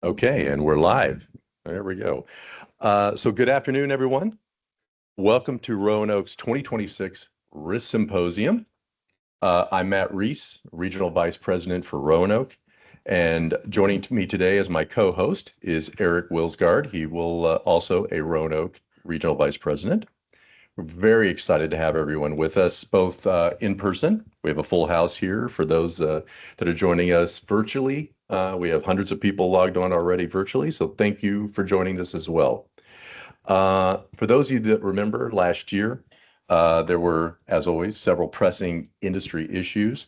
Okay, and we're live. There we go. So good afternoon, everyone. Welcome to Roanoke's 2026 Risk Symposium. I'm Matt Reese, Regional Vice President for Roanoke, and joining me today as my co-host is Eric Wilsgard. He will also a Roanoke Regional Vice President. We're very excited to have everyone with us, both in person. We have a full house here for those that are joining us virtually. We have hundreds of people logged on already virtually, so thank you for joining us as well. For those of you that remember last year, there were, as always, several pressing industry issues.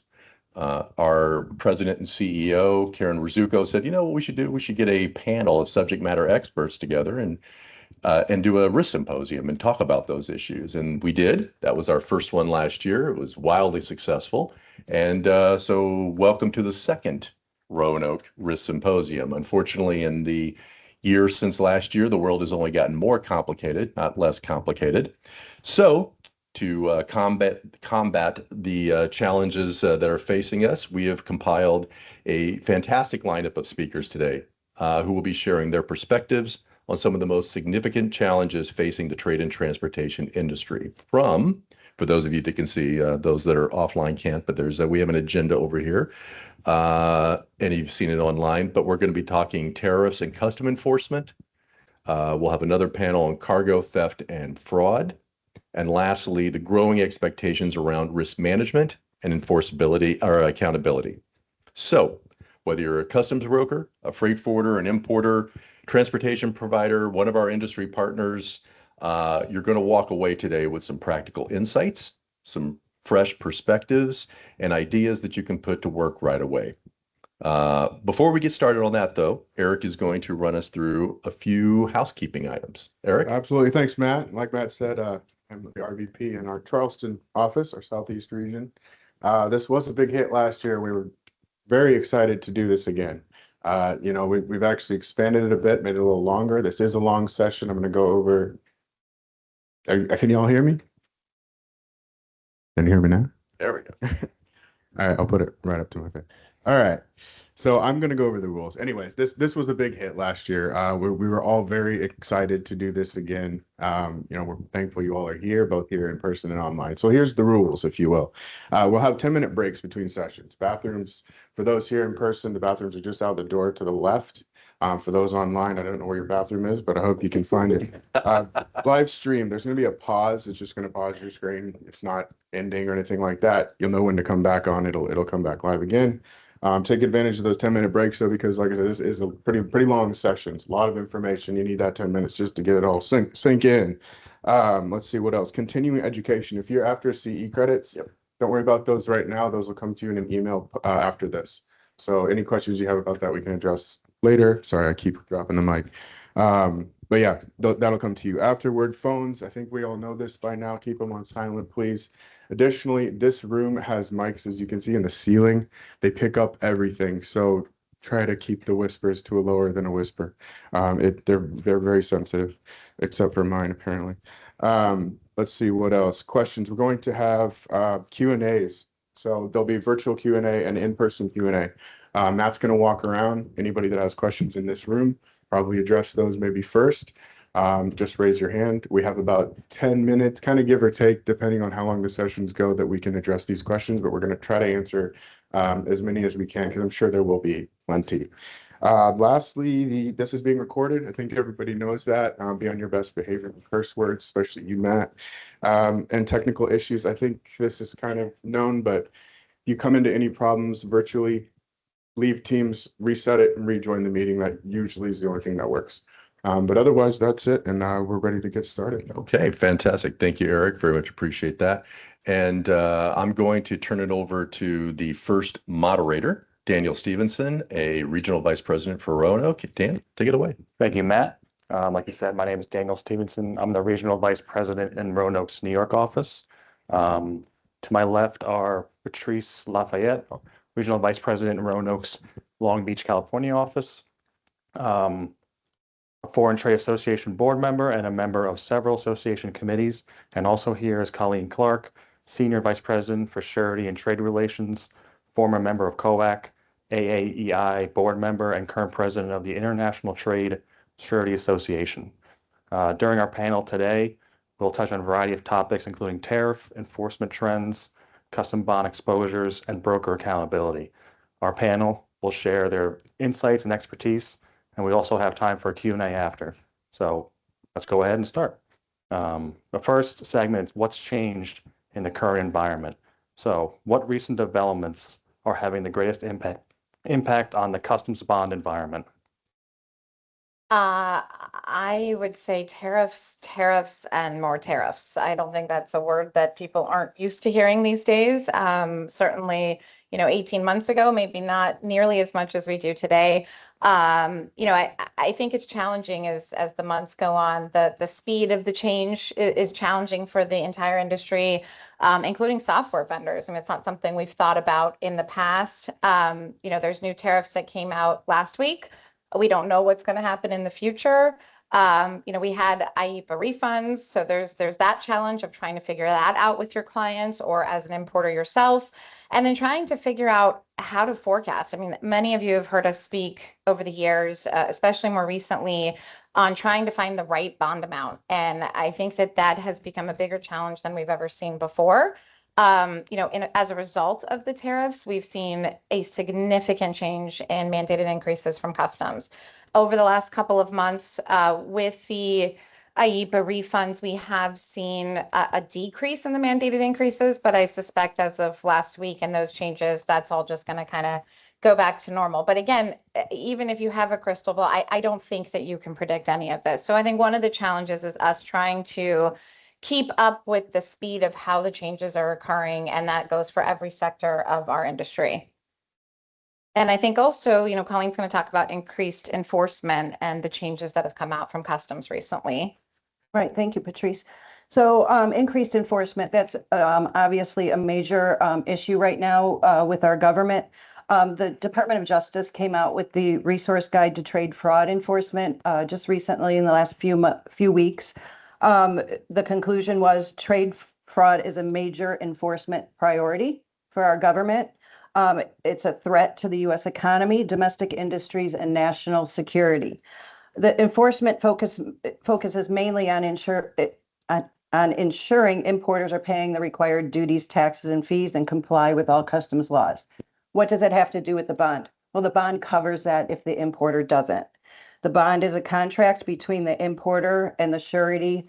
Our president and CEO, Karen Rizzuto, said, you know what we should do? We should get a panel of subject matter experts together and do a risk symposium and talk about those issues. And we did. That was our first one last year. It was wildly successful. And so welcome to the second Roanoke Risk Symposium. Unfortunately, in the years since last year, the world has only gotten more complicated, not less complicated. So to combat the challenges that are facing us, we have compiled a fantastic lineup of speakers today who will be sharing their perspectives on some of the most significant challenges facing the trade and transportation industry. For those of you that can see, those that are offline can't, but we have an agenda over here, and you've seen it online, but we're going to be talking tariffs and custom enforcement. We'll have another panel on cargo theft and fraud. And lastly, the growing expectations around risk management and enforceability or accountability. So whether you're a customs broker, a freight forwarder, an importer, transportation provider, one of our industry partners, you're going to walk away today with some practical insights, some fresh perspectives, and ideas that you can put to work right away. Before we get started on that, though, Eric is going to run us through a few housekeeping items. Eric? Absolutely. Thanks, Matt. Like Matt said, I'm the RVP in our Charleston office, our Southeast region. This was a big hit last year. We were very excited to do this again. We've actually expanded it a bit, made it a little longer. This is a long session. I'm going to go over. Can you all hear me? Can you hear me now? There we go. All right, I'll put it right up to my face. All right. So I'm going to go over the rules. Anyways, this was a big hit last year. We were all very excited to do this again. We're thankful you all are here, both here in person and online. So here's the rules, if you will. We'll have 10-minute breaks between sessions. Bathrooms, for those here in person, the bathrooms are just out the door to the left. For those online, I don't know where your bathroom is, but I hope you can find it. Live stream, there's going to be a pause. It's just going to pause your screen. It's not ending or anything like that. You'll know when to come back on. It'll come back live again. Take advantage of those 10-minute breaks, though, because like I said, this is a pretty long session. It's a lot of information. You need that 10 minutes just to get it all sink in. Let's see what else. Continuing education. If you're after CE credits, don't worry about those right now. Those will come to you in an email after this. So any questions you have about that, we can address later. Sorry, I keep dropping the mic. But yeah, that'll come to you afterward. Phones, I think we all know this by now. Keep them on silent, please. Additionally, this room has mics, as you can see in the ceiling. They pick up everything. So try to keep the whispers to a lower than a whisper. They're very sensitive, except for mine, apparently. Let's see what else. Questions. We're going to have Q&As. So there'll be virtual Q&A and in-person Q&A. Matt's going to walk around. Anybody that has questions in this room, probably address those maybe first. Just raise your hand. We have about 10 minutes, kind of give or take, depending on how long the sessions go, that we can address these questions, but we're going to try to answer as many as we can, because I'm sure there will be plenty. Lastly, this is being recorded. I think everybody knows that. Be on your best behavior with curse words, especially you, Matt. And technical issues, I think this is kind of known, but you come into any problems virtually, leave Teams, reset it, and rejoin the meeting. That usually is the only thing that works. But otherwise, that's it, and we're ready to get started. Okay, fantastic. Thank you, Eric. Very much appreciate that. And I'm going to turn it over to the first moderator, Daniel Stevenson, a Regional Vice President for Roanoke. Dan, take it away. Thank you, Matt. Like you said, my name is Daniel Stevenson. I'm the Regional Vice President in Roanoke's New York office. To my left are Patrice Lafayette, Regional Vice President in Roanoke's Long Beach, California office. A Foreign Trade Association board member and a member of several association committees. And also here is Colleen Clark, Senior Vice President for Surety and Trade Relations, former member of COAC, AAEI board member and current president of the International Trade Surety Association. During our panel today, we'll touch on a variety of topics, including tariff enforcement trends, custom bond exposures, and broker accountability. Our panel will share their insights and expertise, and we also have time for a Q&A after. So let's go ahead and start. The first segment is what's changed in the current environment. So what recent developments are having the greatest impact on the customs bond environment? I would say tariffs, and more tariffs. I don't think that's a word that people aren't used to hearing these days. Certainly, 18 months ago, maybe not nearly as much as we do today. I think it's challenging as the months go on. The speed of the change is challenging for the entire industry, including software vendors. I mean, it's not something we've thought about in the past. There's new tariffs that came out last week. We don't know what's going to happen in the future. We had IEEPA refunds, so there's that challenge of trying to figure that out with your clients or as an importer yourself, and then trying to figure out how to forecast. I mean, many of you have heard us speak over the years, especially more recently, on trying to find the right bond amount, and I think that has become a bigger challenge than we've ever seen before. As a result of the tariffs, we've seen a significant change in mandated increases from customs. Over the last couple of months, with the IEEPA refunds, we have seen a decrease in the mandated increases, but I suspect as of last week and those changes, that's all just going to kind of go back to normal. But again, even if you have a crystal ball, I don't think that you can predict any of this. So I think one of the challenges is us trying to keep up with the speed of how the changes are occurring, and that goes for every sector of our industry. And I think also, Colleen's going to talk about increased enforcement and the changes that have come out from customs recently. Right, thank you, Patrice. So increased enforcement, that's obviously a major issue right now with our government. The Department of Justice came out with the Resource Guide to Trade Fraud Enforcement just recently in the last few weeks. The conclusion was trade fraud is a major enforcement priority for our government. It's a threat to the U.S. economy, domestic industries, and national security. The enforcement focuses mainly on ensuring importers are paying the required duties, taxes, and fees and comply with all customs laws. What does it have to do with the bond? Well, the bond covers that if the importer doesn't. The bond is a contract between the importer and the surety,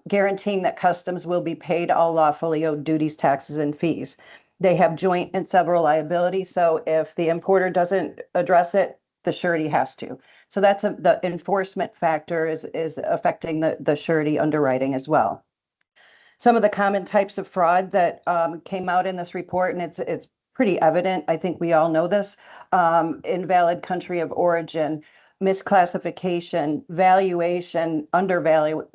guaranteeing that customs will be paid all lawfully owed duties, taxes, and fees. They have joint and several liability, so if the importer doesn't address it, the surety has to. So that's the enforcement factor is affecting the surety underwriting as well. Some of the common types of fraud that came out in this report, and it's pretty evident, I think we all know this, invalid country of origin, misclassification, valuation, undervaluing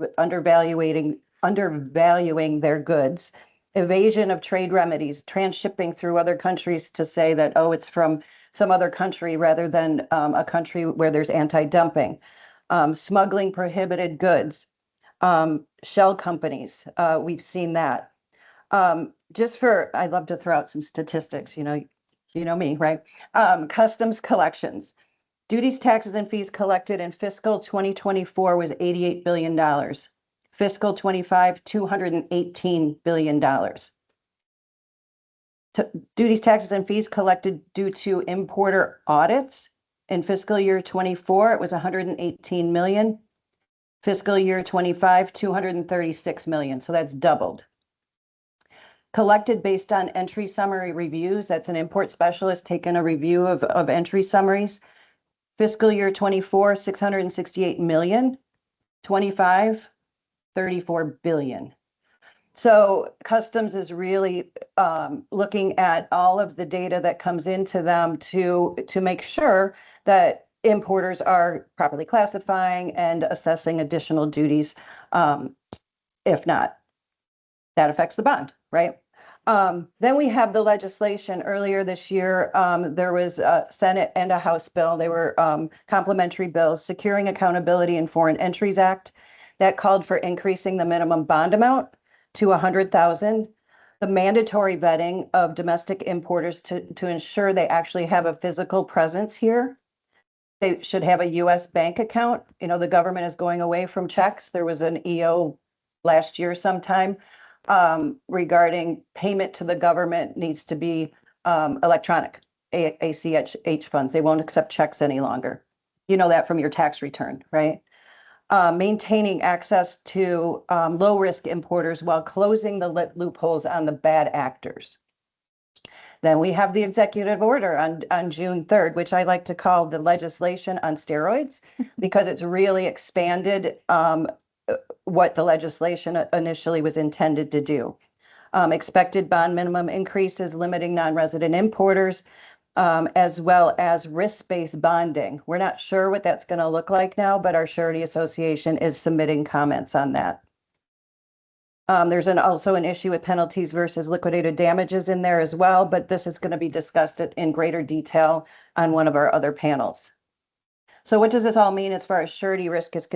their goods, evasion of trade remedies, transshipping through other countries to say that, oh, it's from some other country rather than a country where there's anti-dumping, smuggling prohibited goods, shell companies, we've seen that. I'd love to throw out some statistics, you know me, right? Customs collections. Duties, taxes, and fees collected in fiscal 2024 was $88 billion. Fiscal 25, $218 billion. Duties, taxes, and fees collected due to importer audits. In fiscal year 24, it was 118 million. Fiscal year 25, 236 million. So that's doubled. Collected based on entry summary reviews. That's an import specialist taking a review of entry summaries. Fiscal year 24, 668 million. 25, 34 billion. So customs is really looking at all of the data that comes into them to make sure that importers are properly classifying and assessing additional duties. If not, that affects the bond, right? Then we have the legislation. Earlier this year, there was a Senate and a House bill. They were complementary bills, Securing Accountability in Foreign Entries Act, that called for increasing the minimum bond amount to $100,000. the mandatory vetting of domestic importers to ensure they actually have a physical presence here. They should have a US bank account. You know, the government is going away from checks. There was an EO last year sometime regarding payment to the government needs to be electronic, ACH funds. They won't accept checks any longer. You know that from your tax return, right? Maintaining access to low-risk importers while closing the loopholes on the bad actors. Then we have the executive order on June 3rd, which I like to call the legislation on steroids, because it's really expanded what the legislation initially was intended to do. Expected bond minimum increases, limiting non-resident importers, as well as risk-based bonding. We're not sure what that's going to look like now, but our Surety Association is submitting comments on that. There's also an issue with penalties versus liquidated damages in there as well, but this is going to be discussed in greater detail on one of our other panels. So what does this all mean as far as surety risk is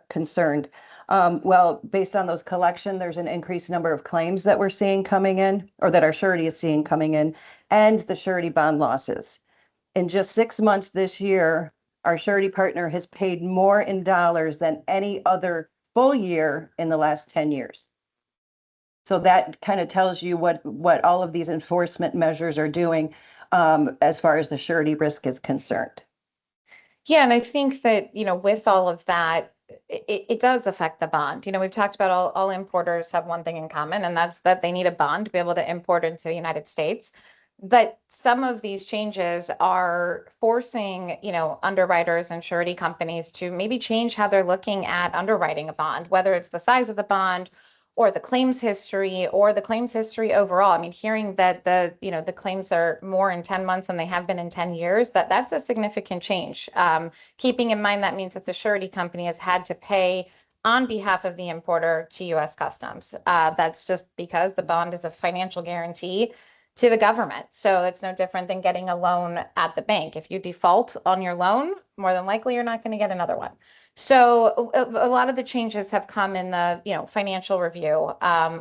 concerned? Well, based on those collection, there's an increased number of claims that we're seeing coming in, or that our surety is seeing coming in, and the surety bond losses. In just 6 months this year, our surety partner has paid more in dollars than any other full year in the last 10 years. So that kind of tells you what all of these enforcement measures are doing as far as the surety risk is concerned. Yeah, and I think that, you know, with all of that, it does affect the bond. You know, we've talked about all importers have one thing in common, and that's that they need a bond to be able to import into the United States. But some of these changes are forcing, you know, underwriters and surety companies to maybe change how they're looking at underwriting a bond, whether it's the size of the bond or the claims history overall. I mean, hearing that the claims are more in 10 months than they have been in 10 years, that's a significant change. Keeping in mind that means that the surety company has had to pay on behalf of the importer to U.S. Customs. That's just because the bond is a financial guarantee to the government. So it's no different than getting a loan at the bank. If you default on your loan, more than likely you're not going to get another one. So a lot of the changes have come in the, you know, financial review,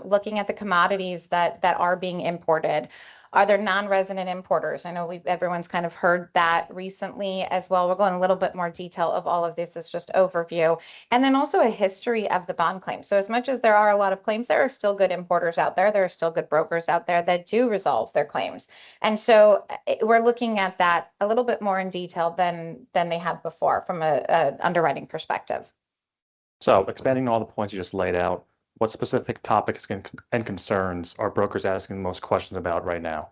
looking at the commodities that are being imported. Are there non-resident importers? I know everyone's kind of heard that recently as well. We're going a little bit more detail of all of this as just overview. And then also a history of the bond claim. So as much as there are a lot of claims, there are still good importers out there. There are still good brokers out there that do resolve their claims. And so we're looking at that a little bit more in detail than they have before from a underwriting perspective. So expanding on all the points you just laid out, what specific topics and concerns are brokers asking the most questions about right now?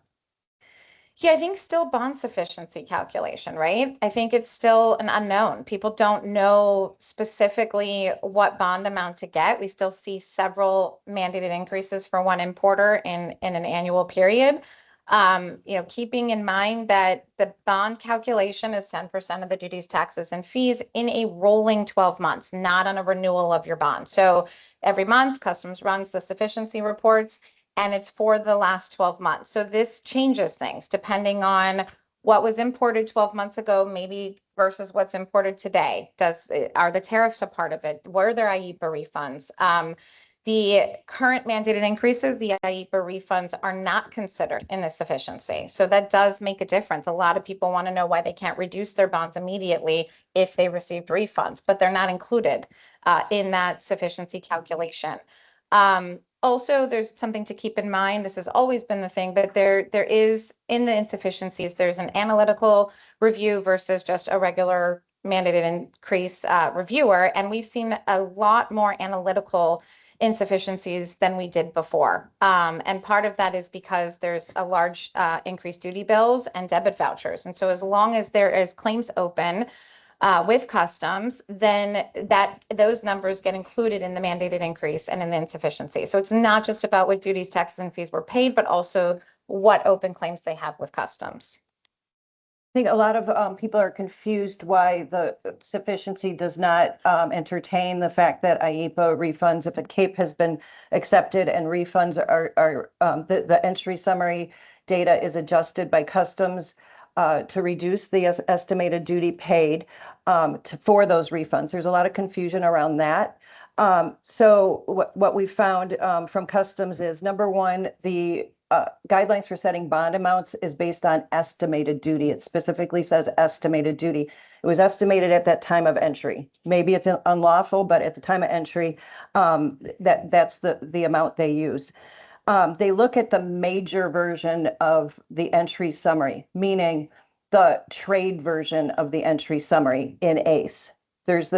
Yeah, I think still bond sufficiency calculation, right? I think it's still an unknown. People don't know specifically what bond amount to get. We still see several mandated increases for one importer in an annual period. You know, keeping in mind that the bond calculation is 10% of the duties, taxes, and fees in a rolling 12 months, not on a renewal of your bond. So every month, Customs runs the sufficiency reports, and it's for the last 12 months. So this changes things depending on what was imported 12 months ago, maybe versus what's imported today. Are the tariffs a part of it? Were there IEEPA refunds? The current mandated increases, the IEEPA refunds are not considered in the sufficiency. So that does make a difference. A lot of people want to know why they can't reduce their bonds immediately if they received refunds, but they're not included in that sufficiency calculation. Also, there's something to keep in mind. This has always been the thing, but there is in the insufficiencies, there's an analytical review versus just a regular mandated increase reviewer. And we've seen a lot more analytical insufficiencies than we did before. And part of that is because there's a large increased duty bills and debit vouchers. And so as long as there is claims open with Customs, then those numbers get included in the mandated increase and in the insufficiency. So it's not just about what duties, taxes, and fees were paid, but also what open claims they have with Customs. I think a lot of people are confused why the sufficiency does not entertain the fact that IEEPA refunds, if a CAPE has been accepted and refunds are the entry summary data is adjusted by Customs to reduce the estimated duty paid for those refunds. There's a lot of confusion around that. So what we found from customs is, number one, the guidelines for setting bond amounts is based on estimated duty. It specifically says estimated duty. It was estimated at that time of entry. Maybe it's unlawful, but at the time of entry, that's the amount they use. They look at the major version of the entry summary, meaning the trade version of the entry summary in ACE. There's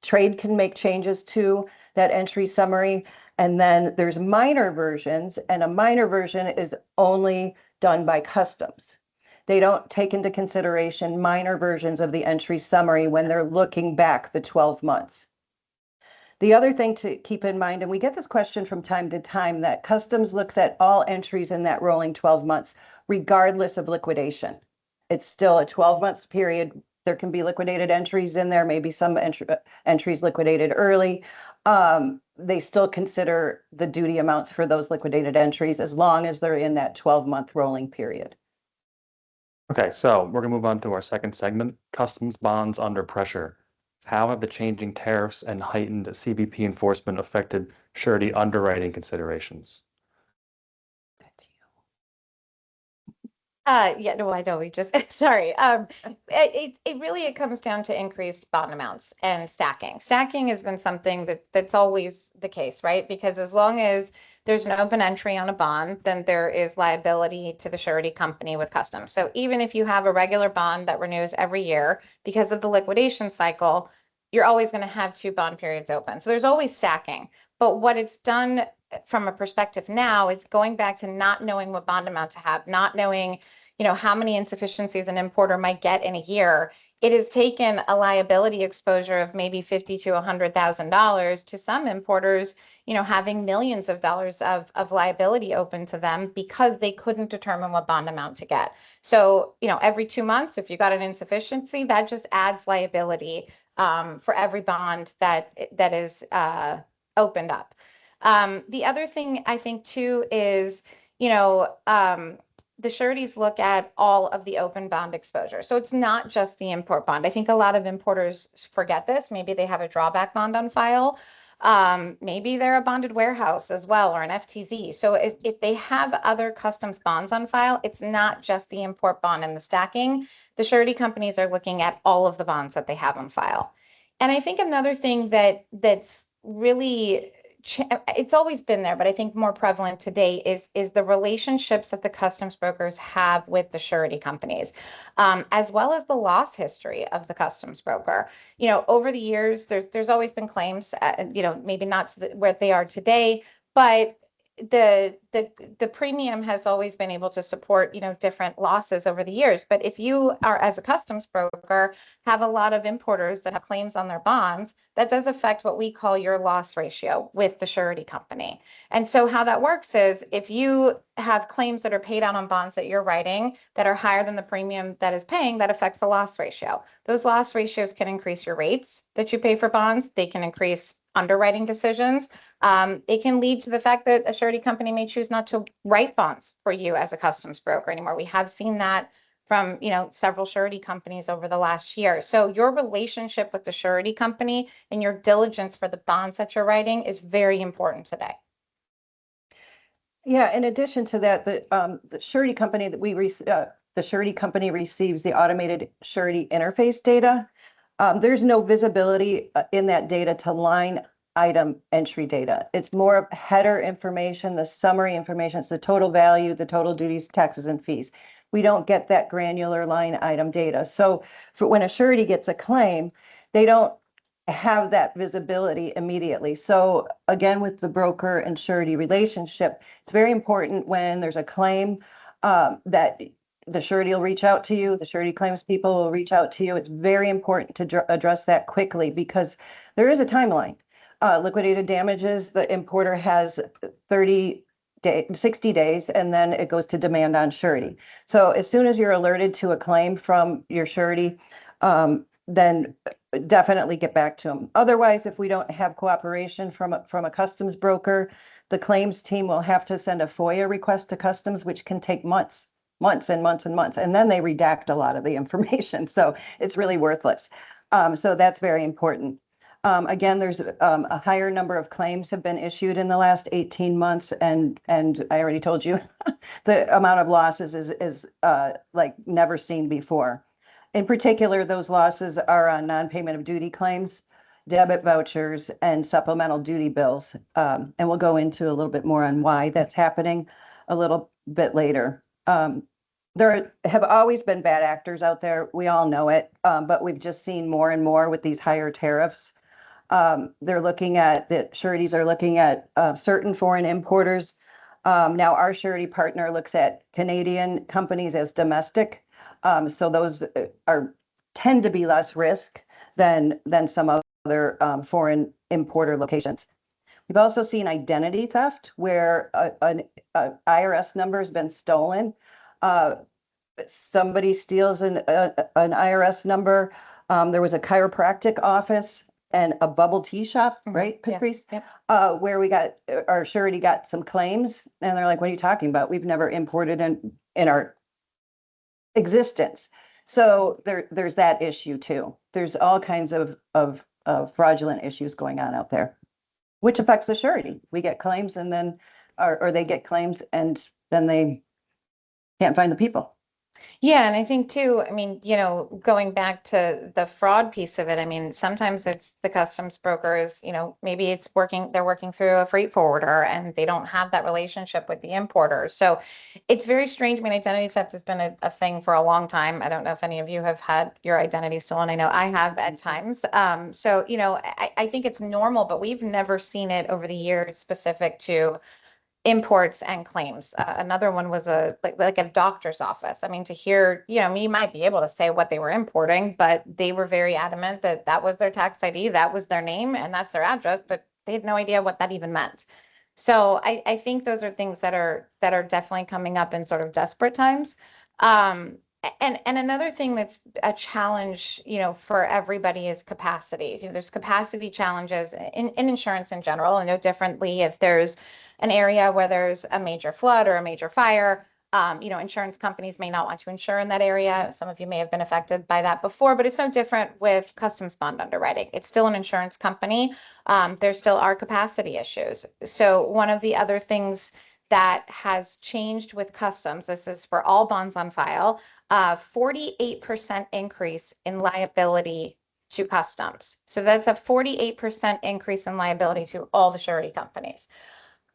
trade can make changes to that entry summary. And then there's minor versions, and a minor version is only done by customs. They don't take into consideration minor versions of the entry summary when they're looking back the 12 months. The other thing to keep in mind, and we get this question from time to time, that customs looks at all entries in that rolling 12 months, regardless of liquidation. It's still a 12-month period. There can be liquidated entries in there, maybe some entries liquidated early. They still consider the duty amounts for those liquidated entries as long as they're in that 12-month rolling period. Okay, so we're gonna move on to our second segment, customs bonds under pressure. How have the changing tariffs and heightened CBP enforcement affected surety underwriting considerations? Yeah, no, I know, we just, sorry. It comes down to increased bond amounts and stacking. Stacking has been something that's always the case, right? Because as long as there's an open entry on a bond, then there is liability to the surety company with customs. So even if you have a regular bond that renews every year, because of the liquidation cycle, you're always going to have 2 bond periods open. So there's always stacking. But what it's done from a perspective now is going back to not knowing what bond amount to have, not knowing, how many insufficiencies an importer might get in a year. It has taken a liability exposure of maybe $50,000 to $100,000 to some importers, having millions of dollars of liability open to them because they couldn't determine what bond amount to get. So, every 2 months, if you got an insufficiency, that just adds liability for every bond that is opened up. The other thing I think too is, the sureties look at all of the open bond exposure. So it's not just the import bond. I think a lot of importers forget this. Maybe they have a drawback bond on file. Maybe they're a bonded warehouse as well, or an FTZ. So if they have other customs bonds on file, it's not just the import bond and the stacking. The surety companies are looking at all of the bonds that they have on file. And I think another thing that's really, it's always been there, but I think more prevalent today is the relationships that the customs brokers have with the surety companies, as well as the loss history of the customs broker. Over the years, there's always been claims, maybe not to where they are today, but the premium has always been able to support, different losses over the years. But if you are, as a customs broker, have a lot of importers that have claims on their bonds, that does affect what we call your loss ratio with the surety company. And so how that works is if you have claims that are paid out on bonds that you're writing that are higher than the premium that is paying, that affects the loss ratio. Those loss ratios can increase your rates that you pay for bonds. They can increase underwriting decisions. It can lead to the fact that a surety company may choose not to write bonds for you as a customs broker anymore. We have seen that from, several surety companies over the last year. So your relationship with the surety company and your diligence for the bonds that you're writing is very important today. Yeah, in addition to that, the surety company the surety company receives the automated surety interface data. There's no visibility in that data to line item entry data. It's more of header information, the summary information. It's the total value, the total duties, taxes, and fees. We don't get that granular line item data. So for when a surety gets a claim, they don't have that visibility immediately. So again, with the broker and surety relationship, it's very important when there's a claim that the surety will reach out to you, the surety claims people will reach out to you. It's very important to address that quickly because there is a timeline. Liquidated damages, the importer has 60 days, and then it goes to demand on surety. So as soon as you're alerted to a claim from your surety, then definitely get back to them. Otherwise, if we don't have cooperation from a customs broker, the claims team will have to send a FOIA request to customs, which can take months and months and months, and then they redact a lot of the information. So it's really worthless. So that's very important. Again, there's a higher number of claims have been issued in the last 18 months, and I already told you the amount of losses is like never seen before. In particular, those losses are on non-payment of duty claims, debit vouchers, and supplemental duty bills. And we'll go into a little bit more on why that's happening a little bit later. There have always been bad actors out there. We all know it, but we've just seen more and more with these higher tariffs. They're looking at the sureties are looking at certain foreign importers. Now our surety partner looks at Canadian companies as domestic. So those tend to be less risk than some other foreign importer locations. We've also seen identity theft where an IRS number has been stolen. Somebody steals an IRS number. There was a chiropractic office and a bubble tea shop, right, Patrice? Yep. Where we got our surety got some claims, and they're like, "What are you talking about? We've never imported in our existence." So there's that issue too. There's all kinds of fraudulent issues going on out there, which affects the surety. We get claims, and then or they get claims, and then they can't find the people. Yeah, and I think too, I mean, going back to the fraud piece of it, I mean, sometimes it's the customs brokers, maybe they're working through a freight forwarder and they don't have that relationship with the importer. So it's very strange. I mean, identity theft has been a thing for a long time. I don't know if any of you have had your identity stolen. I know I have at times. So, I think it's normal, but we've never seen it over the years specific to imports and claims. Another one was like a doctor's office. I mean, to hear, you might be able to say what they were importing, but they were very adamant that that was their tax ID, that was their name, and that's their address, but they had no idea what that even meant. So I think those are things that are definitely coming up in sort of desperate times. And another thing that's a challenge, for everybody is capacity. There's capacity challenges in insurance in general, and no differently if there's an area where there's a major flood or a major fire. Insurance companies may not want to insure in that area. Some of you may have been affected by that before, but it's no different with customs bond underwriting. It's still an insurance company. There still are capacity issues. So one of the other things that has changed with customs, this is for all bonds on file, 48% increase in liability to customs. So that's a 48% increase in liability to all the surety companies.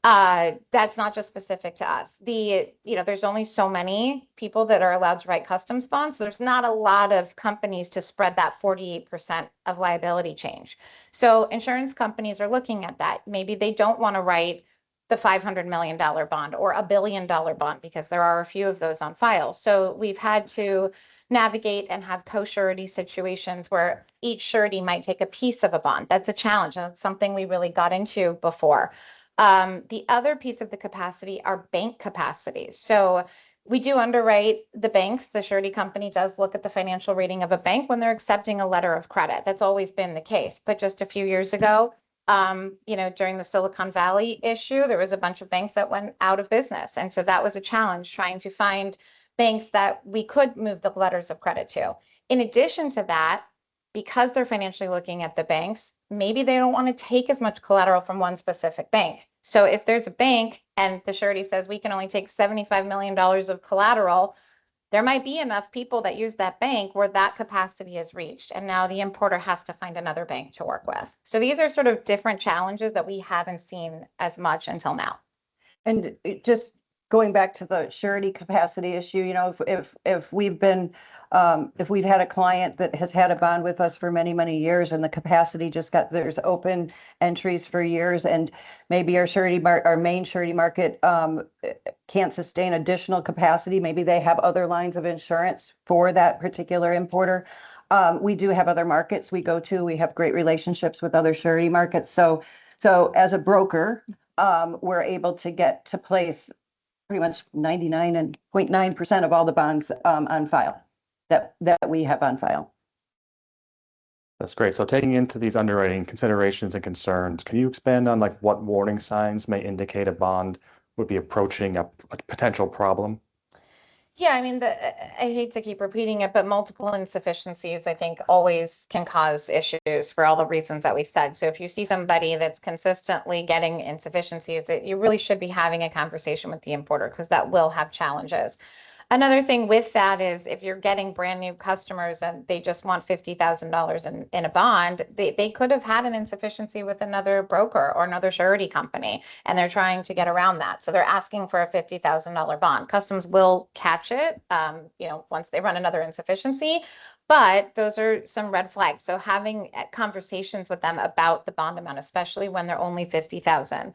That's not just specific to us. There's only so many people that are allowed to write customs bonds. So there's not a lot of companies to spread that 48% of liability change. So insurance companies are looking at that. Maybe they don't want to write the $500 million bond or $1 billion bond because there are a few of those on file. So we've had to navigate and have co-surety situations where each surety might take a piece of a bond. That's a challenge, and that's something we really got into before. The other piece of the capacity are bank capacities. So we do underwrite the banks. The surety company does look at the financial rating of a bank when they're accepting a letter of credit. That's always been the case. But just a few years ago, during the Silicon Valley issue, there was a bunch of banks that went out of business. And so that was a challenge, trying to find banks that we could move the letters of credit to. In addition to that, because they're financially looking at the banks, maybe they don't want to take as much collateral from one specific bank. So if there's a bank and the surety says we can only take $75 million of collateral, there might be enough people that use that bank where that capacity is reached. And now the importer has to find another bank to work with. So these are sort of different challenges that we haven't seen as much until now. And just going back to the surety capacity issue, if we've had a client that has had a bond with us for many, many years, and the capacity there's open entries for years, and maybe our main surety market can't sustain additional capacity. Maybe they have other lines of insurance for that particular importer. We do have other markets we go to. We have great relationships with other surety markets. So as a broker, we're able to get to place pretty much 99.9% of all the bonds on file that we have on file. That's great. So taking into these underwriting considerations and concerns, can you expand on what warning signs may indicate a bond would be approaching a potential problem? Yeah, I mean, I hate to keep repeating it, but multiple insufficiencies, I think, always can cause issues for all the reasons that we said. So if you see somebody that's consistently getting insufficiencies, you really should be having a conversation with the importer because that will have challenges. Another thing with that is if you're getting brand new customers and they just want $50,000 in a bond, they could have had an insufficiency with another broker or another surety company, and they're trying to get around that. So they're asking for a $50,000 bond. Customs will catch it, once they run another insufficiency. But those are some red flags. So having conversations with them about the bond amount, especially when they're only 50,000.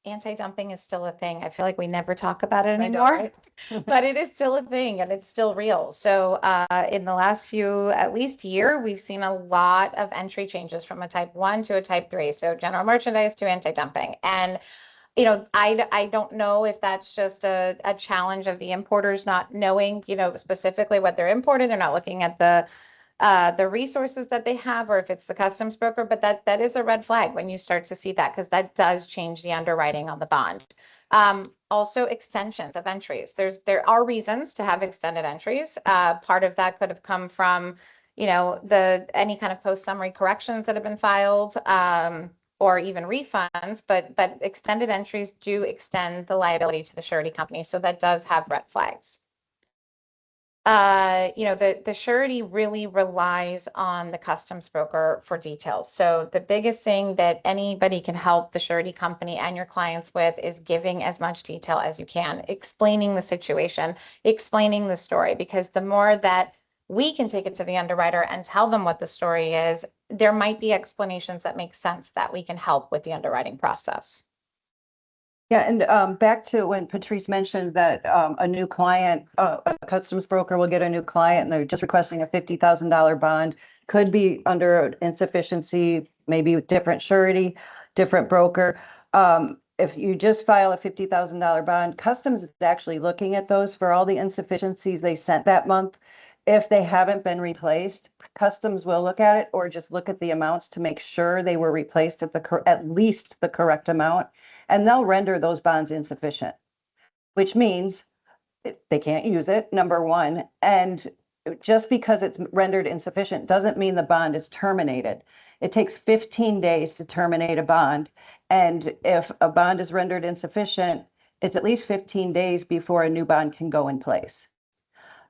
Anti-dumping is still a thing. I feel like we never talk about it I know, anymore. right? But it is still a thing and it's still real. So in the last few, at least year, we've seen a lot of entry changes from a type 1 to a type 3. So general merchandise to anti-dumping. And I don't know if that's just a challenge of the importers not knowing, specifically what they're importing. They're not looking at the resources that they have, or if it's the customs broker, but that is a red flag when you start to see that, because that does change the underwriting on the bond. Also extensions of entries. There are reasons to have extended entries. Part of that could have come from, any kind of post summary corrections that have been filed, or even refunds, but extended entries do extend the liability to the surety company. So that does have red flags. The surety really relies on the customs broker for details. So the biggest thing that anybody can help the surety company and your clients with is giving as much detail as you can, explaining the situation, explaining the story, because the more that we can take it to the underwriter and tell them what the story is, there might be explanations that make sense that we can help with the underwriting process. Yeah, and back to when Patrice mentioned that a new client, a customs broker will get a new client and they're just requesting a $50,000 bond, could be under insufficiency, maybe with different surety, different broker. If you just file a $50,000 bond, customs is actually looking at those for all the insufficiencies they sent that month. If they haven't been replaced, customs will look at it or just look at the amounts to make sure they were replaced at least the correct amount. And they'll render those bonds insufficient, which means they can't use it, number one. And just because it's rendered insufficient doesn't mean the bond is terminated. It takes 15 days to terminate a bond. And if a bond is rendered insufficient, it's at least 15 days before a new bond can go in place.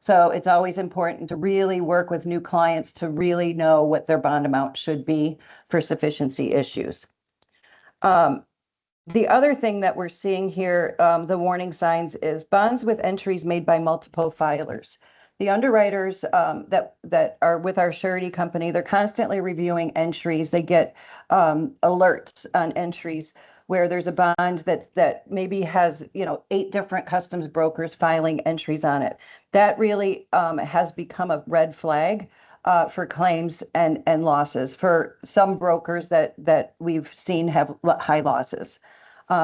So it's always important to really work with new clients to really know what their bond amount should be for sufficiency issues. The other thing that we're seeing here, the warning signs, is bonds with entries made by multiple filers. The underwriters that are with our surety company, they're constantly reviewing entries. They get alerts on entries where there's a bond that maybe has 8 different customs brokers filing entries on it. That really has become a red flag for claims and losses for some brokers that we've seen have high losses.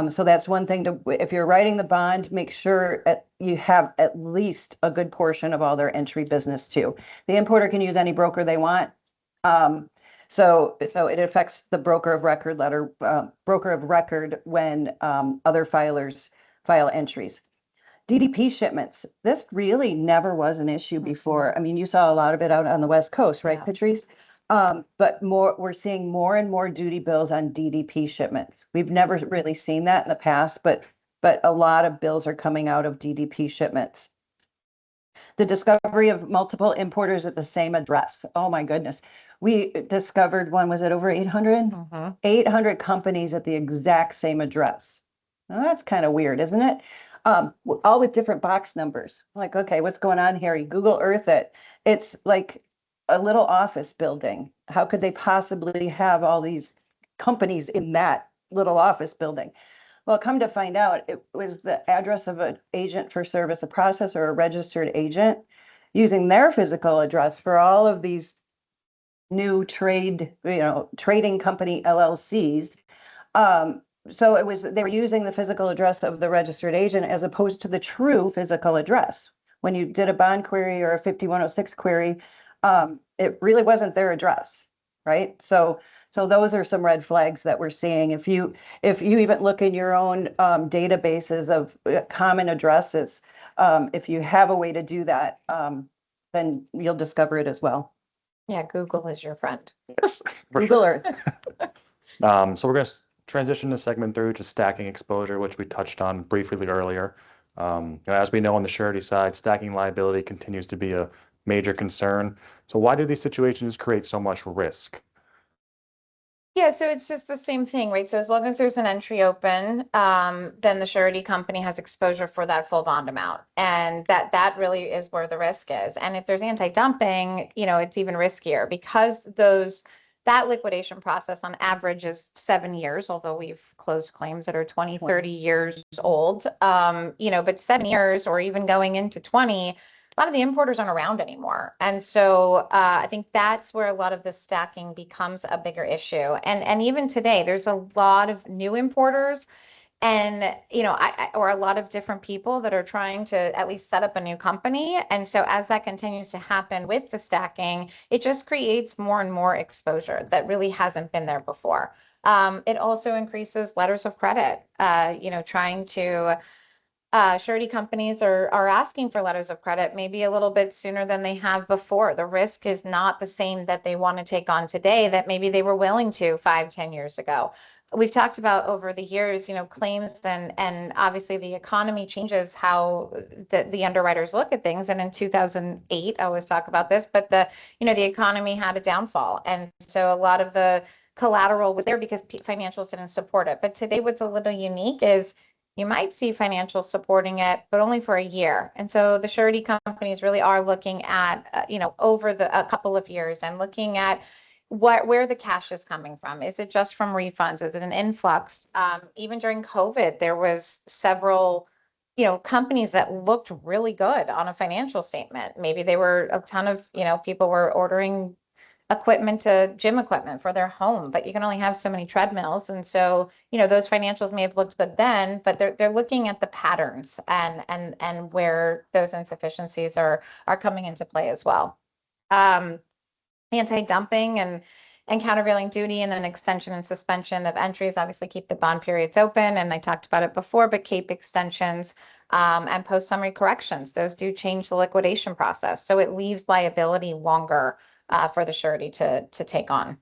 So that's one thing if you're writing the bond, make sure you have at least a good portion of all their entry business too. The importer can use any broker they want. So it affects the broker of record when other filers file entries. DDP shipments. This really never was an issue before. I mean, you saw a lot of it out on the West Coast, right, Yeah. Patrice? But we're seeing more and more duty bills on DDP shipments. We've never really seen that in the past, but a lot of bills are coming out of DDP shipments. The discovery of multiple importers at the same address. Oh my goodness. We discovered one, was it over 800? 800 companies at the exact same address. Now that's kind of weird, isn't it? All with different box numbers. Like, okay, what's going on here? You Google Earth it. It's like a little office building. How could they possibly have all these companies in that little office building? Well, come to find out, it was the address of an agent for service, a processor, a registered agent, using their physical address for all of these new trading company LLCs. So they were using the physical address of the registered agent as opposed to the true physical address. When you did a bond query or a 5106 query, it really wasn't their address, right? So those are some red flags that we're seeing. If you even look in your own databases of common addresses, If you have a way to do that, then you'll discover it as well. Yeah, Google is your friend. Yes. for Google sure. Earth. So we're going to transition the segment through to stacking exposure, which we touched on briefly earlier. As we know on the surety side, stacking liability continues to be a major concern. So why do these situations create so much risk? Yeah, so it's just the same thing, right? So as long as there's an entry open, then the surety company has exposure for that full bond amount. And that really is where the risk is. And if there's anti-dumping, it's even riskier because that liquidation process on average is 7 years, although we've closed claims that are 20, 30 years old. But 7 years or even going into 20, a lot of the importers aren't around anymore. And so I think that's where a lot of the stacking becomes a bigger issue. And even today, there's a lot of new importers and, or a lot of different people that are trying to at least set up a new company. And so as that continues to happen with the stacking, it just creates more and more exposure that really hasn't been there before. It also increases letters of credit, trying to surety companies are asking for letters of credit maybe a little bit sooner than they have before. The risk is not the same that they want to take on today that maybe they were willing to 5-10 years ago. We've talked about over the years, claims and obviously the economy changes how the underwriters look at things. And in 2008, I always talk about this, but the economy had a downfall. And so a lot of the collateral was there because financials didn't support it. But today what's a little unique is you might see financials supporting it, but only for a year. And so the surety companies really are looking at, over a couple of years and looking at where the cash is coming from. Is it just from refunds? Is it an influx? Even during COVID, there was several, companies that looked really good on a financial statement. Maybe they were a ton of, people were ordering gym equipment for their home, but you can only have so many treadmills. And so, those financials may have looked good then, but they're looking at the patterns and where those insufficiencies are coming into play as well. Anti-dumping and countervailing duty and then extension and suspension of entries obviously keep the bond periods open. And I talked about it before, but CAPE extensions and post-summary corrections, those do change the liquidation process. So it leaves liability longer for the surety to take on.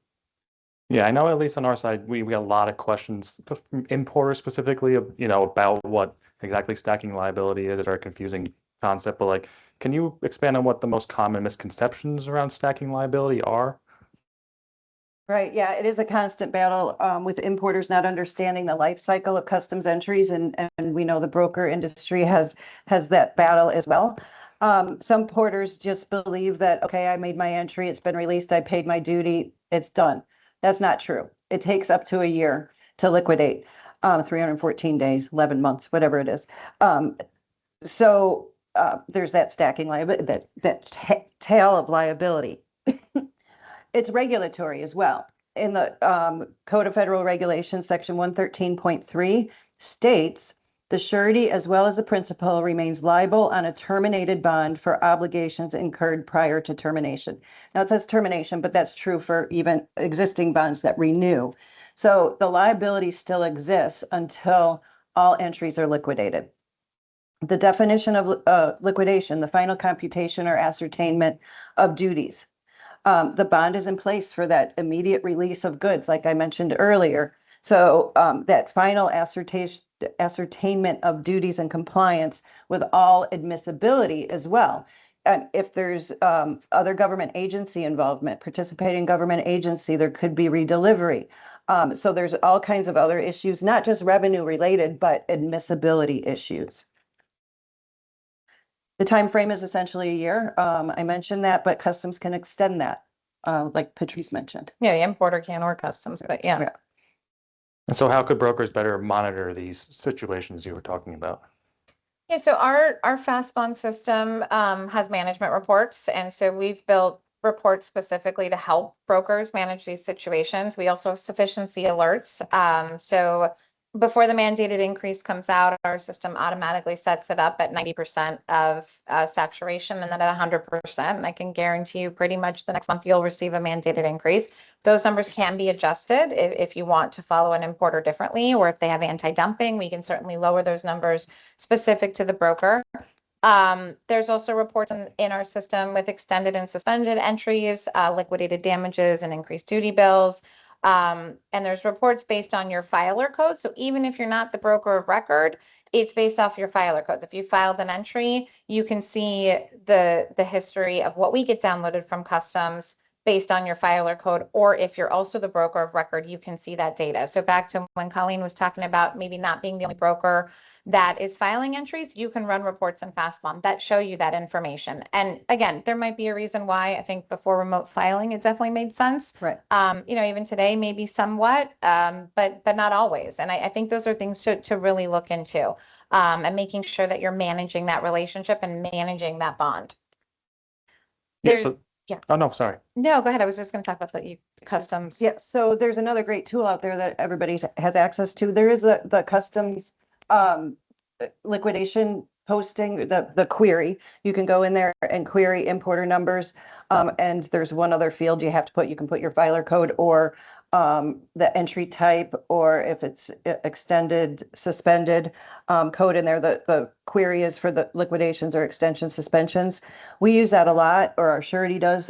Yeah, I know at least on our side, we got a lot of questions from importers specifically, about what exactly stacking liability is. It's a very confusing concept, but can you expand on what the most common misconceptions around stacking liability are? Right, yeah, it is a constant battle with importers not understanding the life cycle of customs entries, and we know the broker industry has that battle as well. Some porters just believe that, okay, I made my entry, it's been released, I paid my duty, it's done. That's not true. It takes up to a year to liquidate, 314 days, 11 months, whatever it is. So there's that stacking liability, that tail of liability. It's regulatory as well. In the Code of Federal Regulations, Section 113.3 states the surety as well as the principal remains liable on a terminated bond for obligations incurred prior to termination. Now it says termination, but that's true for even existing bonds that renew. So the liability still exists until all entries are liquidated. The definition of liquidation, the final computation or ascertainment of duties. The bond is in place for that immediate release of goods, like I mentioned earlier. So that final ascertainment of duties and compliance with all admissibility as well. And if there's other government agency involvement, participating government agency, there could be redelivery. So there's all kinds of other issues, not just revenue related, but admissibility issues. The time frame is essentially a year. I mentioned that, but customs can extend that, like Patrice mentioned. Yeah, the importer can or customs, but yeah. And so how could brokers better monitor these situations you were talking about? Yeah, so our fast bond system has management reports, and so we've built reports specifically to help brokers manage these situations. We also have sufficiency alerts. So before the mandated increase comes out, our system automatically sets it up at 90% of saturation and then at 100%. And I can guarantee you pretty much the next month you'll receive a mandated increase. Those numbers can be adjusted if you want to follow an importer differently, or if they have anti-dumping, we can certainly lower those numbers specific to the broker. There's also reports in our system with extended and suspended entries, liquidated damages and increased duty bills. And there's reports based on your filer code. So even if you're not the broker of record, it's based off your filer codes. If you filed an entry, you can see the history of what we get downloaded from customs based on your filer code, or if you're also the broker of record, you can see that data. So back to when Colleen was talking about maybe not being the only broker that is filing entries, you can run reports in FastBond that show you that information. And again, there might be a reason why. I think before remote filing, it definitely made sense. Right. Even today, maybe somewhat, but not always. And I think those are things to really look into, and making sure that you're managing that relationship and managing that bond. Yeah, There's- yeah. Oh, no, sorry. No, go ahead. I was just going to talk about the customs. Yeah, so there's another great tool out there that everybody has access to. There is the customs liquidation posting, the query. You can go in there and query importer numbers. And there's one other field you have to put. You can put your filer code or the entry type, or if it's extended, suspended code in there. The query is for the liquidations or extension suspensions. We use that a lot, or our surety does,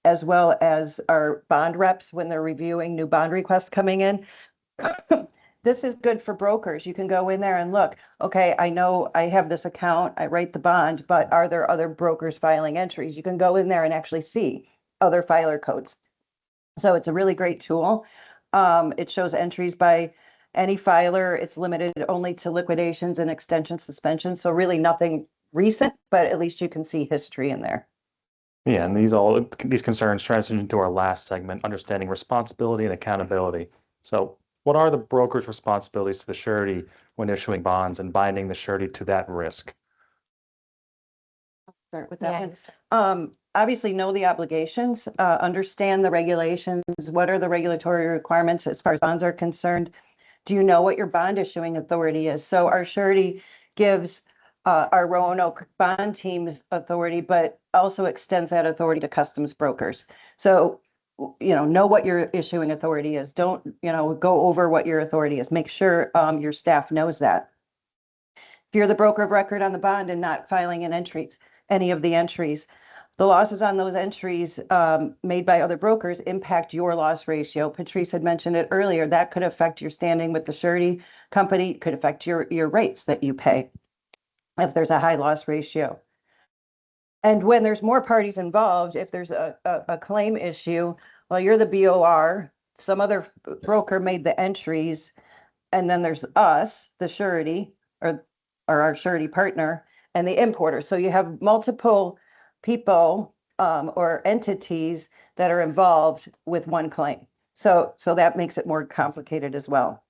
as well as our bond reps when they're reviewing new bond requests coming in. This is good for brokers. You can go in there and look, okay, I know I have this account, I write the bond, but are there other brokers filing entries? You can go in there and actually see other filer codes. So it's a really great tool. It shows entries by any filer. It's limited only to liquidations and extension suspensions. So really nothing recent, but at least you can see history in there. Yeah, and these concerns transition into our last segment, understanding responsibility and accountability. So what are the broker's responsibilities to the surety when issuing bonds and binding the surety to that risk? Start with that Yeah. one. Obviously know the obligations, understand the regulations. What are the regulatory requirements as far as bonds are concerned? Do you know what your bond issuing authority is? So our surety gives our Roanoke bond team's authority, but also extends that authority to customs brokers. So, know what your issuing authority is. Don't, go over what your authority is. Make sure your staff knows that. If you're the broker of record on the bond and not filing any of the entries, the losses on those entries made by other brokers impact your loss ratio. Patrice had mentioned it earlier. That could affect your standing with the surety company, could affect your rates that you pay if there's a high loss ratio. And when there's more parties involved, if there's a claim issue, well, you're the BOR, some other broker made the entries, and then there's us, the surety, or our surety partner, and the importer. So you have multiple people or entities that are involved with one claim. So that makes it more complicated as well.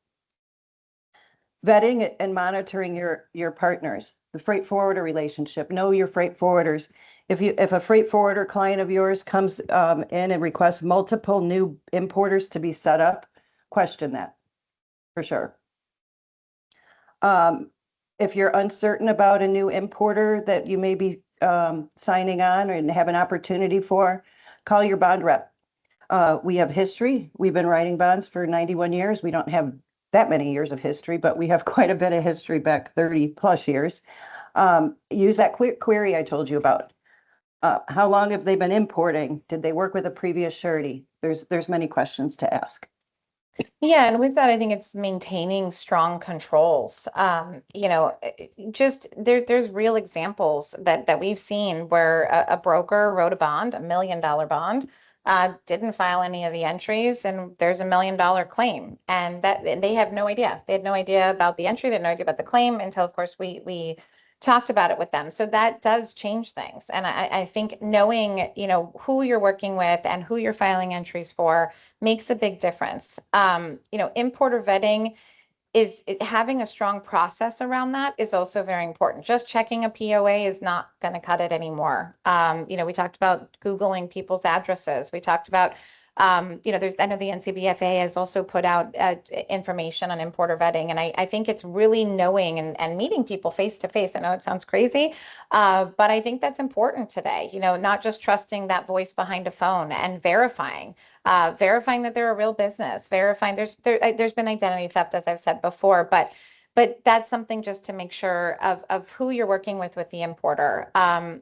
Vetting and monitoring your partners, the freight forwarder relationship, know your freight forwarders. If a freight forwarder client of yours comes in and requests multiple new importers to be set up, question that for sure. If you're uncertain about a new importer that you may be signing on and have an opportunity for, call your bond rep. We have history. We've been writing bonds for 91 years. We don't have that many years of history, but we have quite a bit of history back 30 plus years. Use that query I told you about. How long have they been importing? Did they work with a previous surety? There's many questions to ask. Yeah, and with that, I think it's maintaining strong controls. Just there's real examples that we've seen where a broker wrote a bond, $1 million bond, didn't file any of the entries, and there's $1 million claim, and they have no idea. They had no idea about the entry, they had no idea about the claim until, of course, we talked about it with them. So that does change things. And I think knowing, who you're working with and who you're filing entries for makes a big difference. Importer vetting having a strong process around that is also very important. Just checking a POA is not going to cut it anymore. We talked about Googling people's addresses. We talked about I know the NCBFA has also put out information on importer vetting, and I think it's really knowing and meeting people face to face. I know it sounds crazy, but I think that's important today. Not just trusting that voice behind a phone and verifying that they're a real business, verifying there's been identity theft, as I've said before, but But that's something just to make sure of who you're working with the importer.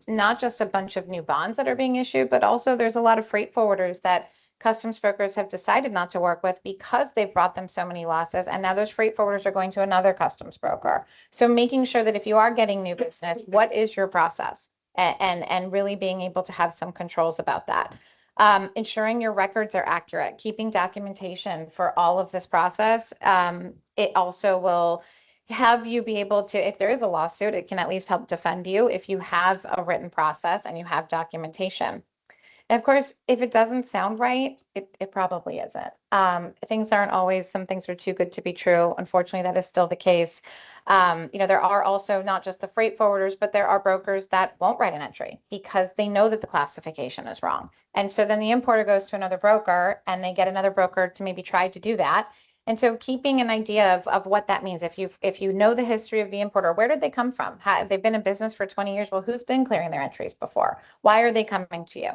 Not just a bunch of new bonds that are being issued, but also there's a lot of freight forwarders that customs brokers have decided not to work with because they've brought them so many losses. And now those freight forwarders are going to another customs broker. So making sure that if you are getting new business, what is your process? And really being able to have some controls about that. Ensuring your records are accurate, keeping documentation for all of this process. It also will have you be able to, if there is a lawsuit, it can at least help defend you if you have a written process and you have documentation. And of course, if it doesn't sound right, it probably isn't. Things aren't always, some things are too good to be true. Unfortunately, that is still the case. There are also not just the freight forwarders, but there are brokers that won't write an entry because they know that the classification is wrong. And so then the importer goes to another broker and they get another broker to maybe try to do that. And so keeping an idea of what that means, if you know the history of the importer, where did they come from? They've been in business for 20 years. Well, who's been clearing their entries before? Why are they coming to you?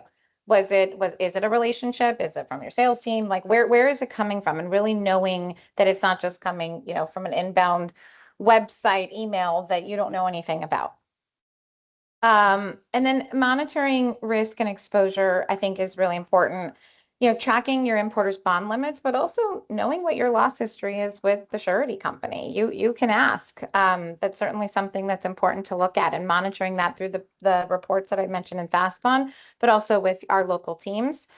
Is it a relationship? Is it from your sales team? Like where is it coming from? And really knowing that it's not just coming, from an inbound website email that you don't know anything about. And then monitoring risk and exposure, I think, is really important. Tracking your importer's bond limits, but also knowing what your loss history is with the surety company. You can ask. That's certainly something that's important to look at, and monitoring that through the reports that I mentioned in FastBond, but also with our local teams.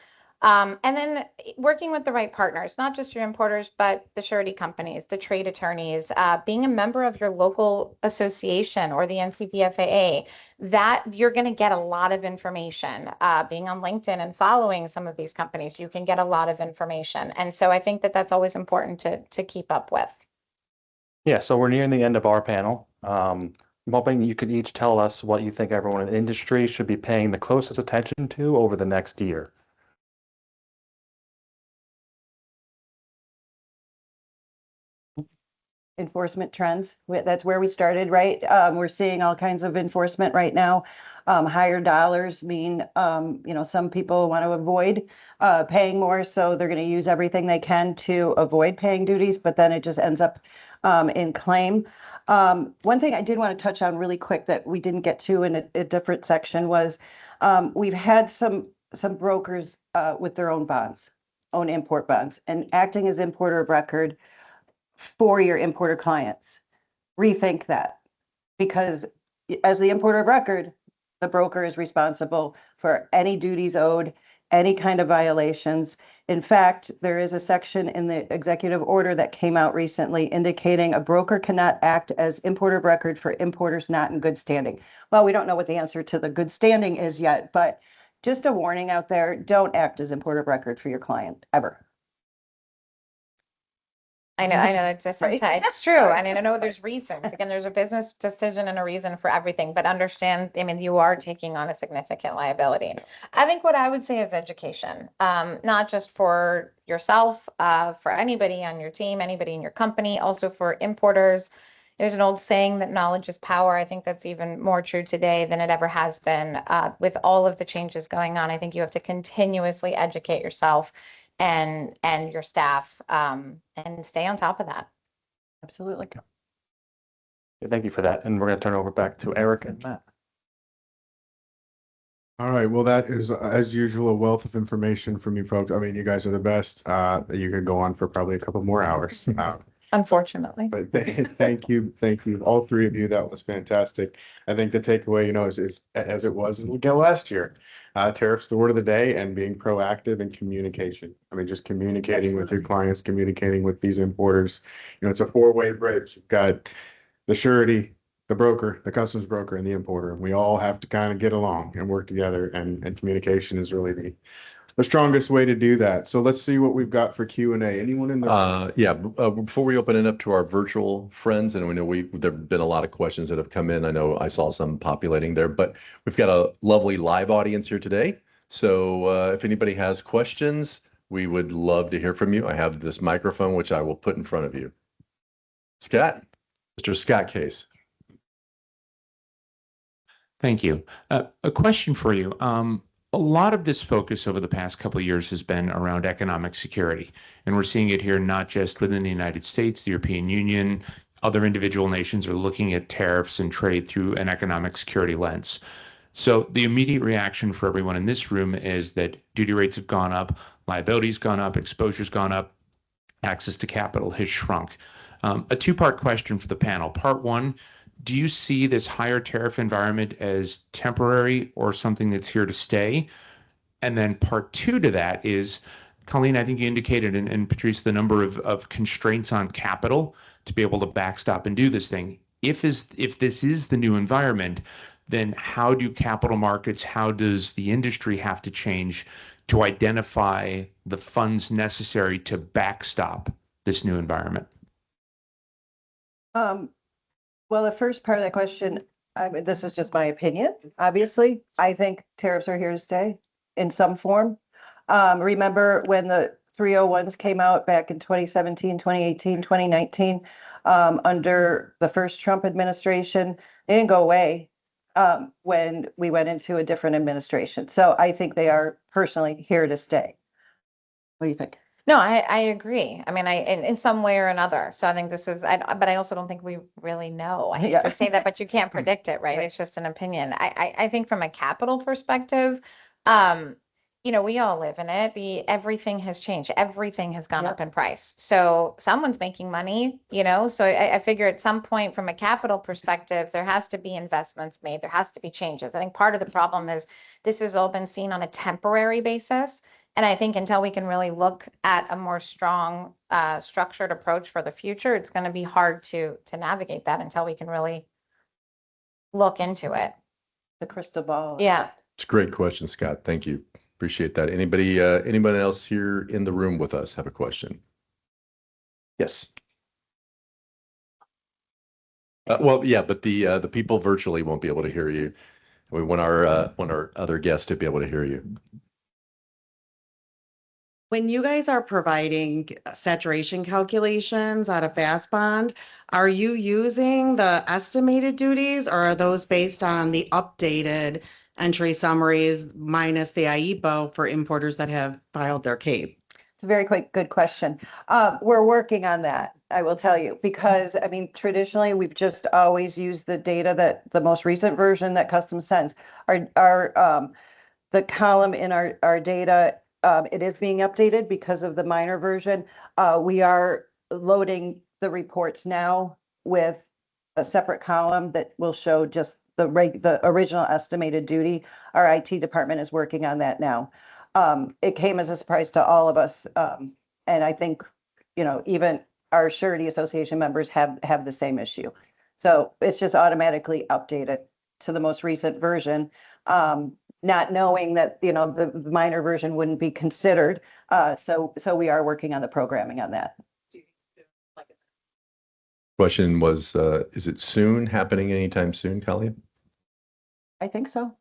And then working with the right partners, not just your importers, but the surety companies, the trade attorneys, being a member of your local association or the NCBFAA, that you're going to get a lot of information. Being on LinkedIn and following some of these companies, you can get a lot of information. And so I think that that's always important to keep up with. Yeah, so we're nearing the end of our panel. I'm hoping you could each tell us what you think everyone in the industry should be paying the closest attention to over the next year. Enforcement trends. That's where we started, right? We're seeing all kinds of enforcement right now. Higher dollars mean, some people want to avoid paying more, so they're going to use everything they can to avoid paying duties, but then it just ends up in claim. One thing I did want to touch on really quick that we didn't get to in a different section was we've had some brokers with their own bonds, own import bonds, and acting as importer of record for your importer clients. Rethink that, because as the importer of record, the broker is responsible for any duties owed, any kind of violations. In fact, there is a section in the executive order that came out recently indicating a broker cannot act as importer of record for importers not in good standing. Well, we don't know what the answer to the good standing is yet, but just a warning out there, don't act as importer of record for your client ever. I know it's it's true. I mean, I know there's reasons. Again, there's a business decision and a reason for everything, but understand, you are taking on a significant liability. I think what I would say is education, not just for yourself, for anybody on your team, anybody in your company, also for importers. There's an old saying that knowledge is power. I think that's even more true today than it ever has been. With all of the changes going on, I think you have to continuously educate yourself and your staff, and stay on top of that. Absolutely. Thank you for that. And we're going to turn over back to Eric and Matt. All right. Well, that is, as usual, a wealth of information from you folks. I mean, you guys are the best. You could go on for probably a couple more hours. Unfortunately. But thank you. All three of you. That was fantastic. I think the takeaway, is as it was last year. Tariffs, the word of the day, and being proactive in communication. I mean, just communicating with your clients, communicating with these importers. It's a four-way bridge. You've got the surety, the broker, the customs broker, and the importer. And we all have to kind of get along and work together. And communication is really the strongest way to do that. So let's see what we've got for Q&A. Anyone in the before we open it up to our virtual friends, and we know there've been a lot of questions that have come in. I know I saw some populating there, but we've got a lovely live audience here today. So if anybody has questions, we would love to hear from you. I have this microphone, which I will put in front of you. Scott, Mr. Scott Case. Thank you. A question for you. A lot of this focus over the past couple of years has been around economic security, and we're seeing it here not just within the United States, the European Union, other individual nations are looking at tariffs and trade through an economic security lens. So the immediate reaction for everyone in this room is that duty rates have gone up, liability's gone up, exposure's gone up, access to capital has shrunk. A two-part question for the panel. Part one, do you see this higher tariff environment as temporary or something that's here to stay? And then part two to that is, Colleen, I think you indicated, and Patrice, the number of constraints on capital to be able to backstop and do this thing. If this is the new environment, then how do capital markets, how does the industry have to change to identify the funds necessary to backstop this new environment? Well, the first part of that question, I mean, this is just my opinion, obviously. I think tariffs are here to stay in some form. Remember when the 301s came out back in 2017, 2018, 2019, under the first Trump administration, they didn't go away when we went into a different administration. So I think they are personally here to stay. What do you think? No, I agree. I mean, in some way or another. So I think this is, but I also don't think we really know. I hate Yeah. to say that, but you can't predict it, right? It's just an opinion. I think from a capital perspective, you know, we all live in it. Everything has changed. Everything has gone Yep. up in price. So someone's making money, you know, so I figure at some point from a capital perspective, there has to be investments made. There has to be changes. I think part of the problem is this has all been seen on a temporary basis. And I think until we can really look at a more strong, structured approach for the future, it's going to be hard to navigate that until we can really look into it. The crystal ball. Yeah. It's a great question, Scott. Thank you. Appreciate that. Anybody else here in the room with us have a question? Yes. Well, yeah, but the people virtually won't be able to hear you. We want our other guests to be able to hear you. When you guys are providing saturation calculations out of fast bond, are you using the estimated duties or are those based on the updated entry summaries minus the IEPO for importers that have filed their CAPE? It's a very good question. We're working on that, I will tell you, because I mean, traditionally, we've just always used the data that the most recent version that Customs sends. The column in our data, it is being updated because of the minor version. We are loading the reports now with a separate column that will show just the original estimated duty. Our IT department is working on that now. It came as a surprise to all of us. And I think, you know, even our Surety Association members have the same issue. So it's just automatically updated to the most recent version. Not knowing that, you know, the minor version wouldn't be considered. So we are working on the programming on that. Question was, is it soon, happening anytime soon, Colleen? I think so.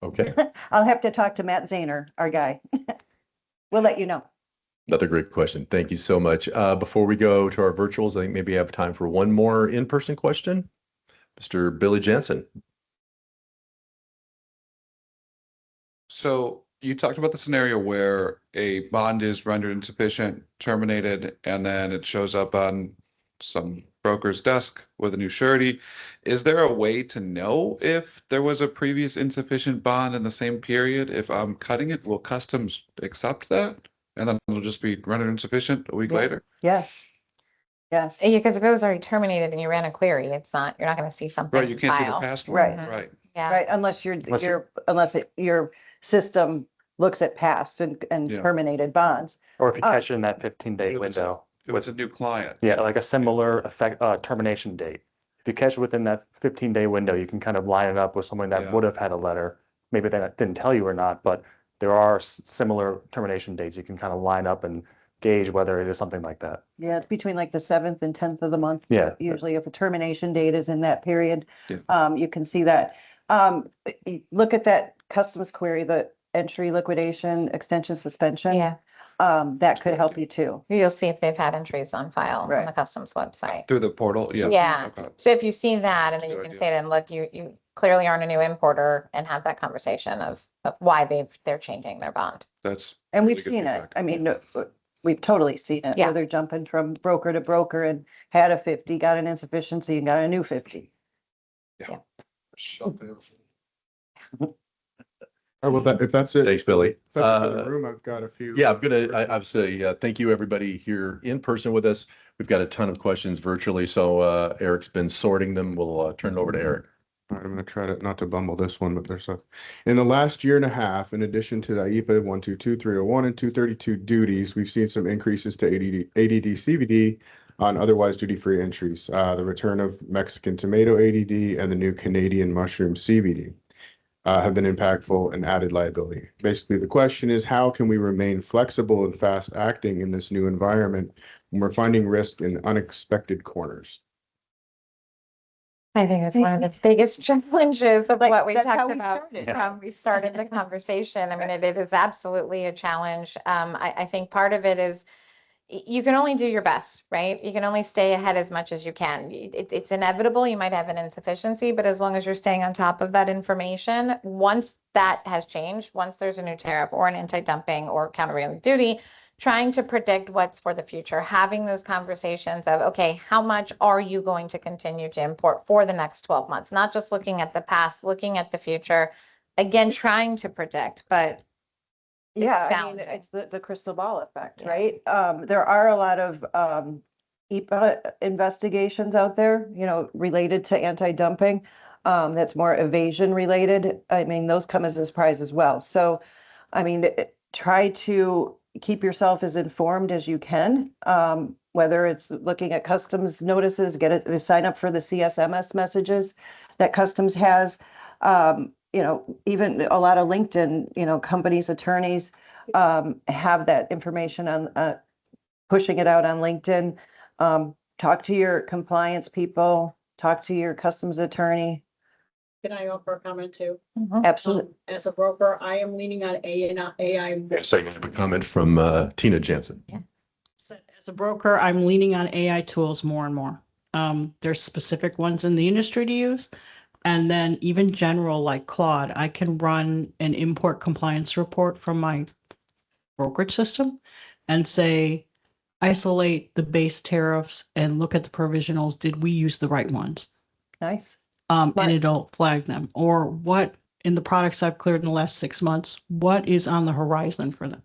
Okay, I'll have to talk to Matt Zahner, our guy. We'll let you know. another great question. Thank you so much. Before we go to our virtuals, I think maybe I have time for one more in-person question. Mr. Billy Jensen. So you talked about the scenario where a bond is rendered insufficient, terminated, and then it shows up on some broker's desk with a new surety. Is there a way to know if there was a previous insufficient bond in the same period? If I'm cutting it, will Customs accept that? And then it'll just be rendered insufficient a week Yeah. later? Yes. Yes. Yeah, because if it was already terminated and you ran a query, you're not going to see something. Right, you can't see the file. past Right. one, right? Yeah. Right, unless your system looks at past and Yeah. terminated bonds. Or if you catch it in that 15-day If it's a- window. If it's a new client. Yeah, like a similar effect, termination date. If you catch it within that 15-day window, you can kind of line it up with someone that Yeah. would have had a letter. Maybe they didn't tell you or not, but there are similar termination dates. You can kind of line up and gauge whether it is something like that. Yeah, it's between like the 7th and 10th of the month. Yeah. Usually if a termination date is in that period, Yeah. you can see that. Look at that Customs query, the entry liquidation, extension suspension. Yeah. That could help you too. You'll see if they've had entries on file on Right. the Customs website. Through the portal, yeah. Yeah. Okay. So if you see that, and then you Good can idea. say to them, look, you clearly aren't a new importer, and have that conversation of why they're changing their bond. That's And we've really good seen it. feedback. I mean, we've totally seen it, Yeah. where they're jumping from broker to broker and had a 50, got an insufficiency and got a new 50. Oh, well, if that's it. Thanks, Billy. If that's it for the room, I've got a few. Yeah, I would say, thank you, everybody here in person with us. We've got a ton of questions virtually, so Eric's been sorting them. We'll turn it over to Eric. All right, I'm gonna try to not to bumble this one, but there's a, in the last year and a half, in addition to the IEPA 122, 301, and 232 duties, we've seen some increases to ADD CVD on otherwise duty-free entries. The return of Mexican tomato ADD and the new Canadian mushroom CVD have been impactful and added liability. Basically, the question is, how can we remain flexible and fast acting in this new environment when we're finding risk in unexpected corners? I think it's one of the biggest challenges of what we That's how talked we about started. from we started the conversation. I mean, it is absolutely a challenge. I think part of it is you can only do your best, right? You can only stay ahead as much as you can. It's inevitable. You might have an insufficiency, but as long as you're staying on top of that information, once that has changed, once there's a new tariff or an anti-dumping or countervailing duty, trying to predict what's for the future, having those conversations of, okay, how much are you going to continue to import for the next 12 months? Not just looking at the past, looking at the future, again, trying to predict, but Yeah, I mean, challenging. it's the crystal ball effect, Yeah. right? There are a lot of EPA investigations out there, you know, related to anti-dumping. That's more evasion related. I mean, those come as a surprise as well. So, I mean, try to keep yourself as informed as you can. Whether it's looking at customs notices, sign up for the CSMS messages that customs has. You know, even a lot of LinkedIn, you know, companies, attorneys have that information on pushing it out on LinkedIn. Talk to your compliance people, talk to your customs attorney. Can I offer a comment too? Absolutely. As a broker, I am leaning on AI. Second, a comment from Tina Jansen. As a broker, I'm leaning on AI tools more and more. There's specific ones in the industry to use. And then even general like Claude, I can run an import compliance report from my brokerage system and say, isolate the base tariffs and look at the provisionals. Did we use the right ones? Nice. And Right. it'll flag them. Or what in the products I've cleared in the last 6 months, what is on the horizon for them?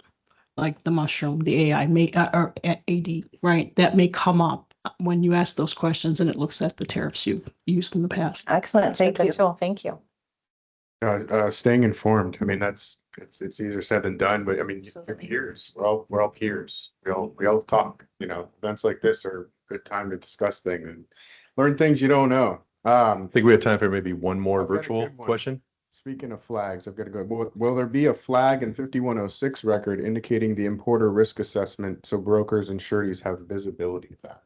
Like the mushroom, the AI may or AD, right? That may come up when you ask those questions and it looks at the tariffs you've used in the past. Excellent. That's a Thank good you. tool. Thank you. Staying informed. I mean, it's easier said than done, but I mean, you're Absolutely. peers. We're all peers. We all talk, you know, events like this are a good time to discuss things and learn things you don't know. I think we have time for maybe one more I've got a virtual good one. question. Speaking of flags, I've got to go. Will there be a flag in 5106 record indicating the importer risk assessment so brokers and sureties have visibility of that?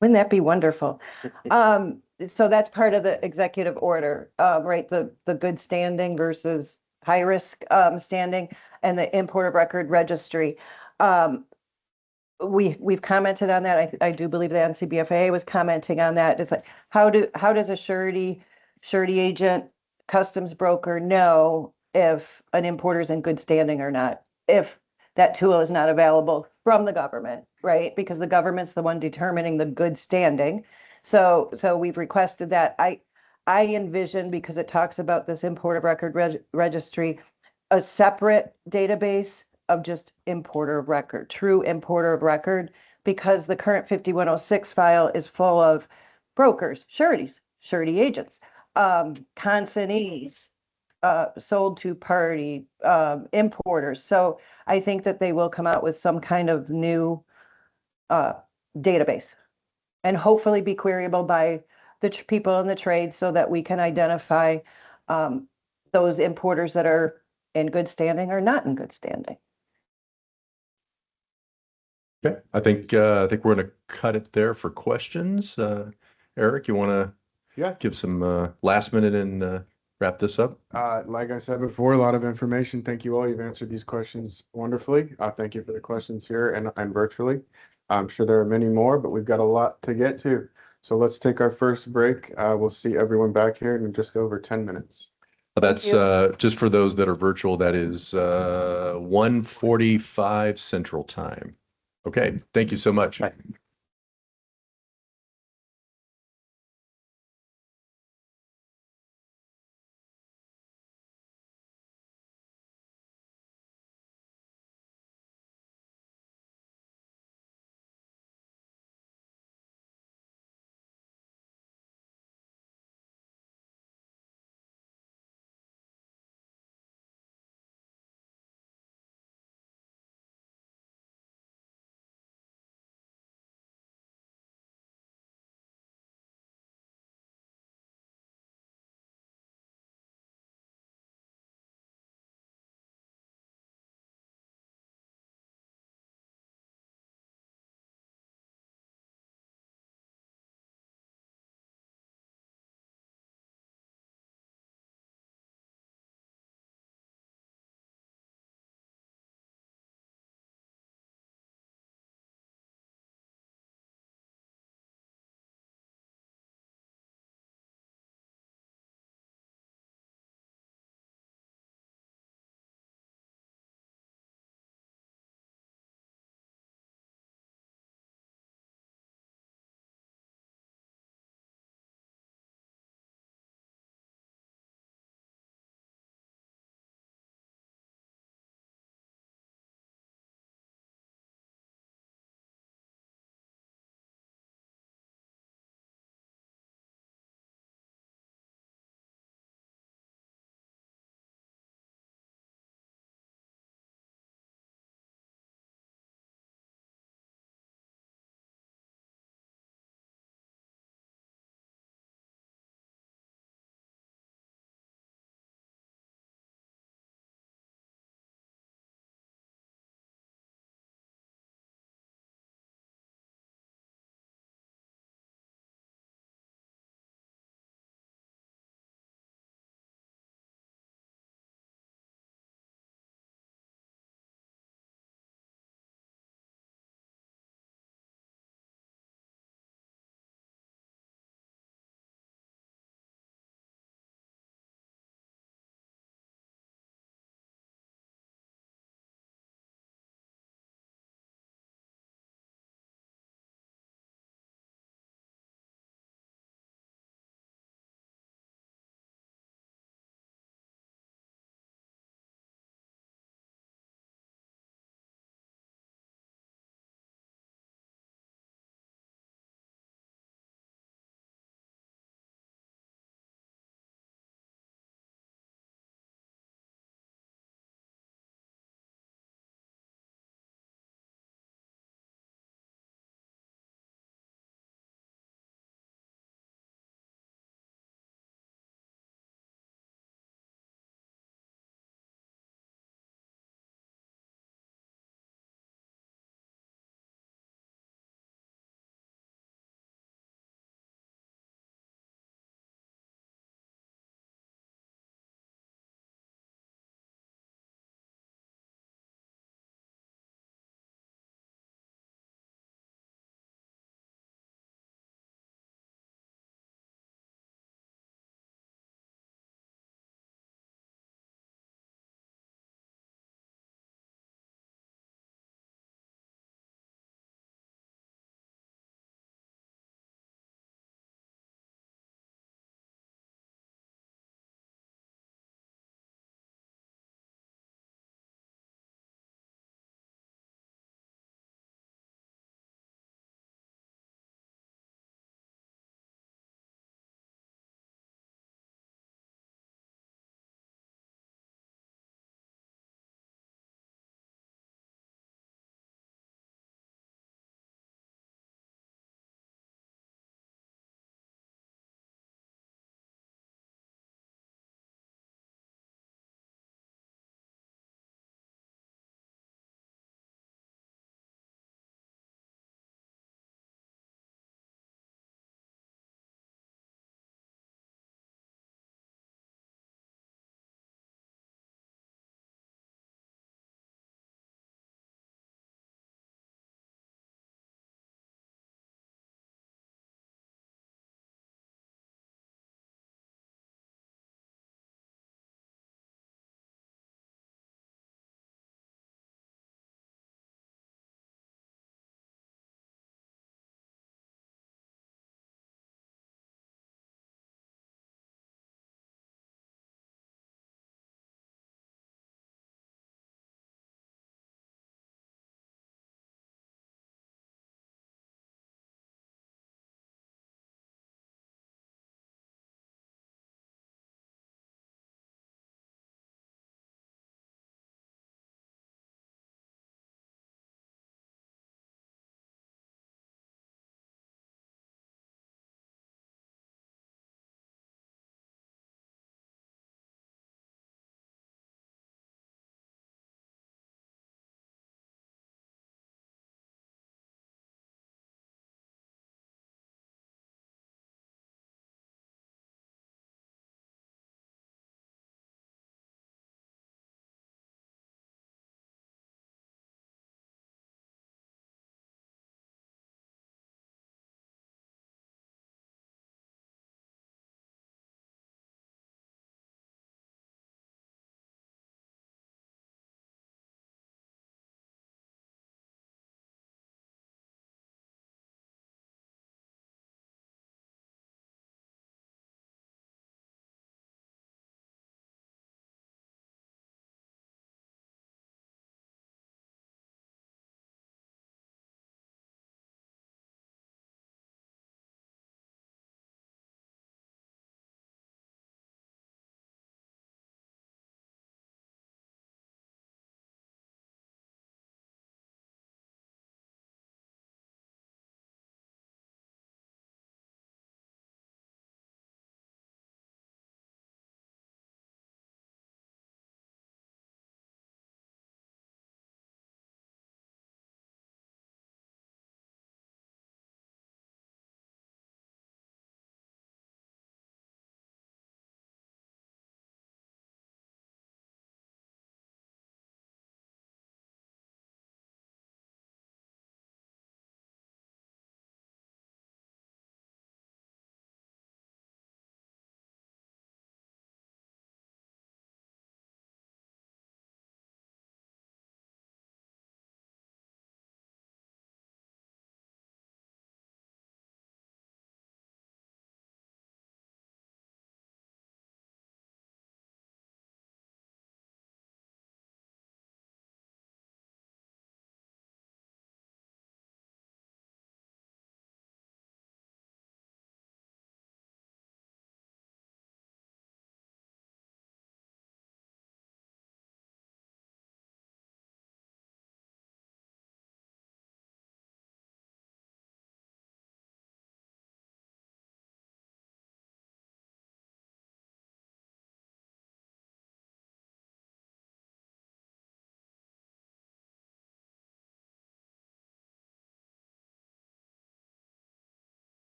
Wouldn't that be wonderful? So that's part of the executive order, right? The good standing versus high risk standing and the import of record registry. We've commented on that. I do believe the NCBFA was commenting on that. It's like, how does a surety agent, customs broker know if an importer is in good standing or not? If that tool is not available from the government, right? Because the government's the one determining the good standing. So we've requested that. I envision, because it talks about this import of record registry, a separate database of just importer of record, true importer of record, because the current 5106 file is full of brokers, sureties, surety agents, consignees, sold to party, importers. So I think that they will come out with some kind of new database and hopefully be queryable by the people in the trade so that we can identify those importers that are in good standing or not in good standing. Okay, I think we're going to cut it there for questions. Eric, you want to give some last minute and wrap this up? Like I said before, a lot of information. Thank you all. You've answered these questions wonderfully. Thank you for the questions here and virtually. I'm sure there are many more, but we've got a lot to get to. So let's take our first break. We'll see everyone back here in just over 10 minutes. That's just for those that are virtual. That is 1:45 Central Time. Okay, thank you so much. Bye.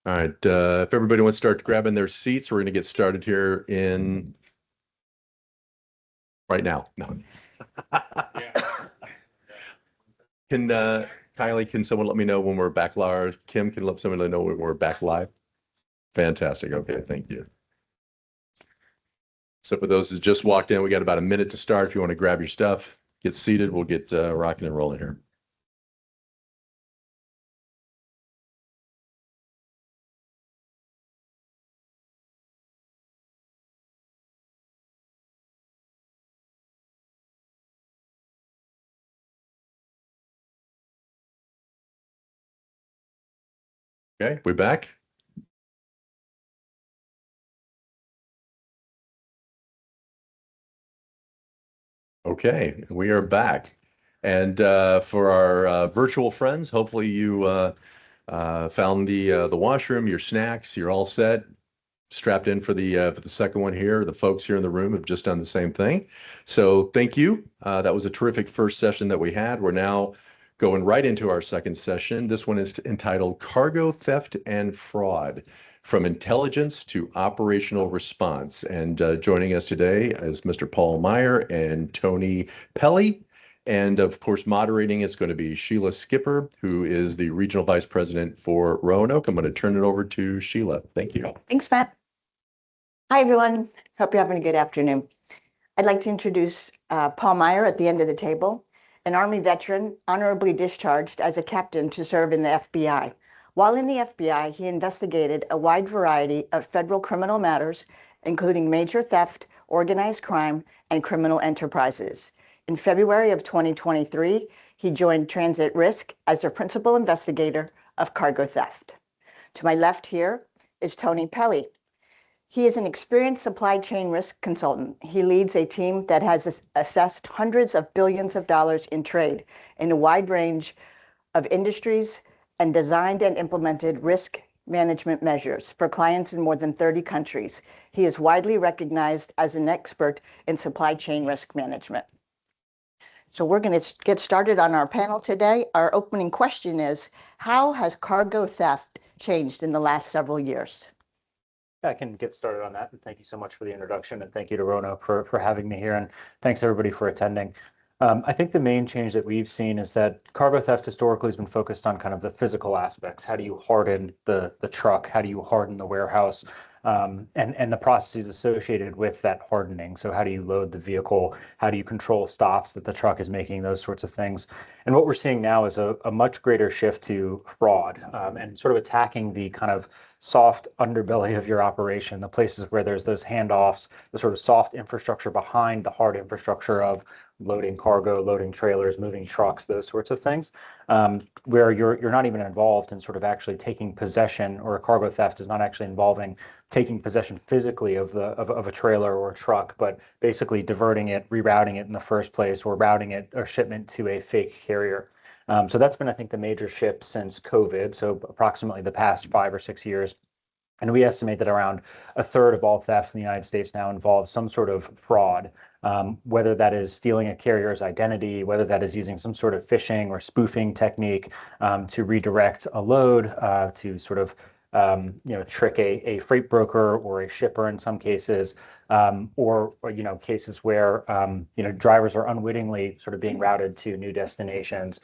All right, if everybody wants to start grabbing their seats, we're going to get started here in right now. No. Can Kylie, can someone let me know when we're back live? Kim, can let someone know when we're back live? Fantastic. Okay, thank you. So for those who just walked in, we got about a minute to start. If you want to grab your stuff, get seated, we'll get rocking and rolling here. Okay, we back? Okay, we are back. And for our virtual friends, hopefully you found the washroom, your snacks, you're all set, strapped in for the second one here. The folks here in the room have just done the same thing. So thank you. That was a terrific first session that we had. We're now going right into our second session. This one is entitled Cargo Theft and Fraud, from Intelligence to Operational Response. And joining us today is Mr. Paul Meyer and Tony Pelly. And of course, moderating is going to be Sheila Skipper, who is the Regional Vice President for Roanoke. I'm going to turn it over to Sheila. Thank you. Thanks, Matt. Hi, everyone. Hope you're having a good afternoon. I'd like to introduce Paul Meyer at the end of the table, an Army veteran honorably discharged as a captain to serve in the FBI. While in the FBI, he investigated a wide variety of federal criminal matters, including major theft, organized crime, and criminal enterprises. In February of 2023, he joined Transit Risk as their principal investigator of cargo theft. To my left here is Tony Pelly. He is an experienced supply chain risk consultant. He leads a team that has assessed hundreds of billions of dollars in trade in a wide range of industries and designed and implemented risk management measures for clients in more than 30 countries. He is widely recognized as an expert in supply chain risk management. So we're going to get started on our panel today. Our opening question is, how has cargo theft changed in the last several years? I can get started on that. And thank you so much for the introduction. And thank you to Roanoke for having me here. And thanks everybody for attending. I think the main change that we've seen is that cargo theft historically has been focused on kind of the physical aspects. How do you harden the truck? How do you harden the warehouse? And the processes associated with that hardening. So how do you load the vehicle? How do you control stops that the truck is making? Those sorts of things. And what we're seeing now is a much greater shift to fraud and sort of attacking the kind of soft underbelly of your operation, the places where there's those handoffs, the sort of soft infrastructure behind the hard infrastructure of loading cargo, loading trailers, moving trucks, those sorts of things, where you're not even involved in sort of actually taking possession, or a cargo theft is not actually involving taking possession physically of a trailer or a truck, but basically diverting it, rerouting it in the first place, or routing it or shipment to a fake carrier. So that's been, I think, the major shift since COVID. So approximately the past 5 or 6 years. And we estimate that around a third of all thefts in the United States now involve some sort of fraud, whether that is stealing a carrier's identity, whether that is using some sort of phishing or spoofing technique to redirect a load, to sort of trick a freight broker or a shipper in some cases, or cases where drivers are unwittingly sort of being routed to new destinations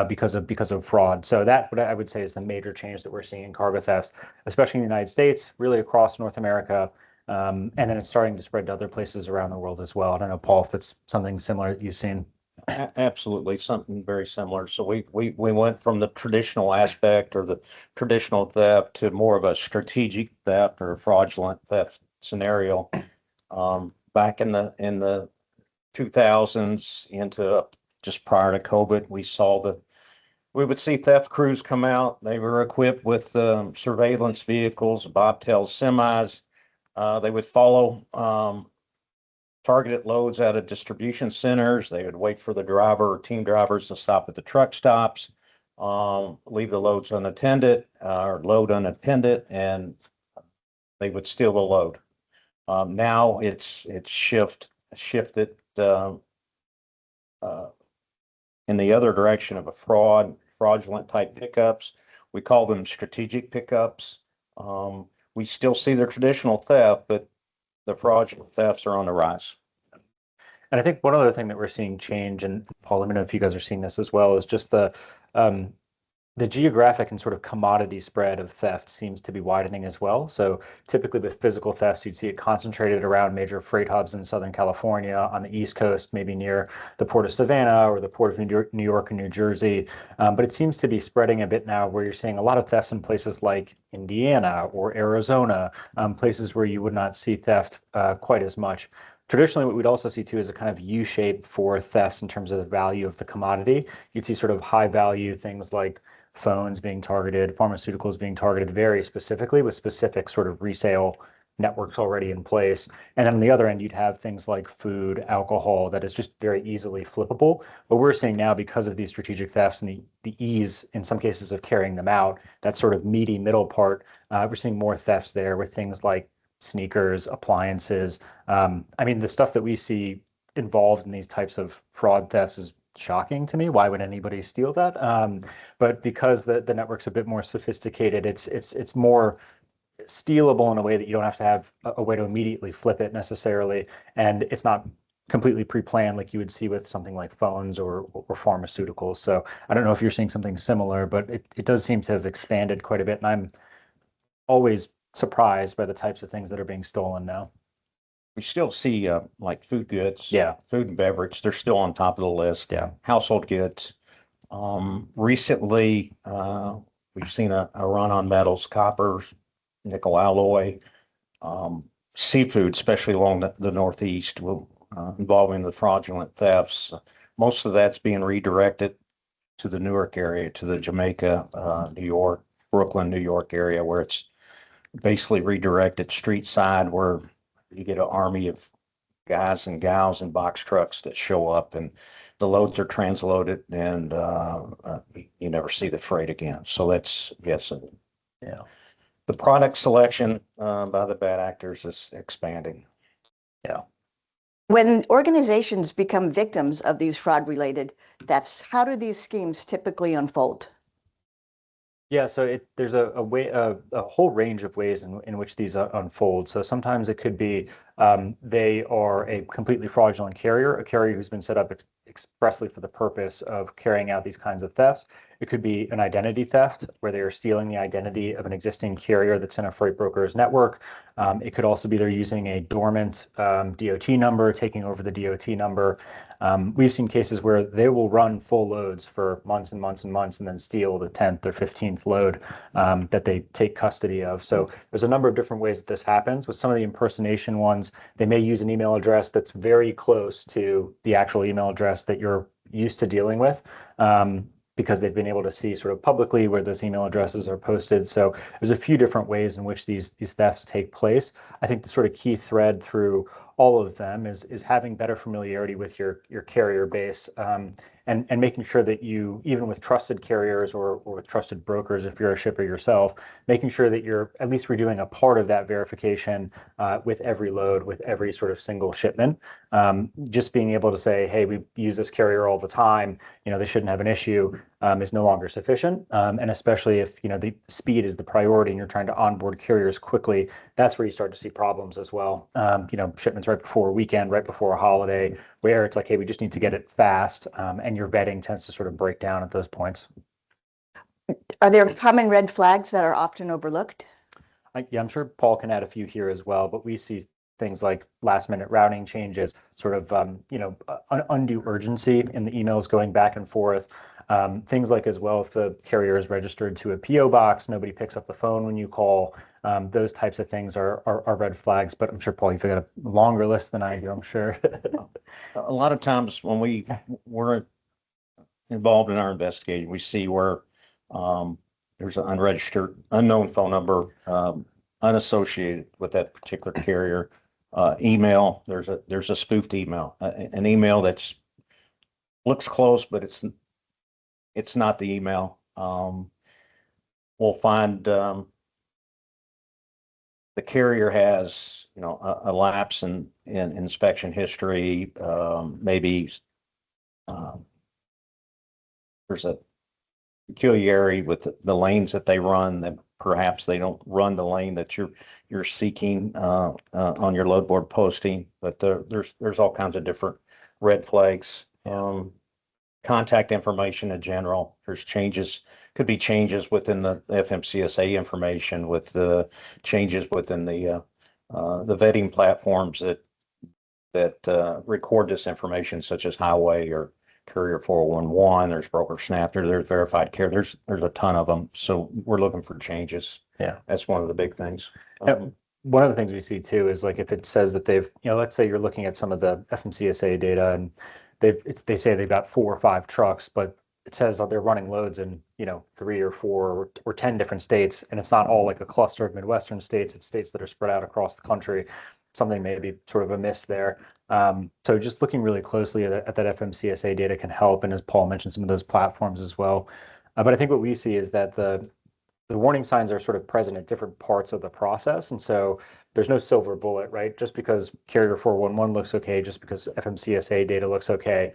because of fraud. So that, what I would say, is the major change that we're seeing in cargo theft, especially in the United States, really across North America. And then it's starting to spread to other places around the world as well. I don't know, Paul, if that's something similar that you've seen. Absolutely, something very similar. So we went from the traditional aspect, or the traditional theft, to more of a strategic theft or fraudulent theft scenario. Back in the 2000s into just prior to COVID, we would see theft crews come out. They were equipped with surveillance vehicles, bobtail semis. They would follow targeted loads out of distribution centers. They would wait for the driver or team drivers to stop at the truck stops, leave the loads unattended or load unattended, and they would steal the load. Now it's shifted in the other direction of a fraudulent type pickups. We call them strategic pickups. We still see the traditional theft, but the fraudulent thefts are on the rise. And I think one other thing that we're seeing change, and Paul, let me know if you guys are seeing this as well, is just the geographic and sort of commodity spread of theft seems to be widening as well. So typically with physical thefts, you'd see it concentrated around major freight hubs in Southern California, on the East Coast, maybe near the Port of Savannah or the Port of New York and New Jersey. But it seems to be spreading a bit now where you're seeing a lot of thefts in places like Indiana or Arizona, places where you would not see theft quite as much. Traditionally, what we'd also see too is a kind of U shape for thefts in terms of the value of the commodity. You'd see sort of high value things like phones being targeted, pharmaceuticals being targeted very specifically with specific sort of resale networks already in place. And then on the other end, you'd have things like food, alcohol that is just very easily flippable. What we're seeing now, because of these strategic thefts and the ease in some cases of carrying them out, that sort of meaty middle part, we're seeing more thefts there with things like sneakers, appliances. I mean, the stuff that we see involved in these types of fraud thefts is shocking to me. Why would anybody steal that? But because the network's a bit more sophisticated, it's more stealable in a way that you don't have to have a way to immediately flip it necessarily, and it's not completely pre-planned like you would see with something like phones or pharmaceuticals. So I don't know if you're seeing something similar, but it does seem to have expanded quite a bit, and I'm always surprised by the types of things that are being stolen now. We still see like food goods. Yeah. Food and beverage, they're still on top of the list. Yeah. Household goods. Recently, we've seen a run on metals, coppers, nickel alloy, seafood, especially along the Northeast, involving the fraudulent thefts. Most of that's being redirected to the Newark area, to the Jamaica, New York, Brooklyn, New York area, where it's basically redirected street side, where you get an army of guys and gals in box trucks that show up, and the loads are transloaded, and you never see the freight again. So that's, yes. Yeah. The product selection by the bad actors is expanding. Yeah. When organizations become victims of these fraud-related thefts, how do these schemes typically unfold? Yeah, so there's a whole range of ways in which these unfold. So sometimes it could be they are a completely fraudulent carrier, a carrier who's been set up expressly for the purpose of carrying out these kinds of thefts. It could be an identity theft where they are stealing the identity of an existing carrier that's in a freight broker's network. It could also be they're using a dormant DOT number, taking over the DOT number. We've seen cases where they will run full loads for months and months and months and then steal the 10th or 15th load that they take custody of. So there's a number of different ways that this happens. With some of the impersonation ones, they may use an email address that's very close to the actual email address that you're used to dealing with. Because they've been able to see sort of publicly where those email addresses are posted. So there's a few different ways in which these thefts take place. I think the sort of key thread through all of them is having better familiarity with your carrier base, and making sure that you, even with trusted carriers or with trusted brokers, if you're a shipper yourself, making sure that you're at least redoing a part of that verification with every load, with every sort of single shipment. Just being able to say, hey, we use this carrier all the time, they shouldn't have an issue, is no longer sufficient. And especially if, the speed is the priority and you're trying to onboard carriers quickly, that's where you start to see problems as well. Shipments right before a weekend, right before a holiday, where it's like, hey, we just need to get it fast. And your vetting tends to sort of break down at those points. Are there common red flags that are often overlooked? I'm sure Paul can add a few here as well, but we see things like last minute routing changes, sort of, undue urgency in the emails going back and forth. Things like as well, if the carrier is registered to a PO box, nobody picks up the phone when you call. Those types of things are red flags, but I'm sure, Paul, you've got a longer list than I do, I'm sure. A lot of times when we're involved in our investigation, we see where there's an unregistered, unknown phone number unassociated with that particular carrier. Email, there's a spoofed email, an email that's looks close, but it's not the email. We'll find the carrier has a lapse in inspection history. Maybe there's peculiarity with the lanes that they run, that perhaps they don't run the lane that you're seeking on your load board posting. But there's all kinds of different red flags. Contact information in general, there's changes, could be changes within the FMCSA information, with the changes within the vetting platforms that record this information, such as Highway or Carrier 411. There's Broker Snap, there's Verified Care. There's a ton of them. So we're looking for changes. Yeah. That's one of the big things. One of the things we see too is like if it says that they've, let's say you're looking at some of the FMCSA data and they say they've got 4 or 5 trucks, but it says that they're running loads in, 3 or 4 or 10 different states. And it's not all like a cluster of Midwestern states. It's states that are spread out across the country. Something may be sort of amiss there. So just looking really closely at that FMCSA data can help. And as Paul mentioned, some of those platforms as well. But I think what we see is that the warning signs are sort of present at different parts of the process. And so there's no silver bullet, right? Just because Carrier 411 looks okay, just because FMCSA data looks okay,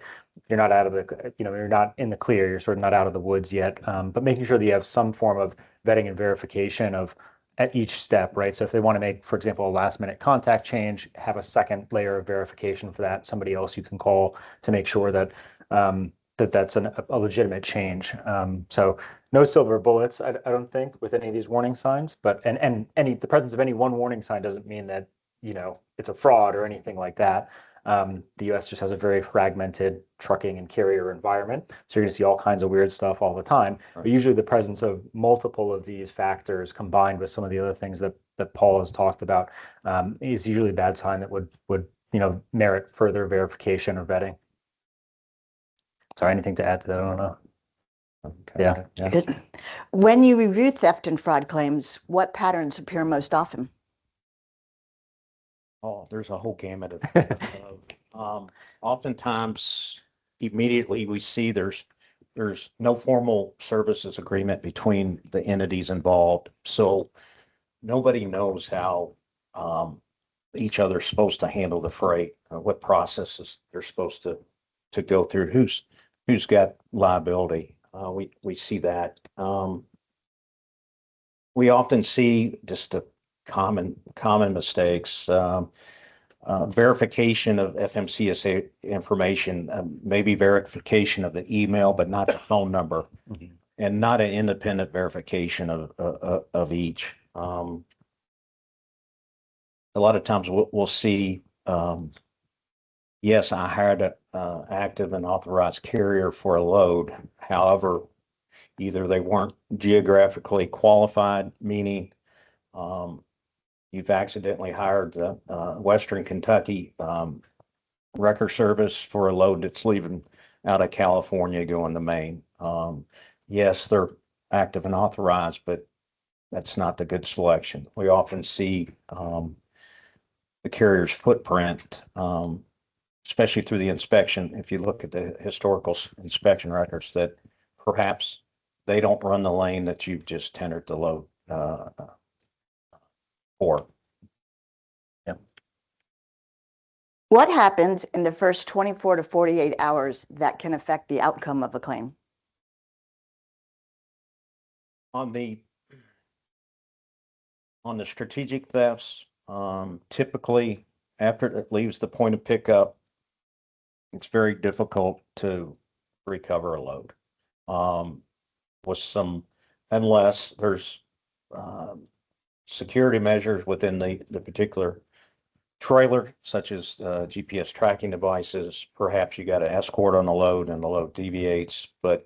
you're not out of the, you're not in the clear, you're sort of not out of the woods yet. But making sure that you have some form of vetting and verification of at each step, right? So if they want to make, for example, a last minute contact change, have a second layer of verification for that, somebody else you can call to make sure that that's a legitimate change. So no silver bullets, I don't think, with any of these warning signs, but and the presence of any one warning sign doesn't mean that, it's a fraud or anything like that. The US just has a very fragmented trucking and carrier environment. So you're going to see all kinds of weird stuff all the time. But usually the presence of multiple of these factors combined with some of the other things that Paul has talked about is usually a bad sign that would merit further verification or vetting. Sorry, anything to add to that? I don't know. Okay. Yeah. Good. When you review theft and fraud claims, what patterns appear most often? Oh, there's a whole gamut of, oftentimes immediately we see there's no formal services agreement between the entities involved. So nobody knows how, each other's supposed to handle the freight, what processes they're supposed to go through, who's got liability. We see that. We often see just the common mistakes. Verification of FMCSA information, maybe verification of the email, but not the phone number, and not an independent verification of each. A lot of times we'll see, yes, I hired an active and authorized carrier for a load. However, either they weren't geographically qualified, meaning you've accidentally hired the Western Kentucky wrecker service for a load that's leaving out of California going to Maine. Yes, they're active and authorized, but that's not the good selection. We often see the carrier's footprint, especially through the inspection. If you look at the historical inspection records, that perhaps they don't run the lane that you've just tendered the load for. Yep. What happens in the first 24 to 48 hours that can affect the outcome of a claim? On the strategic thefts, typically after it leaves the point of pickup, it's very difficult to recover a load. Unless there's security measures within the particular trailer, such as GPS tracking devices. Perhaps you got an escort on the load and the load deviates, but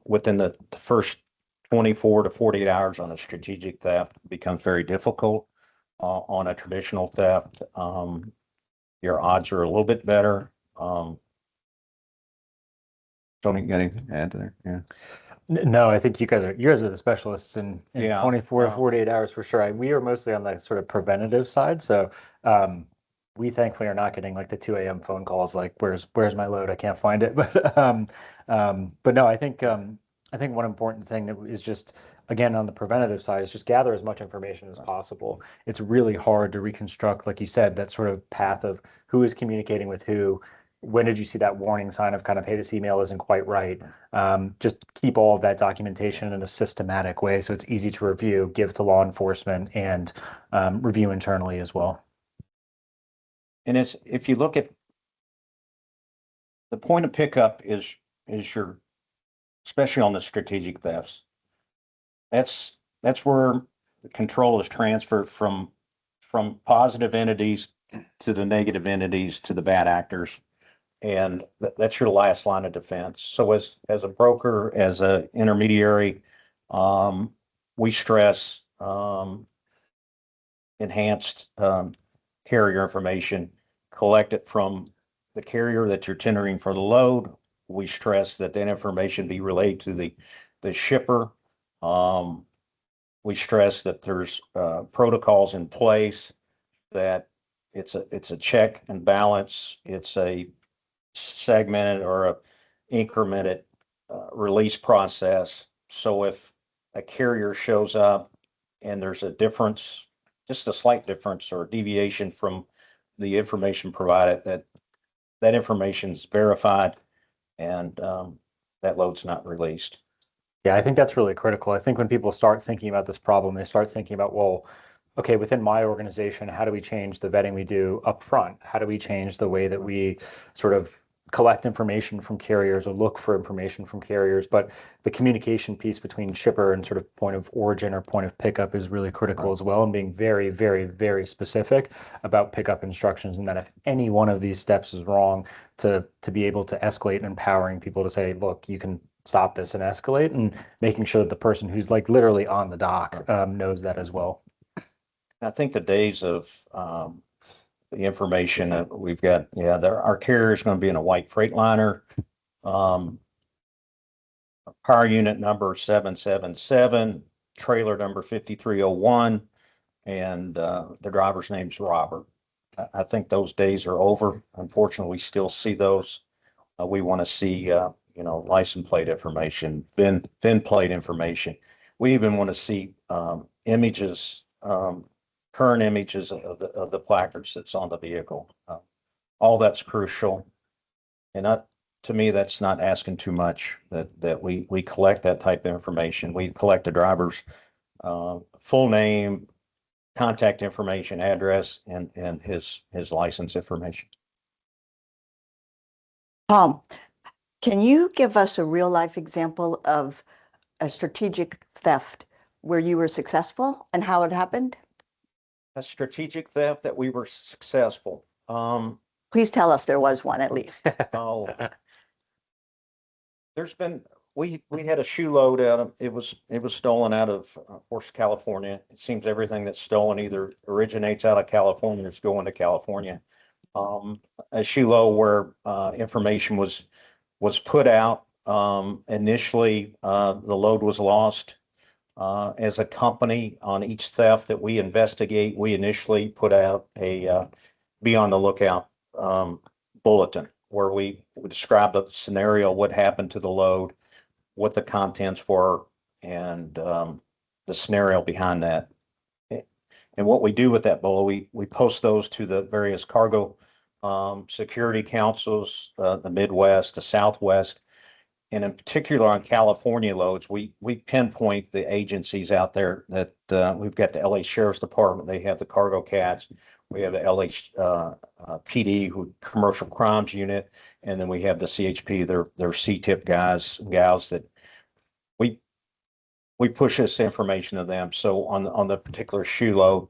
within the first 24 to 48 hours on a strategic theft becomes very difficult. On a traditional theft, your odds are a little bit better. Tony, got anything to add to there? Yeah. No, I think you guys are the specialists in Yeah. 24 to 48 hours for sure. We are mostly on the sort of preventative side. So we thankfully are not getting like the 2 a.m. phone calls like, where's my load? I can't find it. But no, I think one important thing that is just, again, on the preventative side is just gather as much information as possible. It's really hard to reconstruct, like you said, that sort of path of who is communicating with who. when did you see that warning sign of kind of, hey, this email isn't quite right? Just keep all of that documentation in a systematic way so it's easy to review, give to law enforcement, and review internally as well. And it's, if you look at the point of pickup is your, especially on the strategic thefts. That's where the control is transferred from positive entities to the negative entities to the bad actors. And that's your last line of defense. So as a broker, as an intermediary, we stress enhanced carrier information, collect it from the carrier that you're tendering for the load. We stress that that information be relayed to the shipper. We stress that there's protocols in place, that it's a check and balance. It's a segmented or a incremented release process. So if a carrier shows up and there's a difference, just a slight difference or deviation from the information provided, that information is verified and that load's not released. Yeah, I think that's really critical. I think when people start thinking about this problem, they start thinking about, well, okay, within my organization, how do we change the vetting we do up front? How do we change the way that we sort of collect information from carriers or look for information from carriers? But the communication piece between shipper and sort of point of origin or point of pickup is really critical as well, and being very, very, very specific about pickup instructions. And that if any one of these steps is wrong, to be able to escalate and empowering people to say, look, you can stop this and escalate, and making sure that the person who's like literally on the dock knows that as well. I think the days of the information that we've got, our carrier is going to be in a white Freightliner, power unit number 777, trailer number 5301, and the driver's name's Robert. I think those days are over. Unfortunately, we still see those. We want to see, license plate information, VIN plate information. We even want to see images, current images of the placards that's on the vehicle. All that's crucial. And to me, that's not asking too much that we collect that type of information. We collect the driver's full name, contact information, address, and his license information. Paul, can you give us a real life example of a strategic theft where you were successful and how it happened? A strategic theft that we were successful. Please tell us there was one at least. Oh, there's been, we had a shoe load out of, it was stolen out of course, California. It seems everything that's stolen either originates out of California or is going to California. A shoe load where information was put out. Initially, the load was lost. As a company, on each theft that we investigate, we initially put out a be on the lookout bulletin where we described the scenario, what happened to the load, what the contents were, and the scenario behind that. And what we do with that bulletin, we post those to the various cargo security councils, the Midwest, the Southwest. And in particular on California loads, we pinpoint the agencies out there that we've got the LA Sheriff's Department. They have the cargo cats. We have the LA PD, who commercial crimes unit, and then we have the CHP. They're C-tip guys and gals that we push this information to them. So on the particular shoe load,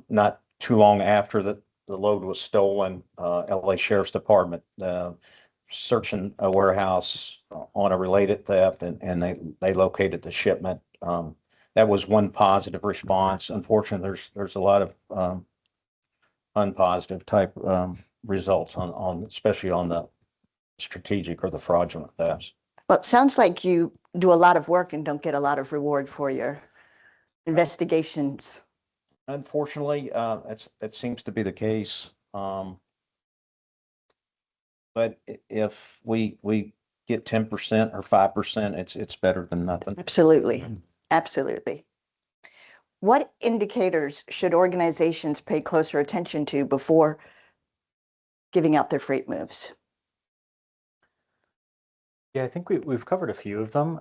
not too long after the load was stolen, LA Sheriff's Department searching a warehouse on a related theft, and they located the shipment. That was one positive response. Unfortunately, there's a lot of unpositive type results on especially on the strategic or the fraudulent thefts. Well, it sounds like you do a lot of work and don't get a lot of reward for your investigations. Unfortunately, that seems to be the case. But if we get 10% or 5%, it's better than nothing. Absolutely. Absolutely. What indicators should organizations pay closer attention to before giving out their freight moves? Yeah, I think we've covered a few of them.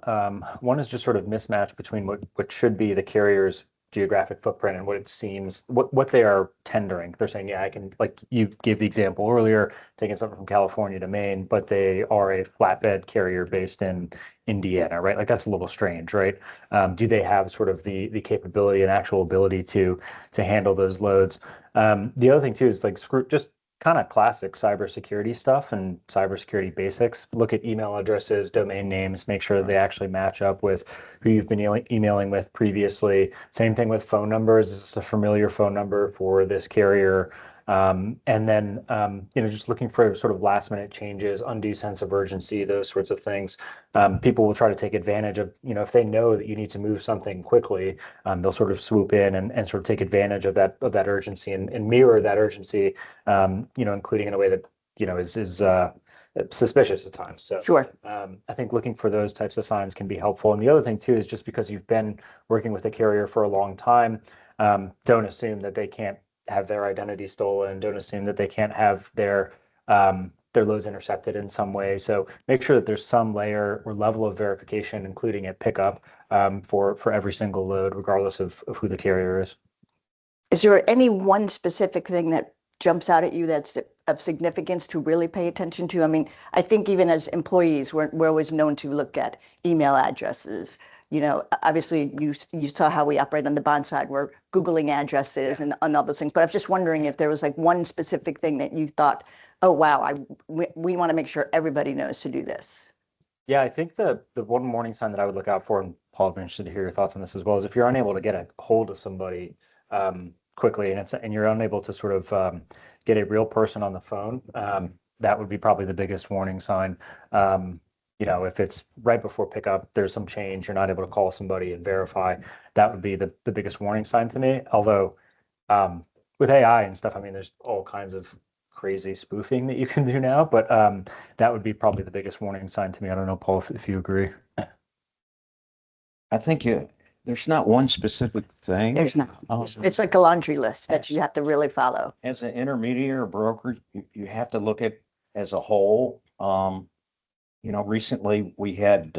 One is just sort of mismatch between what should be the carrier's geographic footprint and what it seems, what they are tendering. They're saying, yeah, I can, like you gave the example earlier, taking something from California to Maine, but they are a flatbed carrier based in Indiana, right? Like that's a little strange, right? Do they have sort of the capability and actual ability to handle those loads? The other thing too is like just kind of classic cybersecurity stuff and cybersecurity basics. Look at email addresses, domain names, make sure that they actually match up with who you've been emailing with previously. Same thing with phone numbers. Is this a familiar phone number for this carrier? And then, just looking for sort of last minute changes, undue sense of urgency, those sorts of things. People will try to take advantage of, if they know that you need to move something quickly, they'll sort of swoop in and sort of take advantage of that urgency and mirror that urgency, including in a way that, is suspicious at times. So Sure. I think looking for those types of signs can be helpful. And the other thing too is just because you've been working with a carrier for a long time, don't assume that they can't have their identity stolen. Don't assume that they can't have their loads intercepted in some way. So make sure that there's some layer or level of verification, including at pickup, for every single load, regardless of who the carrier is. Is there any one specific thing that jumps out at you that's of significance to really pay attention to? I mean, I think even as employees, we're always known to look at email addresses. Obviously you saw how we operate on the bond side. We're Googling addresses and other things. But I was just wondering if there was like one specific thing that you thought, oh, wow, we want to make sure everybody knows to do this. Yeah, I think the one warning sign that I would look out for, and Paul, I'd be interested to hear your thoughts on this as well, is if you're unable to get a hold of somebody quickly and you're unable to sort of get a real person on the phone, that would be probably the biggest warning sign. If it's right before pickup, there's some change, you're not able to call somebody and verify, that would be the biggest warning sign to me. Although with AI and stuff, I mean, there's all kinds of crazy spoofing that you can do now, but that would be probably the biggest warning sign to me. I don't know, Paul, if you agree. I think there's not one specific thing. There's not. It's like a laundry list that you have to really follow. As an intermediary or broker, you have to look at as a whole. Recently we had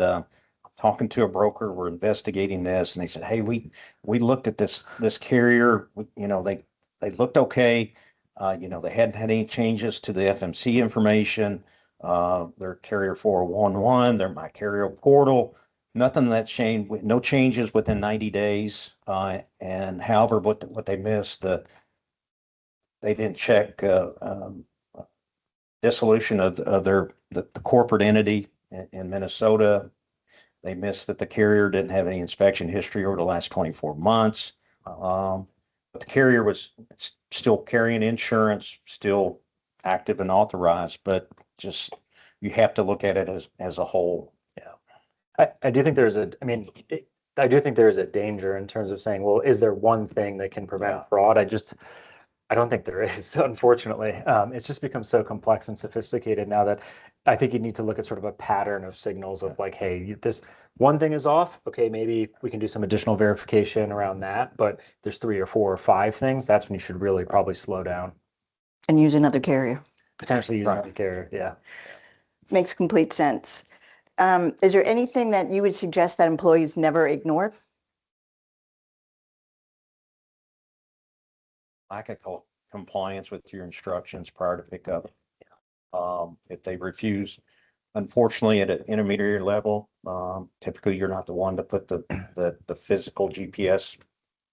talking to a broker, we're investigating this, and they said, hey, we looked at this carrier, they looked okay. They hadn't had any changes to the FMC information. Their carrier 411, their My Carrier portal, nothing that's changed, no changes within 90 days. And however, what they missed, they didn't check dissolution of the corporate entity in Minnesota. They missed that the carrier didn't have any inspection history over the last 24 months. But the carrier was still carrying insurance, still active and authorized, but just you have to look at it as a whole. Yeah, I do think I do think there is a danger in terms of saying, well, is there one thing that can prevent fraud? I don't think there is, unfortunately. It's just become so complex and sophisticated now that I think you need to look at sort of a pattern of signals of like, hey, this one thing is off. Okay, maybe we can do some additional verification around that, but there's 3 or 4 or 5 things. That's when you should really probably slow down. And use another carrier. Potentially use another carrier, yeah. Makes complete sense. Is there anything that you would suggest that employees never ignore? Lack of compliance with your instructions prior to pickup. If they refuse, unfortunately, at an intermediary level, typically you're not the one to put the physical GPS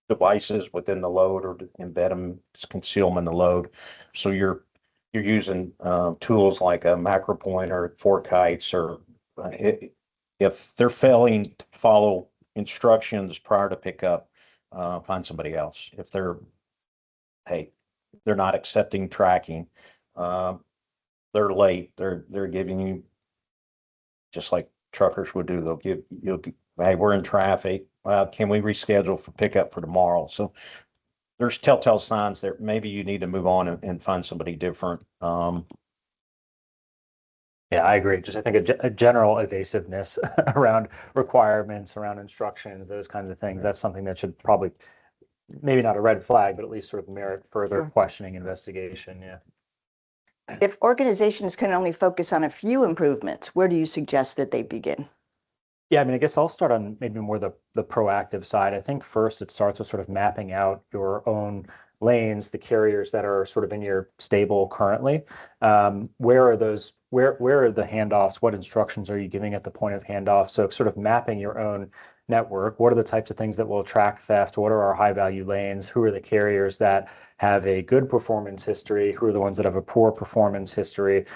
devices within the load or to embed them, conceal them in the load. So you're using tools like a MacroPoint or ForkHeights, or if they're failing to follow instructions prior to pickup, find somebody else. If they're not accepting tracking, they're late, they're giving you, just like truckers would do, hey, we're in traffic, can we reschedule for pickup for tomorrow? So there's telltale signs that maybe you need to move on and find somebody different. Yeah, I agree. Just I think a general evasiveness around requirements, around instructions, those kinds of things. That's something that should probably, maybe not a red flag, but at least sort of merit further questioning, investigation. Yeah. If organizations can only focus on a few improvements, where do you suggest that they begin? Yeah, I mean, I guess I'll start on maybe more the proactive side. I think first it starts with sort of mapping out your own lanes, the carriers that are sort of in your stable currently. Where are those, where are the handoffs? What instructions are you giving at the point of handoff? So sort of mapping your own network. What are the types of things that will attract theft? What are our high value lanes? Who are the carriers that have a good performance history? Who are the ones that have a poor performance history?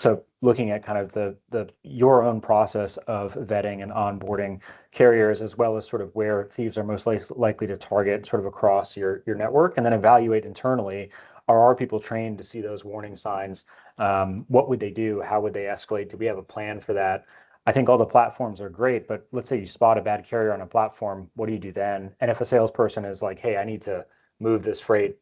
So looking at kind of the your own process of vetting and onboarding carriers, as well as sort of where thieves are most likely to target sort of across your network, and then evaluate internally, are our people trained to see those warning signs? What would they do? How would they escalate? Do we have a plan for that? I think all the platforms are great, but let's say you spot a bad carrier on a platform, what do you do then? And if a salesperson is like, hey, I need to move this freight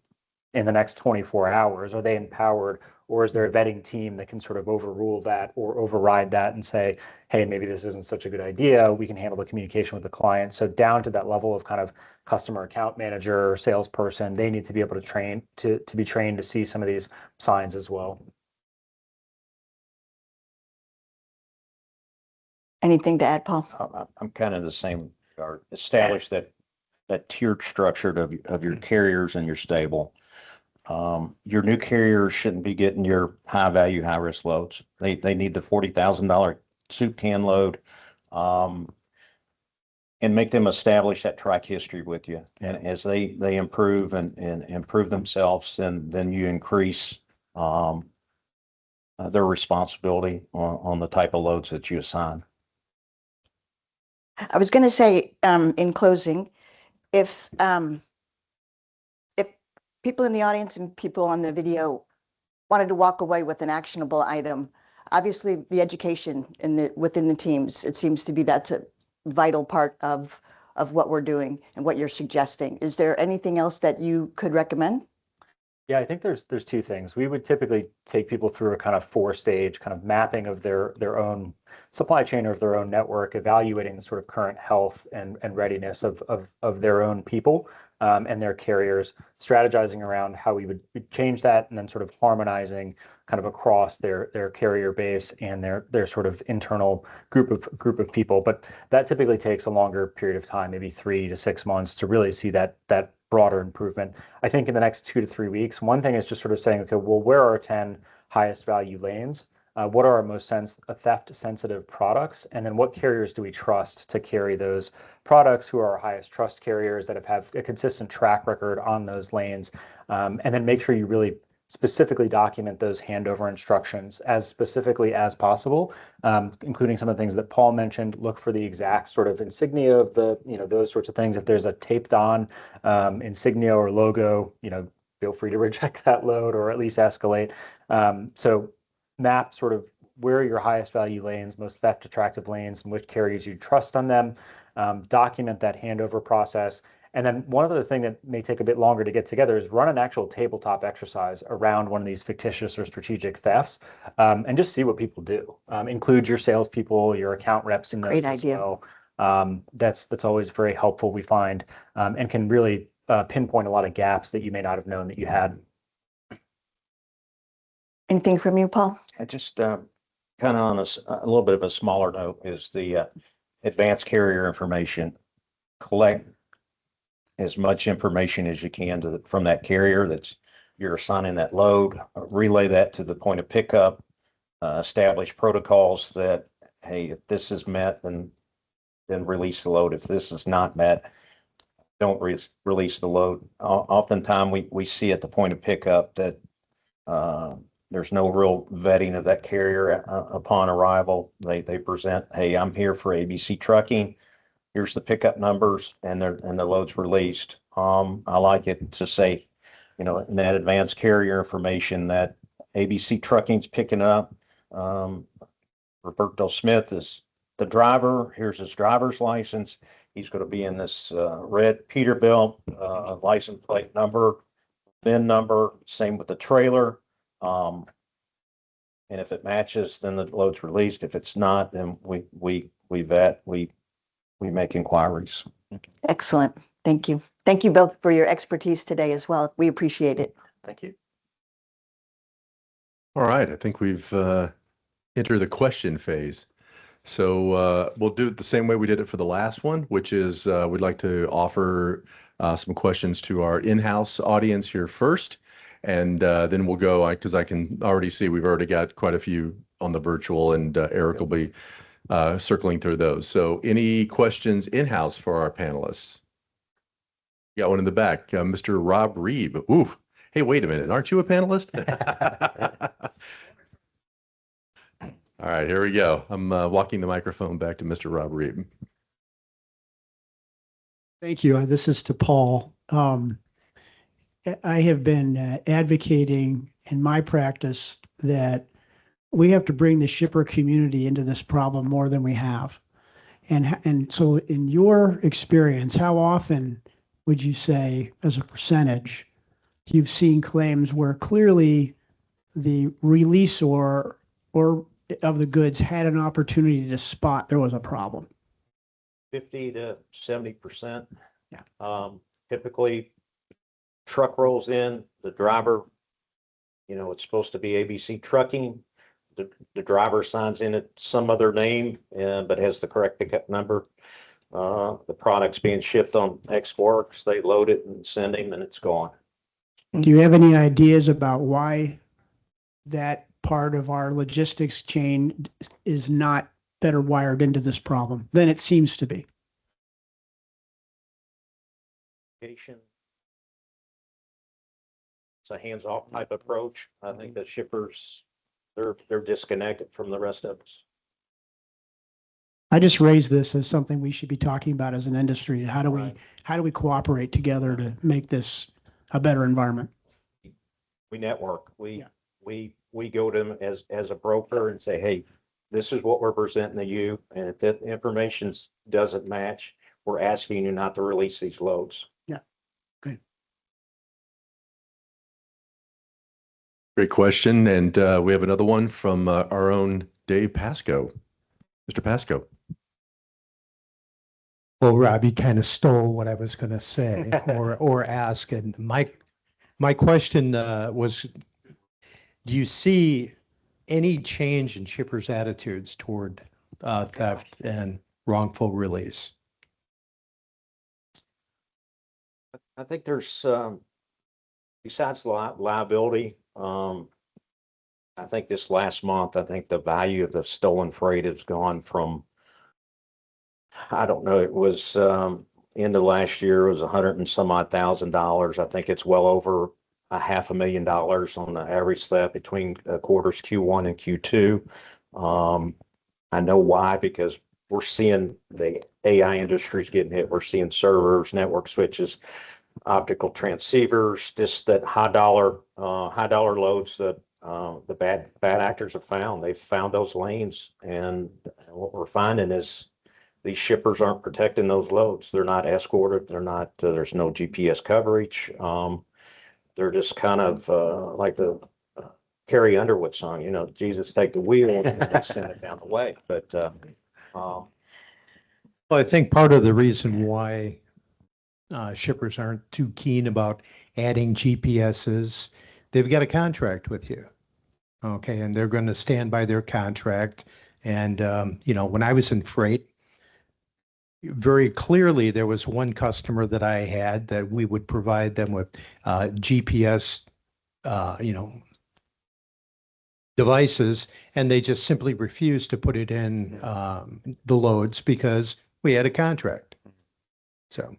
in the next 24 hours, are they empowered? Or is there a vetting team that can sort of overrule that or override that and say, hey, maybe this isn't such a good idea. We can handle the communication with the client. So down to that level of kind of customer account manager or salesperson, they need to be able to train to be trained to see some of these signs as well. Anything to add, Paul? I'm kind of the same, or establish that tiered structure of your carriers and your stable. Your new carriers shouldn't be getting your high value, high risk loads. They need the $40,000 soup can load, and make them establish that track history with you. And as they improve and improve themselves, then you increase their responsibility on the type of loads that you assign. I was going to say, in closing, if people in the audience and people on the video wanted to walk away with an actionable item, obviously the education within the teams, it seems to be that's a vital part of what we're doing and what you're suggesting. Is there anything else that you could recommend? Yeah, I think there's two things. We would typically take people through a kind of 4-stage kind of mapping of their own supply chain or of their own network, evaluating the sort of current health and readiness of their own people and their carriers, strategizing around how we would change that, and then sort of harmonizing kind of across their carrier base and their sort of internal group of people. But that typically takes a longer period of time, maybe 3 to 6 months, to really see that broader improvement. I think in the next 2 to 3 weeks, one thing is just sort of saying, okay, well, where are our 10 highest value lanes? What are our most theft sensitive products? And then what carriers do we trust to carry those products? Who are our highest trust carriers that have a consistent track record on those lanes? And then make sure you really specifically document those handover instructions as specifically as possible, including some of the things that Paul mentioned. Look for the exact sort of insignia of those sorts of things. If there's a taped on insignia or logo, feel free to reject that load or at least escalate. So map sort of where are your highest value lanes, most theft attractive lanes, and which carriers you trust on them. Document that handover process. And then one other thing that may take a bit longer to get together is run an actual tabletop exercise around one of these fictitious or strategic thefts, and just see what people do. Include your salespeople, your account reps in those Great as idea. well. That's always very helpful, we find, and can really pinpoint a lot of gaps that you may not have known that you had. Anything from you, Paul? I just kind of on a little bit of a smaller note is the advanced carrier information. Collect as much information as you can from that carrier that's you're assigning that load, relay that to the point of pickup, establish protocols that, hey, if this is met, then release the load. If this is not met, don't release the load. Oftentimes we see at the point of pickup that there's no real vetting of that carrier upon arrival. They present, hey, I'm here for ABC Trucking. Here's the pickup numbers, and the load's released. I like it to say, in that advanced carrier information that ABC Trucking's picking up. Roberto Smith is the driver. Here's his driver's license. He's going to be in this red Peterbilt, license plate number, VIN number. Same with the trailer. And if it matches, then the load's released. If it's not, then we vet, we make inquiries. Excellent. Thank you. Thank you both for your expertise today as well. We appreciate it. Thank you. All right, I think we've entered the question phase. So we'll do it the same way we did it for the last one, which is we'd like to offer some questions to our in-house audience here first, and then we'll go, because I can already see we've already got quite a few on the virtual, and Eric will be circling through those. So any questions in-house for our panelists? Got one in the back, Mr. Rob Reeb. Ooh, hey, wait a minute, aren't you a panelist? All right, here we go. I'm walking the microphone back to Mr. Rob Reeb. Thank you. This is to Paul. I have been advocating in my practice that we have to bring the shipper community into this problem more than we have. And so in your experience, how often would you say, as a percentage, you've seen claims where clearly the releasor or of the goods had an opportunity to spot there was a problem? 50 to 70%. Yeah. Typically, truck rolls in, the driver, it's supposed to be ABC Trucking. The driver signs in it some other name, but has the correct pickup number. The product's being shipped on X Works. They load it and send him, and it's gone. Do you have any ideas about why that part of our logistics chain is not better wired into this problem than it seems to be? It's a hands-off type approach. I think the shippers, they're disconnected from the rest of us. I just raised this as something we should be talking about as an industry. How do we cooperate together to make this a better environment? We network. We go to them as a broker and say, hey, this is what we're presenting to you. And if that information doesn't match, we're asking you not to release these loads. Yeah. Good. Great question. And we have another one from our own Dave Pasco. Mr. Pasco. Well, Rob, you kind of stole what I was going to say or ask. And my question was, do you see any change in shippers' attitudes toward theft and wrongful release? I think there's, besides liability, I think this last month, I think the value of the stolen freight has gone from, I don't know, it was end of last year, it was $100 and some odd thousand. I think it's well over $500,000 on the average theft between quarters Q1 and Q2. I know why, because we're seeing the AI industries getting hit. We're seeing servers, network switches, optical transceivers, just that high dollar loads that the bad actors have found. They've found those lanes, and what we're finding is these shippers aren't protecting those loads. They're not escorted. They're not. There's no GPS coverage. They're just kind of like the Carrie Underwood song, Jesus take the wheel and they send it down the way. But Well, I think part of the reason why shippers aren't too keen about adding GPS is they've got a contract with you. Okay, and they're going to stand by their contract. And when I was in freight, very clearly there was one customer that I had that we would provide them with GPS devices, and they just simply refused to put it in the loads because we had a contract. So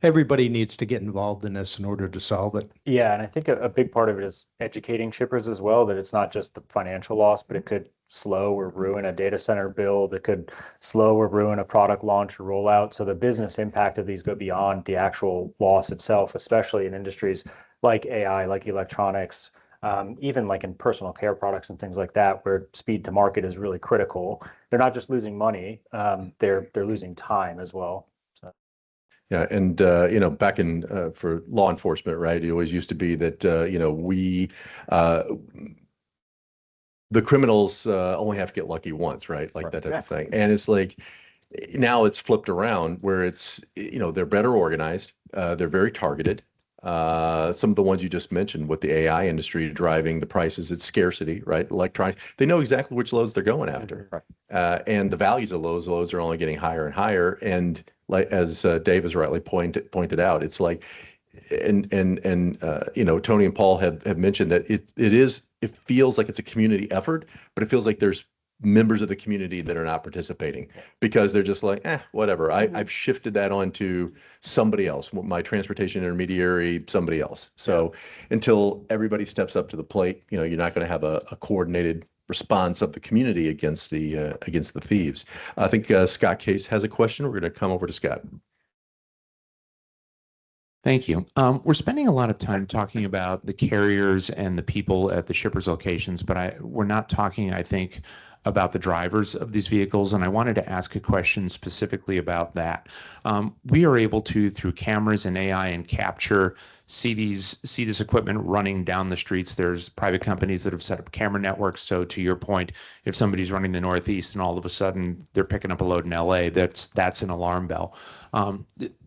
everybody needs to get involved in this in order to solve it. Yeah, and I think a big part of it is educating shippers as well, that it's not just the financial loss, but it could slow or ruin a data center build. It could slow or ruin a product launch or rollout. So the business impact of these go beyond the actual loss itself, especially in industries like AI, like electronics, even like in personal care products and things like that, where speed to market is really critical. They're not just losing money, they're losing time as well. Yeah, and back in for law enforcement, right? It always used to be that the criminals only have to get lucky once, right? Like that type of thing. And it's like now it's flipped around where it's they're better organized, they're very targeted, Some of the ones you just mentioned with the AI industry driving the prices, it's scarcity, right? Electronics, they know exactly which loads they're going after. And the values of those loads are only getting higher and higher. And like, as Dave has rightly pointed out, it's like, and Tony and Paul have mentioned that it feels like it's a community effort, but it feels like there's members of the community that are not participating because they're just like, whatever. I've shifted that onto somebody else, my transportation intermediary, somebody else. So until everybody steps up to the plate, you're not going to have a coordinated response of the community against the thieves. I think Scott Case has a question. We're going to come over to Scott. Thank you. We're spending a lot of time talking about the carriers and the people at the shippers locations, but we're not talking, I think, about the drivers of these vehicles. And I wanted to ask a question specifically about that. We are able to, through cameras and AI and capture, see this equipment running down the streets. There's private companies that have set up camera networks. So to your point, if somebody's running the Northeast and all of a sudden they're picking up a load in LA, that's an alarm bell.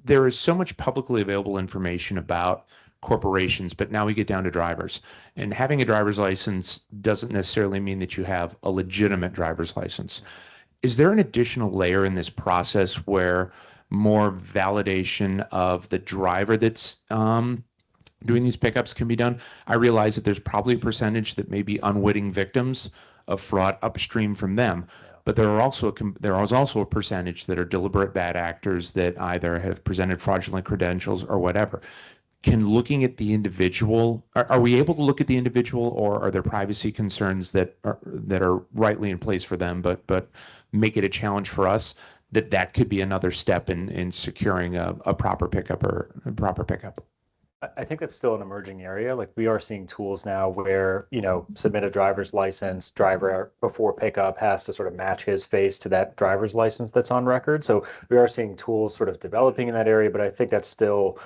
There is so much publicly available information about corporations, but now we get down to drivers. And having a driver's license doesn't necessarily mean that you have a legitimate driver's license. Is there an additional layer in this process where more validation of the driver that's doing these pickups can be done? I realize that there's probably a percentage that may be unwitting victims of fraud upstream from them. But there is also a percentage that are deliberate bad actors that either have presented fraudulent credentials or whatever. Can looking at the individual, are we able to look at the individual, or are there privacy concerns that are rightly in place for them, but make it a challenge for us that could be another step in securing a proper pickup or a proper pickup? I think that's still an emerging area. Like we are seeing tools now where, submit a driver's license, driver before pickup has to sort of match his face to that driver's license that's on record. So we are seeing tools sort of developing in that area, but I think that's still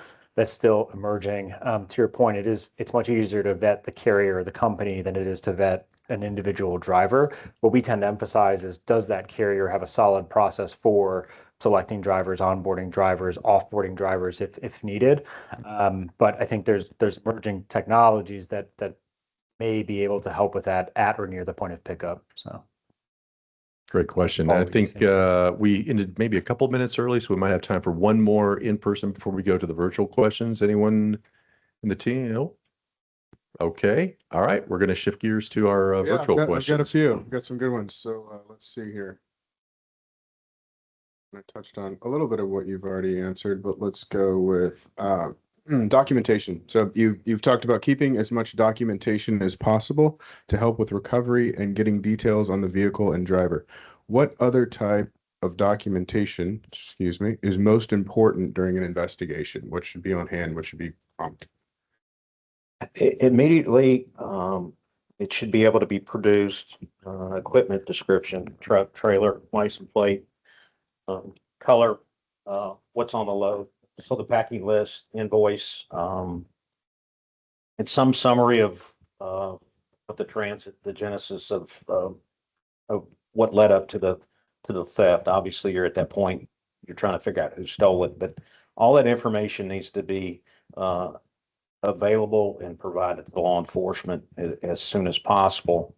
emerging. To your point, it's much easier to vet the carrier or the company than it is to vet an individual driver. What we tend to emphasize is, does that carrier have a solid process for selecting drivers, onboarding drivers, offboarding drivers if needed? But I think there's emerging technologies that may be able to help with that at or near the point of pickup. So. Great question. I think we ended maybe a couple minutes early, so we might have time for one more in person before we go to the virtual questions. Anyone in the team? No? Okay. All right. We're going to shift gears to our virtual questions. I've got a few. I've got some good ones. So let's see here. I touched on a little bit of what you've already answered, but let's go with documentation. So you've talked about keeping as much documentation as possible to help with recovery and getting details on the vehicle and driver. What other type of documentation, is most important during an investigation? What should be on hand? What should be prompt? Immediately, it should be able to be produced, equipment description, truck, trailer, license plate, color, what's on the load. So the packing list, invoice, and some summary of the transit, the genesis of what led up to the theft. Obviously, you're at that point, you're trying to figure out who stole it, but all that information needs to be available and provided to law enforcement as soon as possible.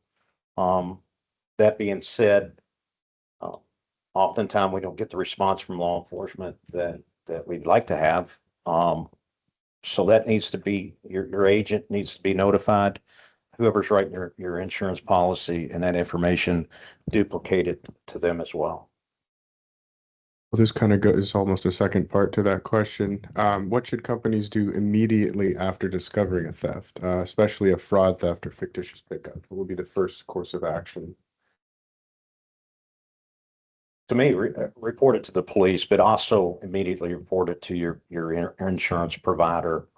That being said, oftentimes we don't get the response from law enforcement that we'd like to have. So that needs to be, your agent needs to be notified, whoever's writing your insurance policy, and that information duplicated to them as well. Well, this kind of is almost a second part to that question. What should companies do immediately after discovering a theft, especially a fraud, theft, or fictitious pickup? What would be the first course of action? To me, report it to the police, but also immediately report it to your insurance provider.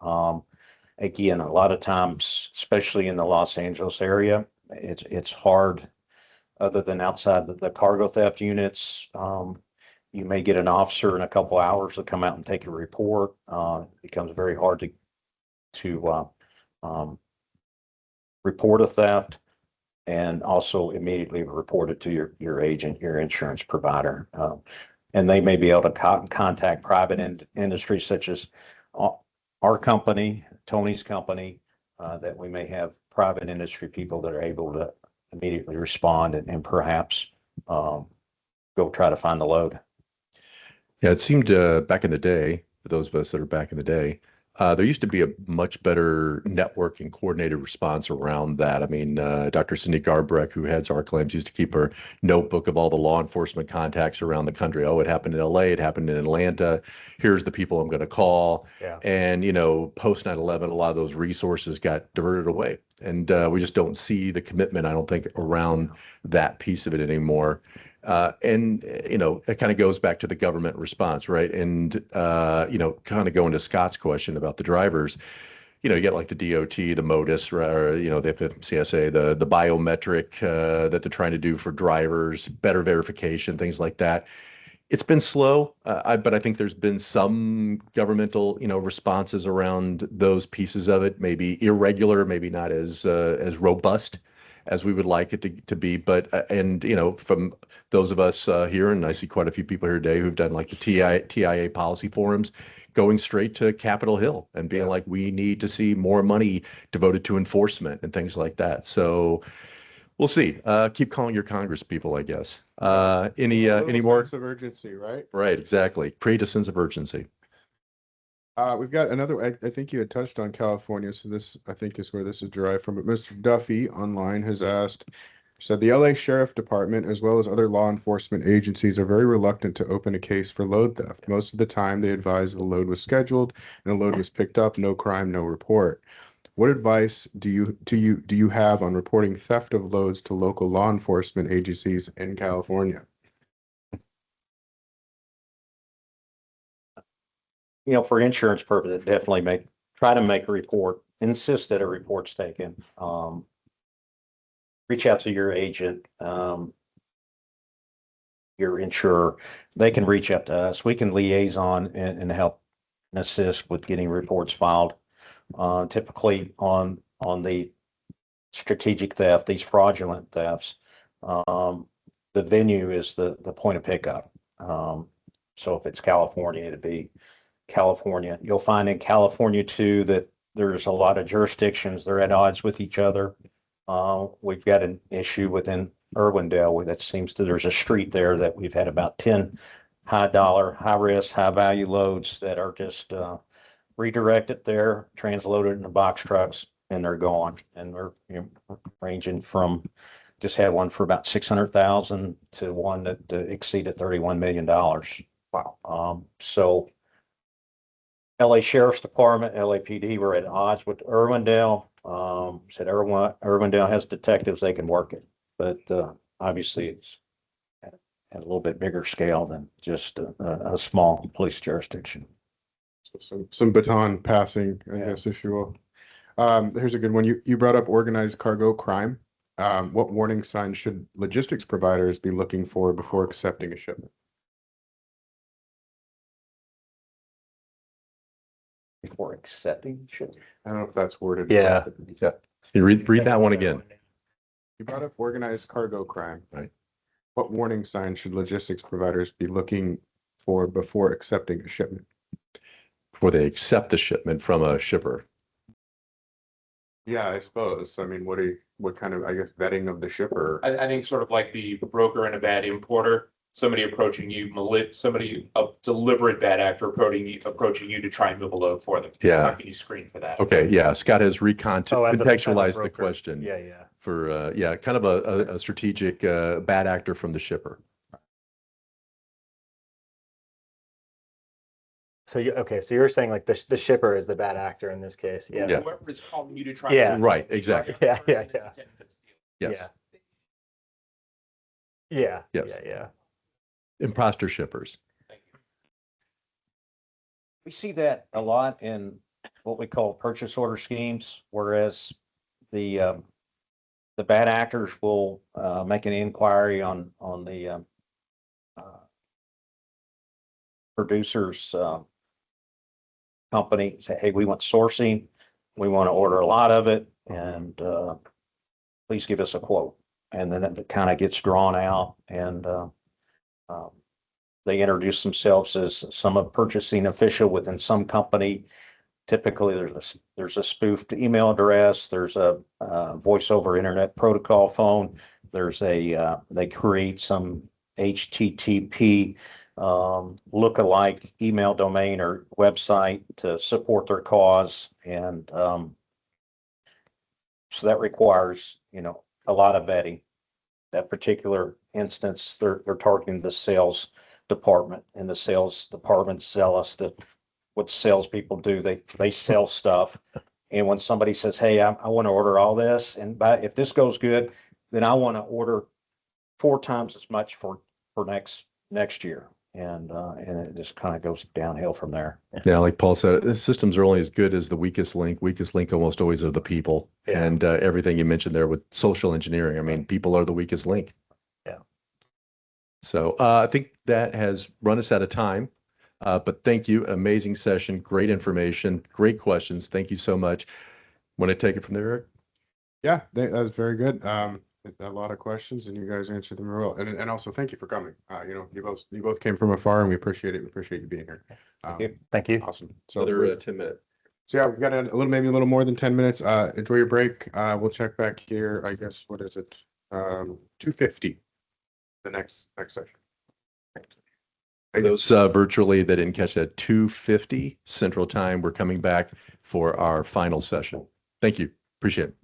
Again, a lot of times, especially in the Los Angeles area, it's hard. Other than outside the cargo theft units, you may get an officer in a couple hours to come out and take a report. It becomes very hard to report a theft, and also immediately report it to your agent, your insurance provider. And they may be able to contact private industries such as our company, Tony's company, that we may have private industry people that are able to immediately respond and perhaps go try to find the load. Yeah, it seemed back in the day, for those of us that are back in the day, there used to be a much better network and coordinated response around that. I mean, Dr. Cindy Garbrecht, who heads our claims, used to keep her notebook of all the law enforcement contacts around the country. Oh, it happened in LA, it happened in Atlanta. Here's the people I'm going to call. Yeah. And, post 9/11, a lot of those resources got diverted away. And we just don't see the commitment, I don't think, around that piece of it anymore. It kind of goes back to the government response, right? And, kind of going to Scott's question about the drivers, you get like the DOT, the MODIS, or, the FMCSA, the biometric that they're trying to do for drivers, better verification, things like that. It's been slow, but I think there's been some governmental, responses around those pieces of it, maybe irregular, maybe not as robust as we would like it to be. But, from those of us here, and I see quite a few people here today who've done like the TIA policy forums, going straight to Capitol Hill and being like, we need to see more money devoted to enforcement and things like that. So we'll see. Keep calling your Congress people, I guess. Any more? Sense of urgency, right? Right, exactly. Create a sense of urgency. We've got another, I think you had touched on California, so this, I think, is where this is derived from. But Mr. Duffy online has said the LA Sheriff Department, as well as other law enforcement agencies, are very reluctant to open a case for load theft. Most of the time, they advise the load was scheduled and the load was picked up, no crime, no report. What advice do you have on reporting theft of loads to local law enforcement agencies in California? For insurance purposes, definitely try to make a report, insist that a report's taken. Reach out to your agent, your insurer. They can reach out to us. We can liaison and help and assist with getting reports filed. Typically on the strategic theft, these fraudulent thefts, the venue is the point of pickup. So if it's California, it'd be California. You'll find in California too that there's a lot of jurisdictions, they're at odds with each other. We've got an issue within Irwindale there's a street there that we've had about 10 high dollar, high risk, high value loads that are just redirected there, transloaded into box trucks, and they're gone. And they're ranging from, just had one for about 600,000 to one that exceeded $31 million. Wow. So LA Sheriff's Department, LAPD, were at odds with Irwindale. Said Irwindale has detectives, they can work it. But obviously it's at a little bit bigger scale than just a small police jurisdiction. So some baton passing, I guess, if you will. Here's a good one. You brought up organized cargo crime. What warning signs should logistics providers be looking for before accepting a shipment? Before accepting shipment? I don't know if that's worded. Yeah. Yeah. Can you read that one again? You brought up organized cargo crime. Right. What warning signs should logistics providers be looking for before accepting a shipment? Before they accept the shipment from a shipper. Yeah, I suppose. I mean, what kind of, I guess, vetting of the shipper? I think sort of like the broker and a bad importer, somebody approaching you, a deliberate bad actor approaching you to try and move a load for them. Yeah. How can you screen for that? Okay, yeah, Scott has As a contextualized the broker. question Yeah. for, kind of a strategic bad actor from the shipper. So you're saying like the shipper is the bad actor in this case. Yeah. Yeah. Whoever is calling you to try. Yeah. and Right, exactly. Yeah. Yes. Yeah. Yes. Yeah. Imposter shippers. We see that a lot in what we call purchase order schemes, whereas the bad actors will make an inquiry on the producer's company, say, hey, we want sourcing, we want to order a lot of it, and please give us a quote. And then it kind of gets drawn out, and they introduce themselves as some purchasing official within some company typically there's a spoofed email address, there's a voice over internet protocol phone, there's they create some HTTP look-alike email domain or website to support their cause. And so that requires, a lot of vetting. That particular instance, they're targeting the sales department, and the sales department sell us what salespeople do. They sell stuff. And when somebody says, hey, I want to order all this, and if this goes good, then I want to order 4 times as much for next year. And it just kind of goes downhill from there. Yeah, like Paul said, the systems are only as good as the weakest link. Weakest link almost always are the people. Yeah. And everything you mentioned there with social engineering, I mean, people are the weakest link. Yeah. So I think that has run us out of time. But thank you. Amazing session. Great information. Great questions. Thank you so much. Want to take it from there, Eric? Yeah, that was very good. A lot of questions, and you guys answered them very well. And also thank you for coming. You both came from afar, and we appreciate it. We appreciate you being here. Thank you. Awesome. So Another 10 minutes. So yeah, we've got maybe a little more than 10 minutes. Enjoy your break. We'll check back here. I guess, what is it? 2:50, the next session. For those virtually that didn't catch that, 2:50 Central Time, we're coming back for our final session. Thank you. Appreciate it.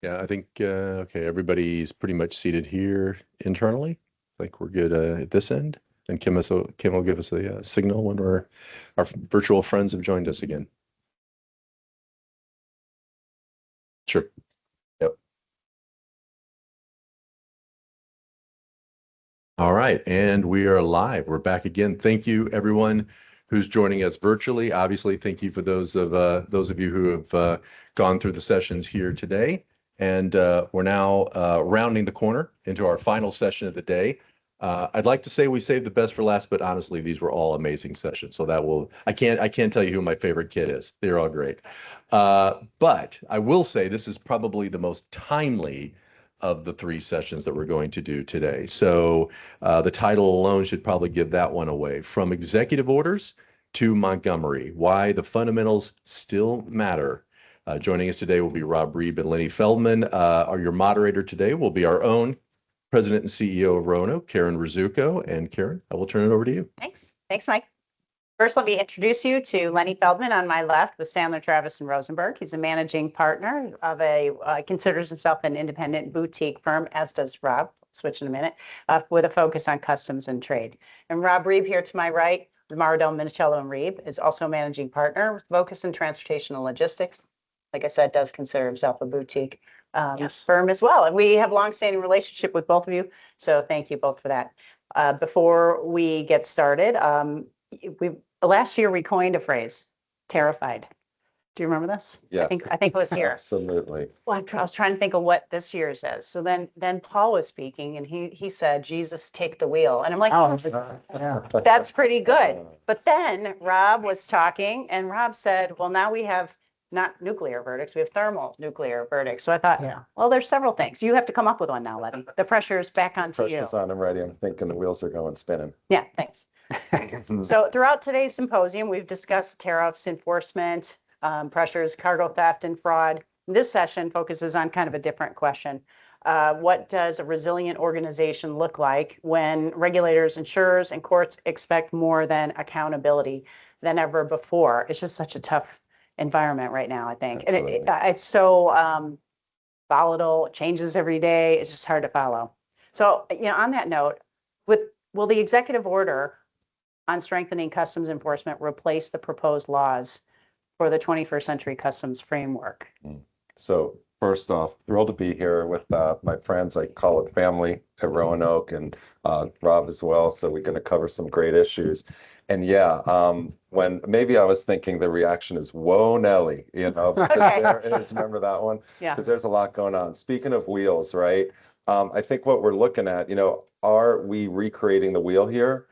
Yeah, I think, okay, everybody's pretty much seated here internally. I think we're good at this end. And Kim will give us a signal when our virtual friends have joined us again. Sure. Yep. All right, and we are live. We're back again. Thank you, everyone who's joining us virtually. Obviously, thank you for those of you who have gone through the sessions here today. And we're now rounding the corner into our final session of the day. I'd like to say we saved the best for last, but honestly, these were all amazing sessions. So I can't tell you who my favorite kid is. They're all great. But I will say this is probably the most timely of the 3 sessions that we're going to do today. So the title alone should probably give that one away. From executive orders to Montgomery, why the fundamentals still matter. Joining us today will be Rob Reeb and Lenny Feldman. Your moderator today will be our own President and CEO of Roanoke, Karen Rizzuto. And Karen, I will turn it over to you. Thanks. Thanks, Mike. First, let me introduce you to Lenny Feldman on my left with Sandler, Travis, and Rosenberg. He's a managing partner of considers himself an independent boutique firm, as does Rob, switch in a minute, with a focus on customs and trade. And Rob Reeb here to my right, Maradel, Minicello, and Reeb, is also a managing partner with focus in transportation and logistics. Like I said, does consider himself a boutique firm as well. And we have a longstanding relationship with both of you. So thank you both for that. Before we get started, last year we coined a phrase, terrified. Do you remember this? Yes. I think it was here. Absolutely. Well, I was trying to think of what this year says. So then Paul was speaking and he said, Jesus, take the wheel. And I'm like, Yeah. that's pretty good. But then Rob was talking and Rob said, well, now we have not nuclear verdicts, we have thermal nuclear verdicts. So I thought, well, there's several things. You have to come up with one now, Letty. The pressure is back onto you. Pressure's on, I'm ready. I'm thinking the wheels are going spinning. Yeah, thanks. So throughout today's symposium, we've discussed tariffs, enforcement, pressures, cargo theft, and fraud. This session focuses on kind of a different question. What does a resilient organization look like when regulators, insurers, and courts expect more than accountability than ever before? It's just such a tough environment right now, I think. And it's so volatile, it changes every day. It's just hard to follow. So, on that note, will the executive order on strengthening customs enforcement replace the proposed laws for the 21st century customs framework? So first off, thrilled to be here with my friends. I call it family at Roanoke and Rob as well. So we're going to cover some great issues. And when maybe I was thinking the reaction is, whoa, Nelly, because there is, remember that one? Yeah. Because there's a lot going on. Speaking of wheels, right? I think what we're looking at, are we recreating the wheel here?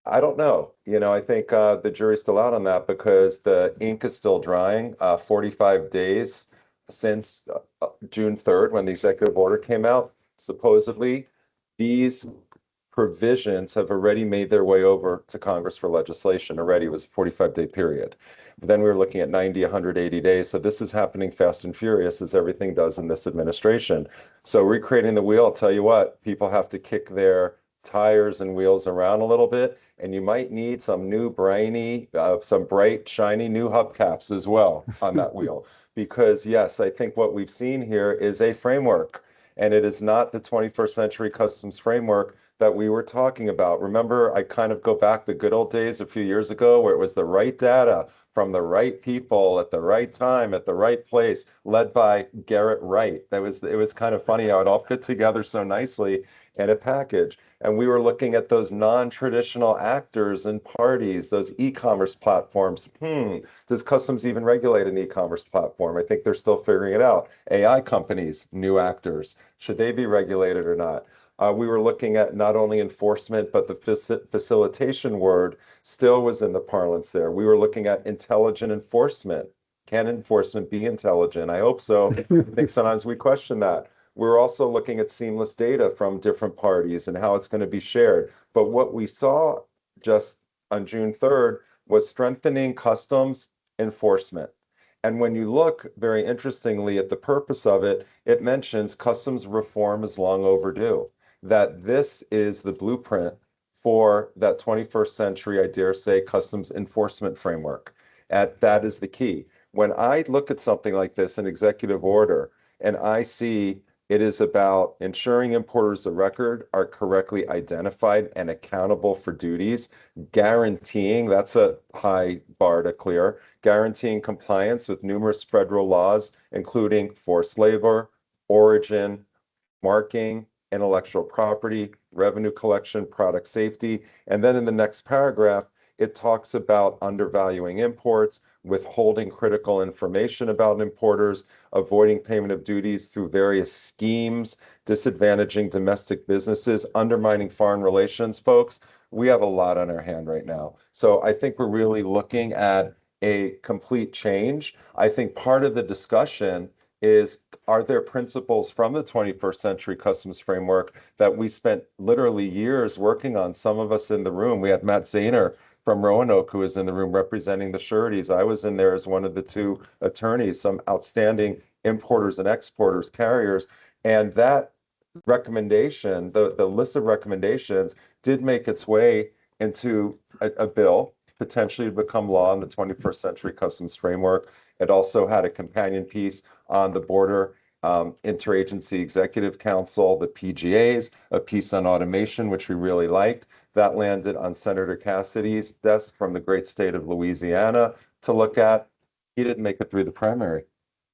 I don't know. I think the jury's still out on that because the ink is still drying. 45 days since June 3rd, when the executive order came out, supposedly these provisions have already made their way over to Congress for legislation already. It was a 45-day period. But then we were looking at 90, 180 days. So this is happening fast and furious as everything does in this administration. So recreating the wheel, I'll tell you what, people have to kick their tires and wheels around a little bit, and you might need some new some bright, shiny new hubcaps as well on that wheel. Because yes, I think what we've seen here is a framework, and it is not the 21st century customs framework that we were talking about. Remember, I kind of go back the good old days a few years ago where it was the right data from the right people at the right time, at the right place, led by Garrett Wright. It was kind of funny how it all fit together so nicely in a package. And we were looking at those non-traditional actors and parties, those e-commerce platforms. Does customs even regulate an e-commerce platform? I think they're still figuring it out. AI companies, new actors, should they be regulated or not? We were looking at not only enforcement, but the facilitation word still was in the parlance there. We were looking at intelligent enforcement. Can enforcement be intelligent? I hope so. I think sometimes we question that. We're also looking at seamless data from different parties and how it's going to be shared. But what we saw just on June 3rd was strengthening customs enforcement. And when you look very interestingly at the purpose of it, it mentions customs reform is long overdue. That this is the blueprint for that 21st century, I dare say, customs enforcement framework. That is the key. When I look at something like this, an executive order, And I see it is about ensuring importers of record are correctly identified and accountable for duties, guaranteeing, that's a high bar to clear, guaranteeing compliance with numerous federal laws, including forced labor, origin, marking, intellectual property, revenue collection, product safety. And then in the next paragraph, it talks about undervaluing imports, withholding critical information about importers, avoiding payment of duties through various schemes, disadvantaging domestic businesses, undermining foreign relations. Folks, we have a lot on our hand right now. So I think we're really looking at a complete change. I think part of the discussion is, are there principles from the 21st century customs framework that we spent literally years working on? Some of us in the room, we had Matt Zahner from Roanoke, who was in the room representing the sureties. I was in there as one of the two attorneys, some outstanding importers and exporters, carriers. And that recommendation, the list of recommendations did make its way into a bill, potentially to become law in the 21st century customs framework. It also had a companion piece on the border Interagency Executive Council, the PGAs, a piece on automation, which we really liked. That landed on Senator Cassidy's desk from the great state of Louisiana to look at. He didn't make it through the primary.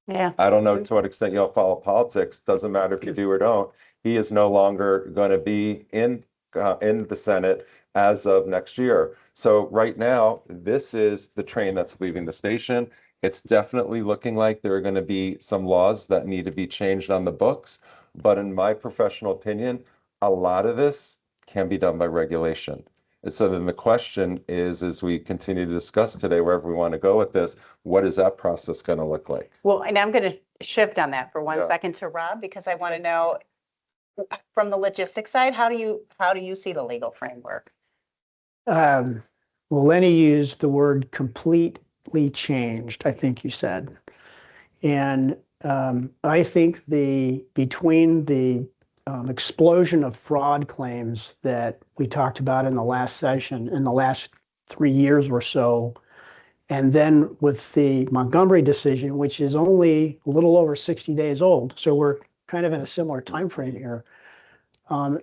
Yeah. I don't know to what extent y'all follow politics. Doesn't matter if you do or don't. He is no longer going to be in the Senate as of next year. So right now, this is the train that's leaving the station. It's definitely looking like there are going to be some laws that need to be changed on the books. But in my professional opinion, a lot of this can be done by regulation. And so then the question is, as we continue to discuss today, wherever we want to go with this, what is that process going to look like? Well, and I'm going to shift on that for one second to Rob, because I want to know from the logistics side, how do you see the legal framework? Well, Lenny used the word completely changed, I think you said. And I think between the explosion of fraud claims that we talked about in the last session, in the last 3 years or so, and then with the Montgomery decision, which is only a little over 60 days old, so we're kind of in a similar time frame here.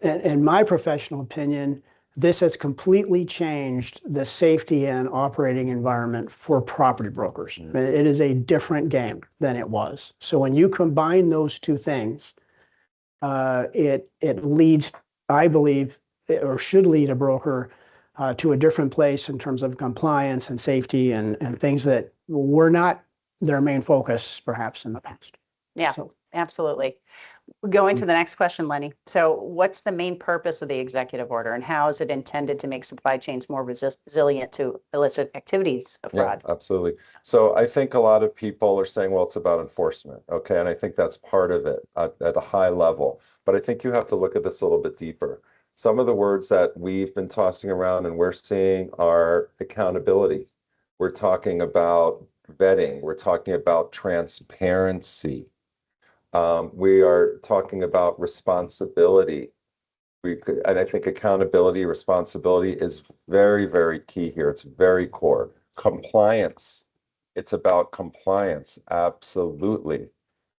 In my professional opinion, this has completely changed the safety and operating environment for property brokers. It is a different game than it was. So when you combine those two things, it leads, I believe, or should lead a broker to a different place in terms of compliance and safety and things that were not their main focus perhaps in the past. Yeah, absolutely. Going to the next question, Lenny. So what's the main purpose of the executive order, and how is it intended to make supply chains more resilient to illicit activities of fraud? Yeah, absolutely. So I think a lot of people are saying, well, it's about enforcement. Okay. And I think that's part of it at a high level. But I think you have to look at this a little bit deeper. Some of the words that we've been tossing around and we're seeing are accountability. We're talking about vetting. We're talking about transparency. We are talking about responsibility. And I think accountability, responsibility is very, very key here. It's very core. Compliance. It's about compliance. Absolutely.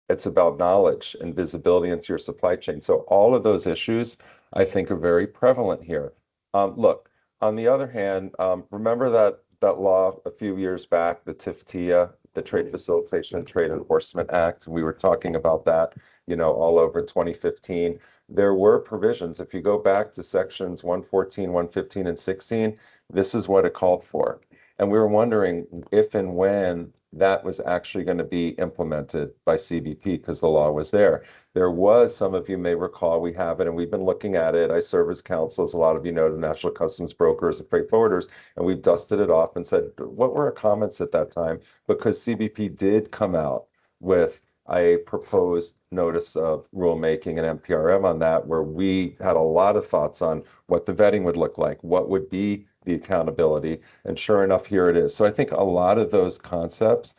It's about knowledge and visibility into your supply chain. So all of those issues, I think, are very prevalent here. Look, on the other hand, remember that law a few years back, the TFTIA, the Trade Facilitation and Trade Enforcement Act. We were talking about that, all over 2015. There were provisions. If you go back to sections 114, 115, and 16, this is what it called for. And we were wondering if and when that was actually going to be implemented by CBP, because the law was there. There was, some of you may recall, we have it, and we've been looking at it. I serve as counsel, as a lot of you know, to National Customs Brokers and Freight Forwarders, and we've dusted it off and said, what were our comments at that time? Because CBP did come out with a proposed notice of rulemaking and NPRM on that, where we had a lot of thoughts on what the vetting would look like, what would be the accountability, and sure enough, here it is. So I think a lot of those concepts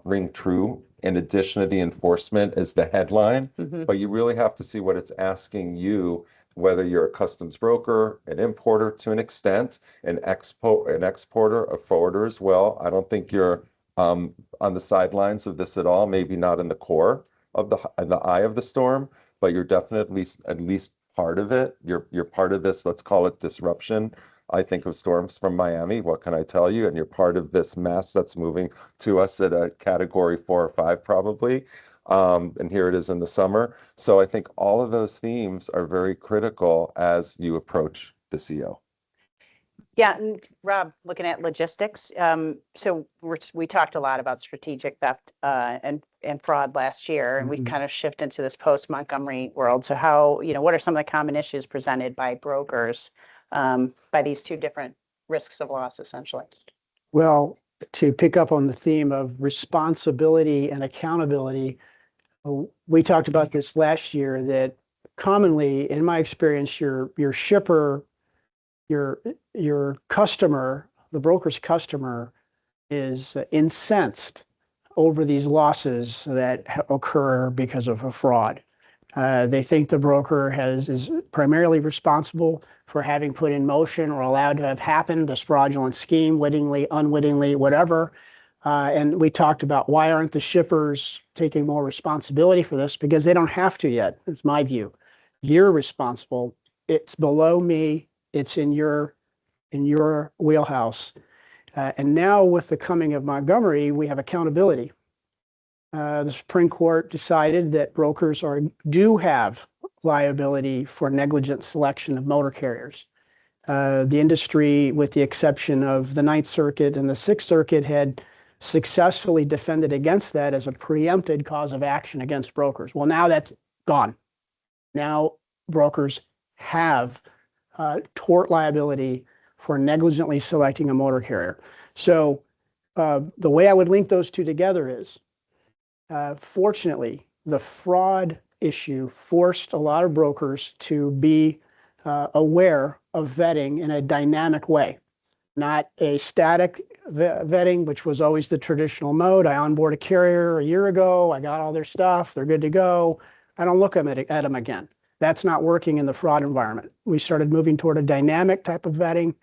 ring true, in addition to the enforcement as the headline, but you really have to see what it's asking you, whether you're a customs broker, an importer to an extent, an exporter, a forwarder as well. I don't think you're on the sidelines of this at all, maybe not in the core, of the eye of the storm, but you're definitely at least part of it. You're part of this, let's call it disruption. I think of storms from Miami. What can I tell you? And you're part of this mess that's moving to us at a category 4 or 5 probably. And here it is in the summer. So I think all of those themes are very critical as you approach the CO. Yeah, and Rob, looking at logistics, so we talked a lot about strategic theft and fraud last year, and we kind of shift into this post-Montgomery world. So how, what are some of the common issues presented by brokers by these two different risks of loss, essentially? Well, to pick up on the theme of responsibility and accountability, we talked about this last year, that commonly, in my experience, your shipper, your customer, the broker's customer, is incensed over these losses that occur because of a fraud. They think the broker is primarily responsible for having put in motion or allowed to have happened this fraudulent scheme, wittingly, unwittingly, whatever. And we talked about, why aren't the shippers taking more responsibility for this? Because they don't have to yet. It's my view. You're responsible. It's below me. It's in your wheelhouse. And now with the coming of Montgomery, we have accountability. The Supreme Court decided that brokers do have liability for negligent selection of motor carriers. The industry, with the exception of the Ninth Circuit and the Sixth Circuit, had successfully defended against that as a preempted cause of action against brokers. Well, now that's gone. Now brokers have tort liability for negligently selecting a motor carrier. So the way I would link those two together is, fortunately, the fraud issue forced a lot of brokers to be aware of vetting in a dynamic way, not a static vetting, which was always the traditional mode. I onboard a carrier a year ago, I got all their stuff, they're good to go, I don't look at them again. That's not working in the fraud environment. We started moving toward a dynamic type of vetting,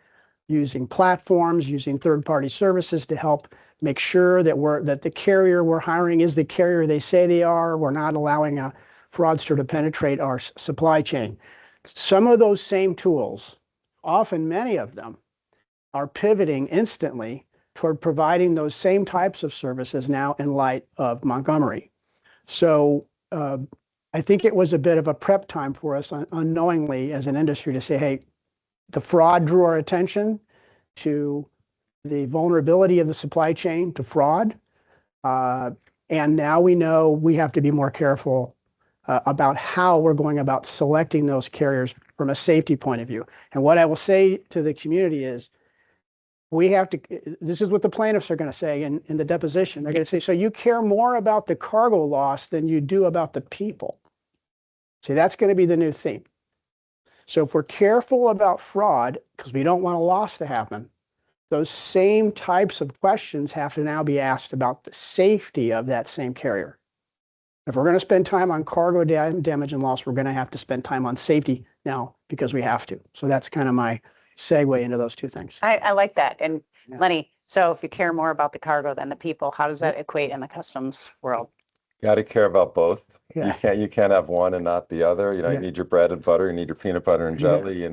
using platforms, using third-party services to help make sure that the carrier we're hiring is the carrier they say they are. We're not allowing a fraudster to penetrate our supply chain. Some of those same tools, often many of them, are pivoting instantly toward providing those same types of services now in light of Montgomery. So I think it was a bit of a prep time for us unknowingly as an industry to say, hey, the fraud drew our attention to the vulnerability of the supply chain to fraud. And now we know we have to be more careful about how we're going about selecting those carriers from a safety point of view. And what I will say to the community is, this is what the plaintiffs are going to say in the deposition. They're going to say, so you care more about the cargo loss than you do about the people. See, that's going to be the new theme. So if we're careful about fraud, because we don't want a loss to happen, those same types of questions have to now be asked about the safety of that same carrier. If we're going to spend time on cargo damage and loss, we're going to have to spend time on safety now because we have to. So that's kind of my segue into those two things. I like that. And Lenny, so if you care more about the cargo than the people, how does that equate in the customs world? You got to care about both. Yeah. You can't have one and not the other. You need your bread and butter, you need your peanut butter and jelly, you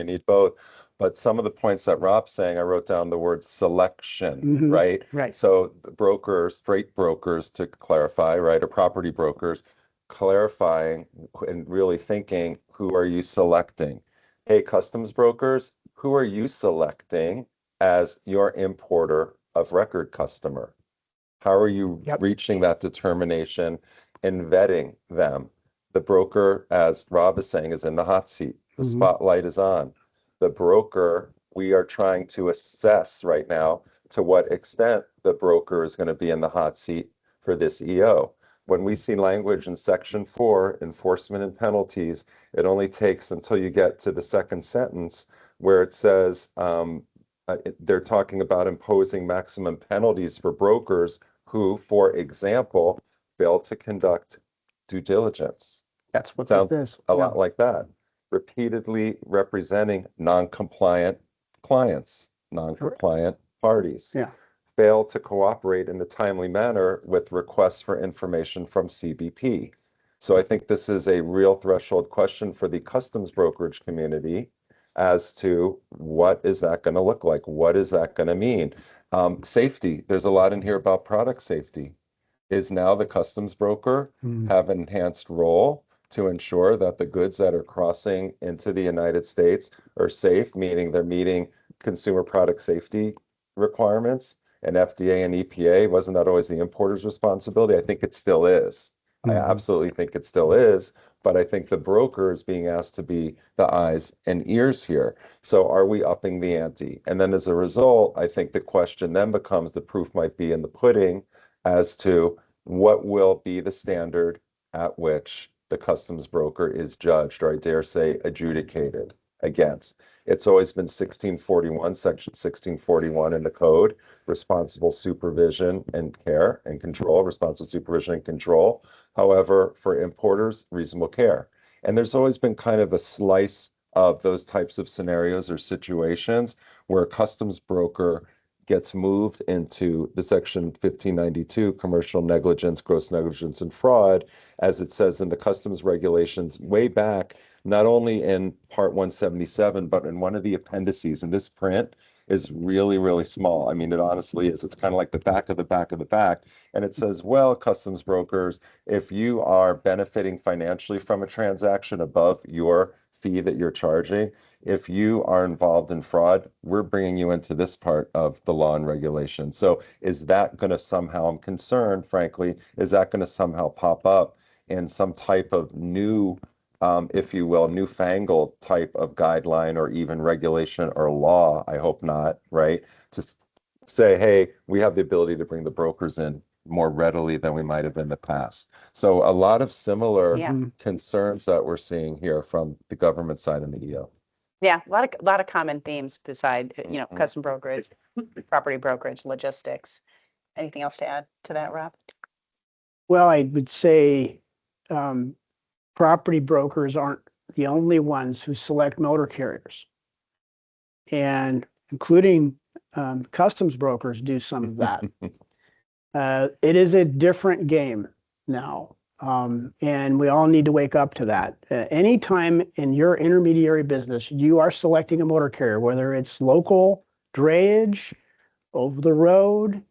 need both. But some of the points that Rob's saying, I wrote down the word selection, right? Right. So the brokers, freight brokers to clarify, right, or property brokers, clarifying and really thinking, who are you selecting? Hey, customs brokers, who are you selecting as your importer of record customer? How are you reaching that determination and vetting them? The broker, as Rob is saying, is in the hot seat. The spotlight is on. The broker, we are trying to assess right now to what extent the broker is going to be in the hot seat for this EO. When we see language in Section 4, enforcement and penalties, it only takes until you get to the second sentence where it says they're talking about imposing maximum penalties for brokers who, for example, fail to conduct due diligence. That's what Sounds that is. a lot like that. Repeatedly representing non-compliant clients, non-compliant parties. Yeah. fail to cooperate in a timely manner with requests for information from CBP. So I think this is a real threshold question for the customs brokerage community as to what is that going to look like? What is that going to mean? Safety, there's a lot in here about product safety. Is now the customs broker have an enhanced role to ensure that the goods that are crossing into the United States are safe, meaning they're meeting consumer product safety requirements, and FDA and EPA? Wasn't that always the importer's responsibility? I think it still is. I absolutely think it still is, but I think the broker is being asked to be the eyes and ears here. So are we upping the ante? And then as a result, I think the question then becomes, the proof might be in the pudding as to what will be the standard at which the customs broker is judged, or I dare say adjudicated against. It's always been 1641, section 1641 in the code, responsible supervision and care and control, responsible supervision and control. However, for importers, reasonable care. And there's always been kind of a slice of those types of scenarios or situations where a customs broker gets moved into the section 1592, commercial negligence, gross negligence, and fraud, as it says in the customs regulations way back, not only in part 177, but in one of the appendices. And this print is really, really small. I mean, it honestly is. It's kind of like the back of the back of the back. And it says, well, customs brokers, if you are benefiting financially from a transaction above your fee that you're charging, if you are involved in fraud, we're bringing you into this part of the law and regulation. So is that going to somehow, I'm concerned, frankly, is that going to somehow pop up in some type of new, if you will, newfangled type of guideline or even regulation or law? I hope not, right? To say, hey, we have the ability to bring the brokers in more readily than we might have in the past. So a lot of similar concerns that we're seeing here from the government side and the EO. Yeah, a lot of common themes beside, custom brokerage, property brokerage, logistics. Anything else to add to that, Rob? Well, I would say property brokers aren't the only ones who select motor carriers. And including customs brokers do some of that. It is a different game now. And we all need to wake up to that. Anytime in your intermediary business, you are selecting a motor carrier, whether it's local, drayage, over the road,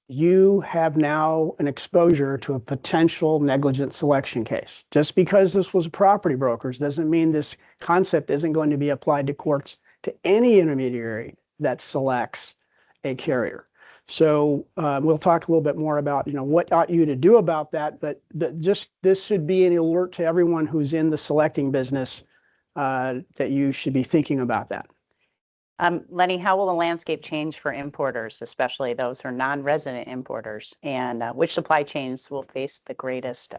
you have now an exposure to a potential negligent selection case. Just because this was property brokers doesn't mean this concept isn't going to be applied to courts to any intermediary that selects a carrier. So we'll talk a little bit more about, what ought you to do about that, but just this should be an alert to everyone who's in the selecting business that you should be thinking about that. Lenny, how will the landscape change for importers, especially those who are non-resident importers, and which supply chains will face the greatest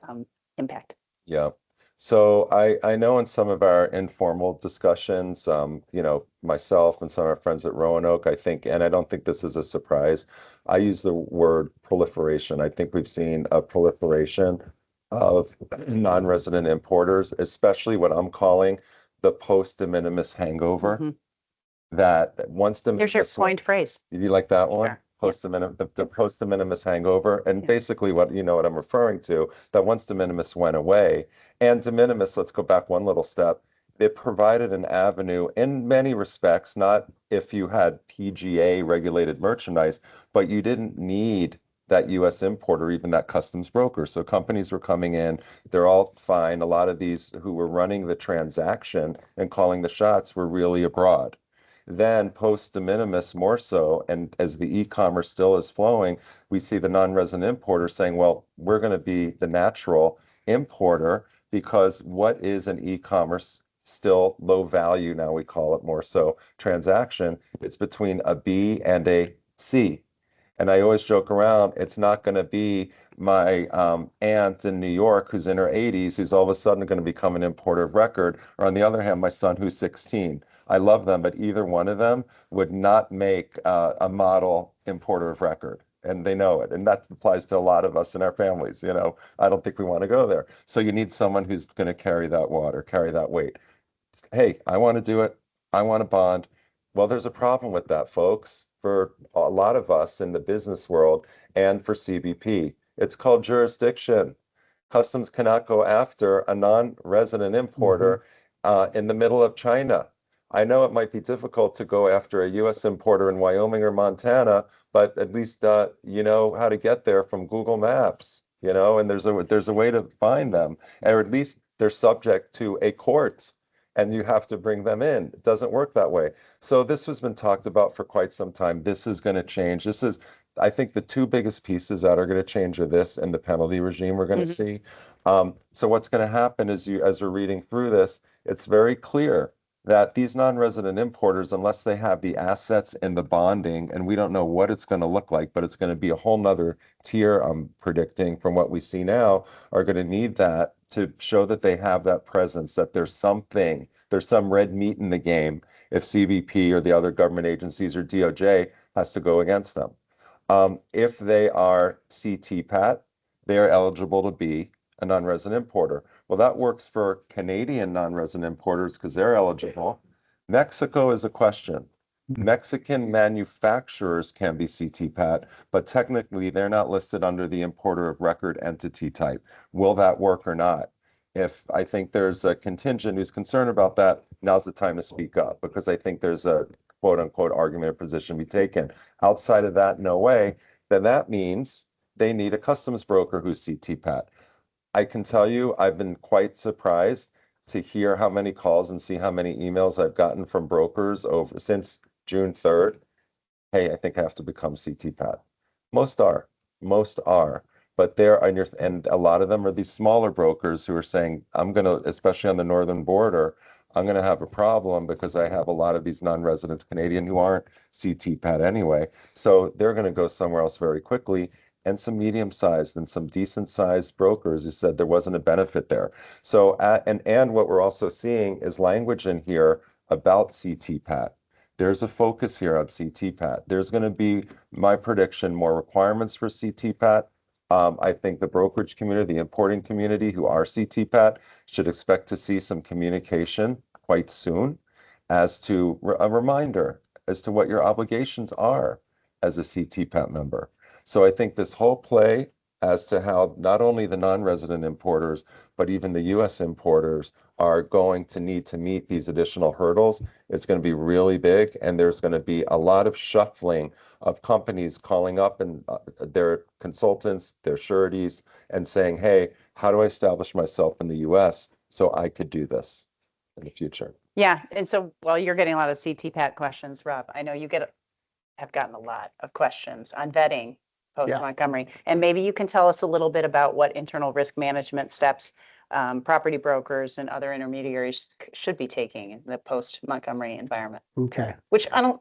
impact? Yeah. So I know in some of our informal discussions, myself and some of our friends at Roanoke, I think, and I don't think this is a surprise, I use the word proliferation. I think we've seen a proliferation of non-resident importers, especially what I'm calling the post-de minimis hangover. That once the Here's your point phrase. Do you like that one? Sure. The post-de minimis hangover, and basically what I'm referring to, that once de minimis went away, and de minimis, let's go back one little step, it provided an avenue in many respects, not if you had PGA regulated merchandise, but you didn't need that US import or even that customs broker. So companies were coming in, they're all fine. A lot of these who were running the transaction and calling the shots were really abroad. Then post de minimis more so, and as the e-commerce still is flowing, we see the non-resident importer saying, well, we're going to be the natural importer, because what is an e-commerce still low value now, we call it more so transaction, it's between a B and a C. And I always joke around, it's not going to be my aunt in New York who's in her 80s who's all of a sudden going to become an importer of record, or on the other hand, my son who's 16. I love them, but either one of them would not make a model importer of record. And they know it. And that applies to a lot of us in our families. I don't think we want to go there. So you need someone who's going to carry that water, carry that weight. Hey, I want to do it. I want to bond. Well, there's a problem with that, folks. for a lot of us in the business world and for CBP. It's called jurisdiction. Customs cannot go after a non-resident importer in the middle of China. I know it might be difficult to go after a U.S. importer in Wyoming or Montana, but at least you know how to get there from Google Maps, you know, and there's a way to find them, or at least they're subject to a court, and you have to bring them in. It doesn't work that way. So this has been talked about for quite some time. This is going to change. This is, I think, the two biggest pieces that are going to change are this and the penalty regime we're going to see. So what's going to happen is as we're reading through this, it's very clear that these non-resident importers, unless they have the assets and the bonding, and we don't know what it's going to look like, but it's going to be a whole nother tier, I'm predicting from what we see now, are going to need that to show that they have that presence, that there's some red meat in the game if CBP or the other government agencies or DOJ has to go against them. If they are CTPAT, they are eligible to be a non-resident importer. Well, that works for Canadian non-resident importers because they're eligible. Mexico is a question. Mexican manufacturers can be CTPAT, but technically they're not listed under the importer of record entity type. Will that work or not? If I think there's a contingent who's concerned about that, now's the time to speak up, because I think there's a quote unquote argument or position to be taken. Outside of that, no way. Then that means they need a customs broker who's CTPAT. I can tell you, I've been quite surprised to hear how many calls and see how many emails I've gotten from brokers over since June 3rd. Hey, I think I have to become CTPAT. Most are, but and a lot of them are these smaller brokers who are saying, I'm going to, especially on the northern border, I'm going to have a problem because I have a lot of these non-residents Canadian who aren't CTPAT anyway. So they're going to go somewhere else very quickly. And some medium-sized and some decent-sized brokers who said there wasn't a benefit there. So, and what we're also seeing is language in here about CTPAT. There's a focus here on CTPAT. There's going to be, my prediction, more requirements for CTPAT. I think the brokerage community, the importing community who are CTPAT should expect to see some communication quite soon as to a reminder as to what your obligations are as a CTPAT member. So I think this whole play as to how not only the non-resident importers, but even the U.S. importers are going to need to meet these additional hurdles, it's going to be really big. And there's going to be a lot of shuffling of companies calling up and their consultants, their sureties, and saying, hey, how do I establish myself in the U.S. so I could do this in the future? Yeah. And so while you're getting a lot of CTPAT questions, Rob, I know you have gotten a lot of questions on vetting post-Montgomery. And maybe you can tell us a little bit about what internal risk management steps property brokers and other intermediaries should be taking in the post-Montgomery environment. Okay. Which I don't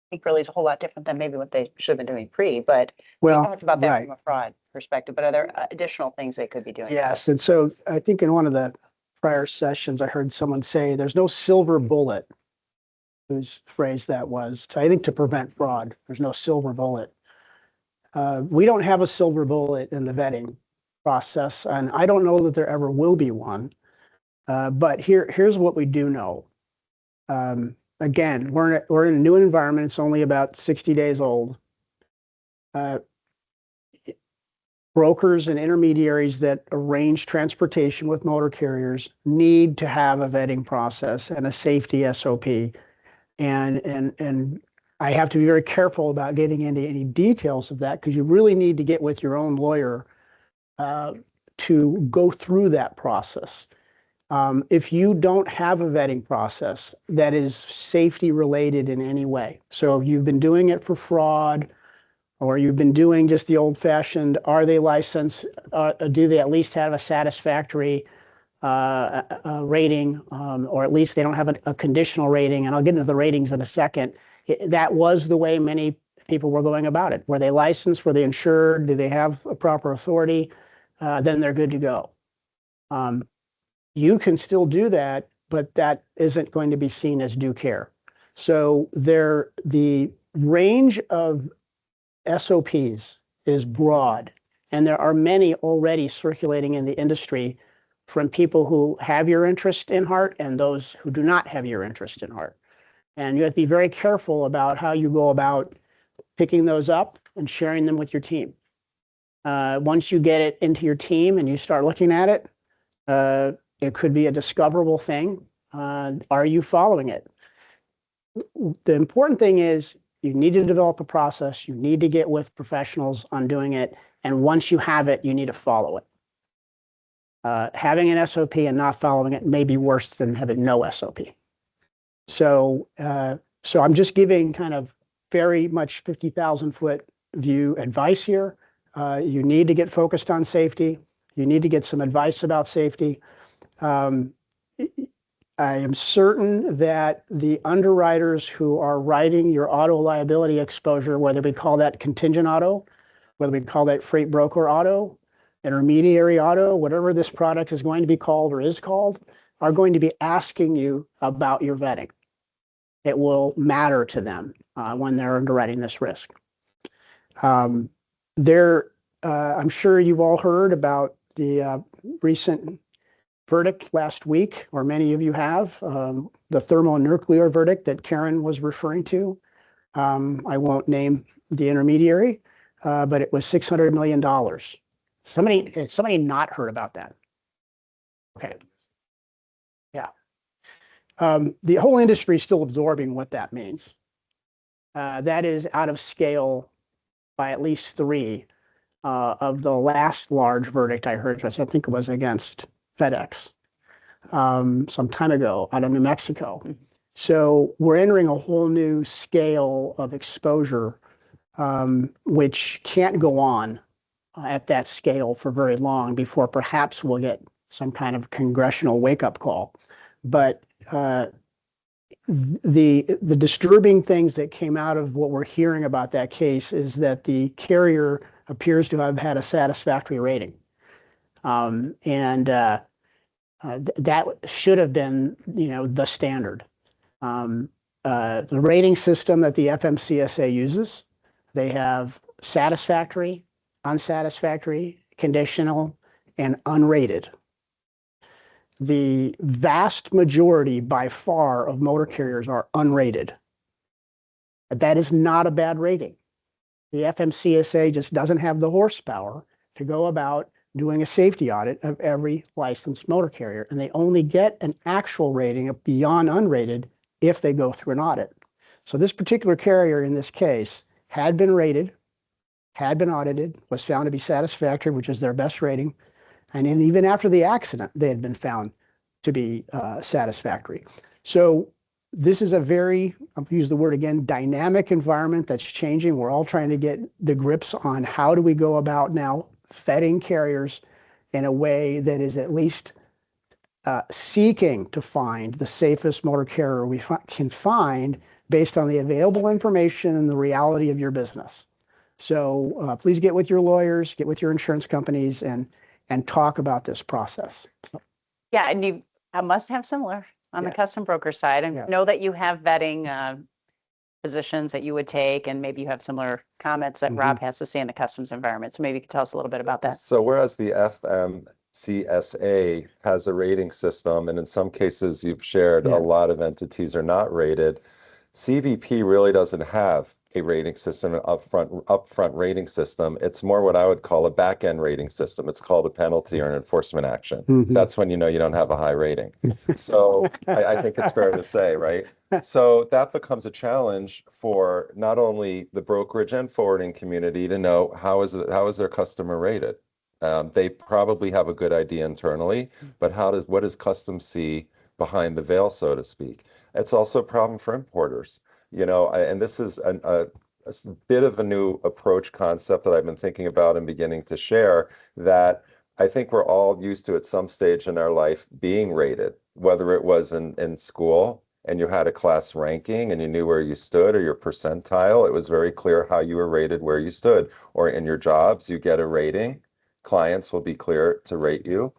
think really is a whole lot different than maybe what they should have been doing pre, but Well, we talked about that right. from a fraud perspective, but are there additional things they could be doing? Yes, and so I think in one of the prior sessions, I heard someone say there's no silver bullet, whose phrase that was, I think to prevent fraud. There's no silver bullet. We don't have a silver bullet in the vetting process, and I don't know that there ever will be one. But here's what we do know. Again, we're in a new environment. It's only about 60 days old. Brokers and intermediaries that arrange transportation with motor carriers need to have a vetting process and a safety SOP. And I have to be very careful about getting into any details of that because you really need to get with your own lawyer to go through that process. If you don't have a vetting process that is safety related in any way, so if you've been doing it for fraud, or you've been doing just the old fashioned, are they licensed? Do they at least have a satisfactory rating, or at least they don't have a conditional rating? And I'll get into the ratings in a second. That was the way many people were going about it. Were they licensed? Were they insured? Do they have a proper authority? Then they're good to go. You can still do that, but that isn't going to be seen as due care. So the range of SOPs is broad, and there are many already circulating in the industry from people who have your interest in heart and those who do not have your interest in heart. And you have to be very careful about how you go about picking those up and sharing them with your team. Once you get it into your team and you start looking at it, it could be a discoverable thing. Are you following it? The important thing is you need to develop a process. You need to get with professionals on doing it. And once you have it, you need to follow it. Having an SOP and not following it may be worse than having no SOP. So I'm just giving kind of very much 50,000-foot view advice here. You need to get focused on safety. You need to get some advice about safety. I am certain that the underwriters who are writing your auto liability exposure, whether we call that contingent auto, whether we call that freight broker auto, intermediary auto, whatever this product is going to be called or is called, are going to be asking you about your vetting. It will matter to them when they're underwriting this risk. I'm sure you've all heard about the recent verdict last week, or many of you have, the thermonuclear verdict that Karen was referring to. I won't name the intermediary, but it was $600 million. Somebody not heard about that? Okay. Yeah. The whole industry is still absorbing what that means. That is out of scale by at least 3 of the last large verdict I heard, which I think it was against FedEx some time ago out of New Mexico. So we're entering a whole new scale of exposure, which can't go on at that scale for very long before perhaps we'll get some kind of congressional wake-up call. But the disturbing things that came out of what we're hearing about that case is that the carrier appears to have had a satisfactory rating. That should have been, the standard. The rating system that the FMCSA uses, they have satisfactory, unsatisfactory, conditional, and unrated. The vast majority by far of motor carriers are unrated. That is not a bad rating. The FMCSA just doesn't have the horsepower to go about doing a safety audit of every licensed motor carrier, and they only get an actual rating of beyond unrated if they go through an audit. So this particular carrier in this case had been rated, had been audited, was found to be satisfactory, which is their best rating, and even after the accident, they had been found to be satisfactory. So this is a very, I'll use the word again, dynamic environment that's changing. We're all trying to get the grips on how do we go about now vetting carriers in a way that is at least seeking to find the safest motor carrier we can find based on the available information and the reality of your business. So please get with your lawyers, get with your insurance companies, and talk about this process. Yeah, and you must have similar on the custom broker side, and know that you have vetting positions that you would take, and maybe you have similar comments that Rob has to say in the customs environment. So maybe you could tell us a little bit about that. So whereas the FMCSA has a rating system, and in some cases you've shared a lot of entities are not rated, CBP really doesn't have a rating system, an upfront rating system. It's more what I would call a back-end rating system. It's called a penalty or an enforcement action. That's when you know you don't have a high rating. So I think it's fair to say, right? So that becomes a challenge for not only the brokerage and forwarding community to know how is their customer rated. They probably have a good idea internally, but what does customs see behind the veil, so to speak? It's also a problem for importers. And this is a bit of a new approach concept that I've been thinking about and beginning to share, that I think we're all used to at some stage in our life being rated, whether it was in school and you had a class ranking and you knew where you stood, or your percentile. It was very clear how you were rated, where you stood. Or in your jobs, you get a rating. Clients will be clear to rate you.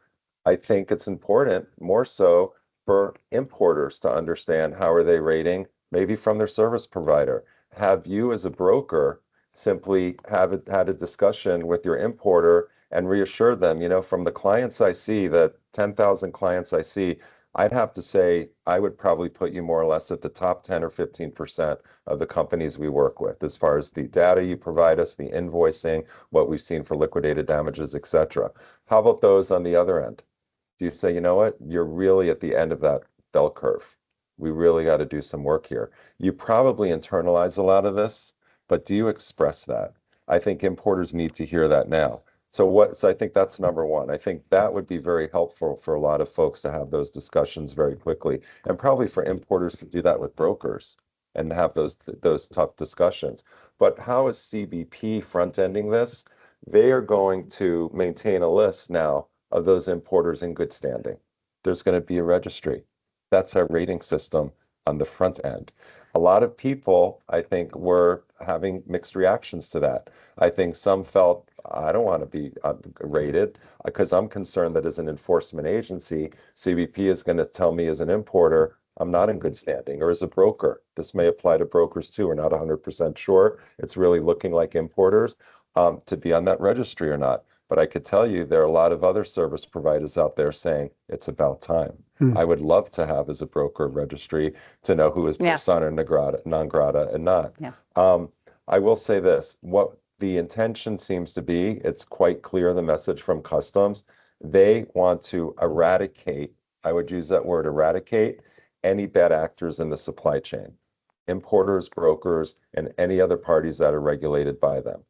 I think it's important, more so, for importers to understand how are they rating, maybe from their service provider. Have you as a broker simply had a discussion with your importer and reassure them, from the clients I see, the 10,000 clients I see, I'd have to say I would probably put you more or less at the top 10 or 15% of the companies we work with, as far as the data you provide us, the invoicing, what we've seen for liquidated damages, et cetera. How about those on the other end? Do you say, you know what, you're really at the end of that bell curve? We really got to do some work here. You probably internalize a lot of this, but do you express that? I think importers need to hear that now. So I think that's number one. I think that would be very helpful for a lot of folks to have those discussions very quickly, and probably for importers to do that with brokers and have those tough discussions. But how is CBP front-ending this? They are going to maintain a list now of those importers in good standing. There's going to be a registry. That's our rating system on the front end. A lot of people, I think, were having mixed reactions to that. I think some felt, I don't want to be rated because I'm concerned that as an enforcement agency, CBP is going to tell me as an importer, I'm not in good standing, or as a broker. This may apply to brokers too. We're not 100% sure. It's really looking like importers to be on that registry or not. But I could tell you there are a lot of other service providers out there saying it's about time. I would love to have as a broker registry to know who is persona non grata and not. I will say this, what the intention seems to be, it's quite clear the message from Customs. They want to eradicate, I would use that word, eradicate, any bad actors in the supply chain, importers, brokers, and any other parties that are regulated by them.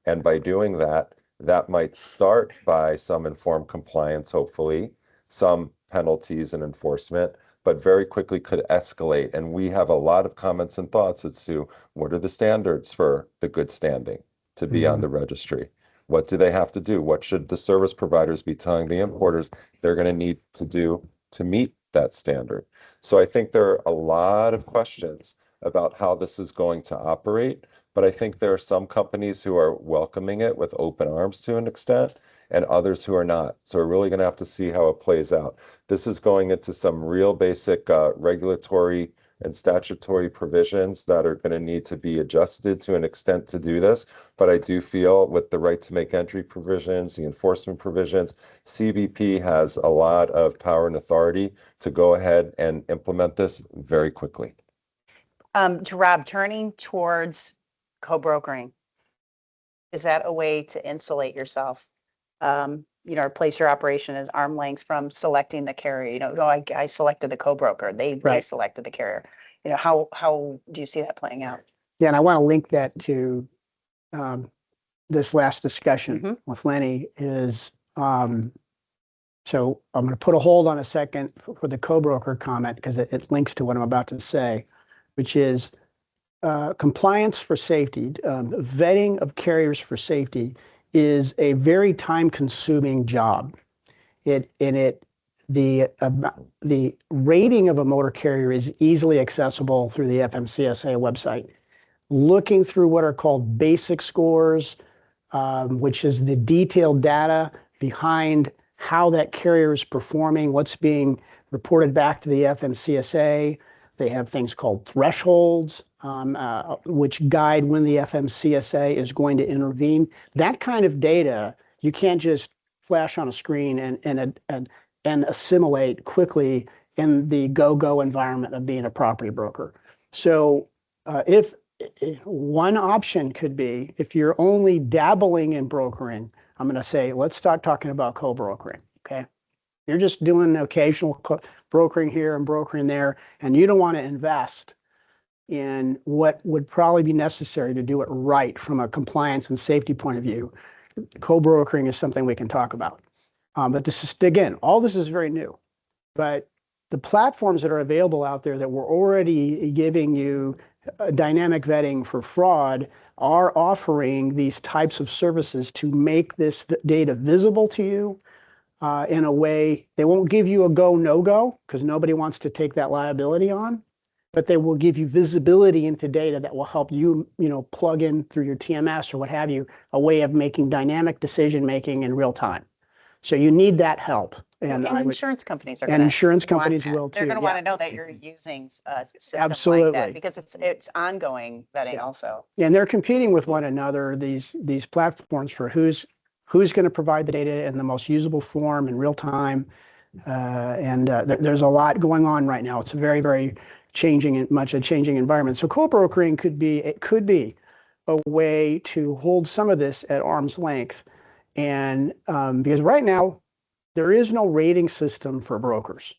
And by doing that, that might start by some informed compliance, hopefully, some penalties and enforcement, but very quickly could escalate. And we have a lot of comments and thoughts as to what are the standards for the good standing to be on the registry? What do they have to do? What should the service providers be telling the importers they're going to need to do to meet that standard? So I think there are a lot of questions about how this is going to operate. But I think there are some companies who are welcoming it with open arms to an extent, and others who are not. So we're really going to have to see how it plays out. This is going into some real basic regulatory and statutory provisions that are going to need to be adjusted to an extent to do this. But I do feel with the right to make entry provisions, the enforcement provisions, CBP has a lot of power and authority to go ahead and implement this very quickly. To Rob, turning towards co-brokering, is that a way to insulate yourself? Or place your operation as arm length from selecting the carrier. I selected the co-broker. They selected the carrier. How do you see that playing out? Yeah, and I want to link that to this last discussion with Lenny is, so I'm going to put a hold on a second for the co-broker comment because it links to what I'm about to say, which is compliance for safety, vetting of carriers for safety is a very time-consuming job. The rating of a motor carrier is easily accessible through the FMCSA website. Looking through what are called basic scores, which is the detailed data behind how that carrier is performing, what's being reported back to the FMCSA. They have things called thresholds, which guide when the FMCSA is going to intervene. That kind of data, you can't just flash on a screen and assimilate quickly in the go-go environment of being a property broker. So if one option could be, if you're only dabbling in brokering, I'm going to say, let's start talking about co-brokering, okay? You're just doing occasional brokering here and brokering there, and you don't want to invest in what would probably be necessary to do it right from a compliance and safety point of view. Co-brokering is something we can talk about. But this is, again, all this is very new. But the platforms that are available out there that were already giving you dynamic vetting for fraud are offering these types of services to make this data visible to you in a way. They won't give you a go, no-go, because nobody wants to take that liability on. But they will give you visibility into data that will help you, plug in through your TMS or what have you, a way of making dynamic decision-making in real time. So you need that help. And insurance companies are and insurance companies will too. They're going to want to know that you're using a system Absolutely. like that because it's ongoing vetting also. And they're competing with one another, these platforms, for who's going to provide the data in the most usable form in real time. There's a lot going on right now. It's a very, very much a changing environment. So co-brokering could be a way to hold some of this at arm's length. And because right now, there is no rating system for brokers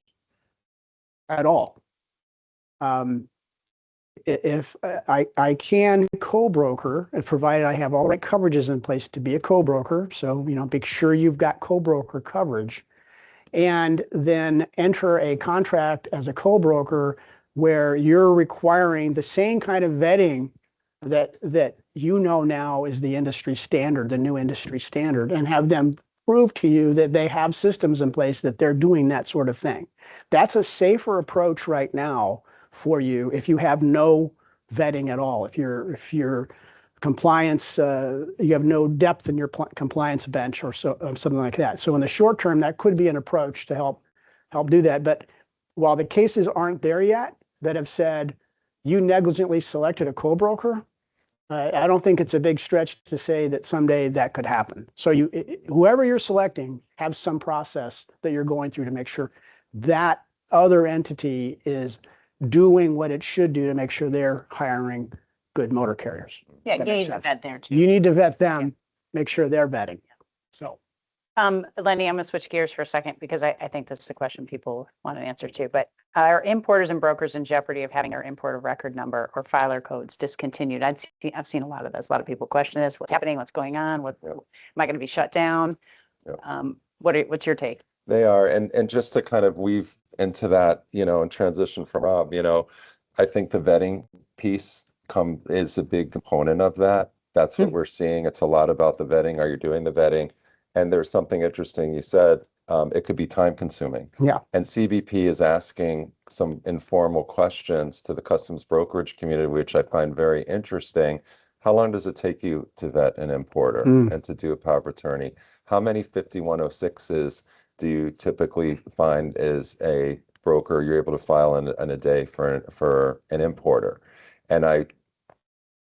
at all. If I can co-broker, provided I have all the right coverages in place to be a co-broker, so make sure you've got co-broker coverage, and then enter a contract as a co-broker where you're requiring the same kind of vetting that now is the industry standard, the new industry standard, and have them prove to you that they have systems in place that they're doing that sort of thing. That's a safer approach right now for you if you have no vetting at all. If your compliance, you have no depth in your compliance bench or something like that. So in the short term, that could be an approach to help do that. But while the cases aren't there yet that have said you negligently selected a co-broker, I don't think it's a big stretch to say that someday that could happen. So whoever you're selecting, have some process that you're going through to make sure that other entity is doing what it should do to make sure they're hiring good motor carriers. Yeah, That you makes need to sense. vet there too. You need to vet them, make sure they're vetting. So. Lenny, I'm gonna switch gears for a second because I think this is a question people want an answer to, but are importers and brokers in jeopardy of having their importer record number or filer codes discontinued? I've seen a lot of this. A lot of people question this. What's happening? What's going on? Am I going to be shut down? What's your take? They are, and just to kind of weave into that, and transition from Rob, I think the vetting piece is a big component of that. That's what we're seeing. It's a lot about the vetting. Are you doing the vetting? And there's something interesting you said. It could be time consuming. Yeah. And CBP is asking some informal questions to the customs brokerage community, which I find very interesting. How long does it take you to vet an importer and to do a power of attorney? How many 5106s do you typically find as a broker you're able to file in a day for an importer? And I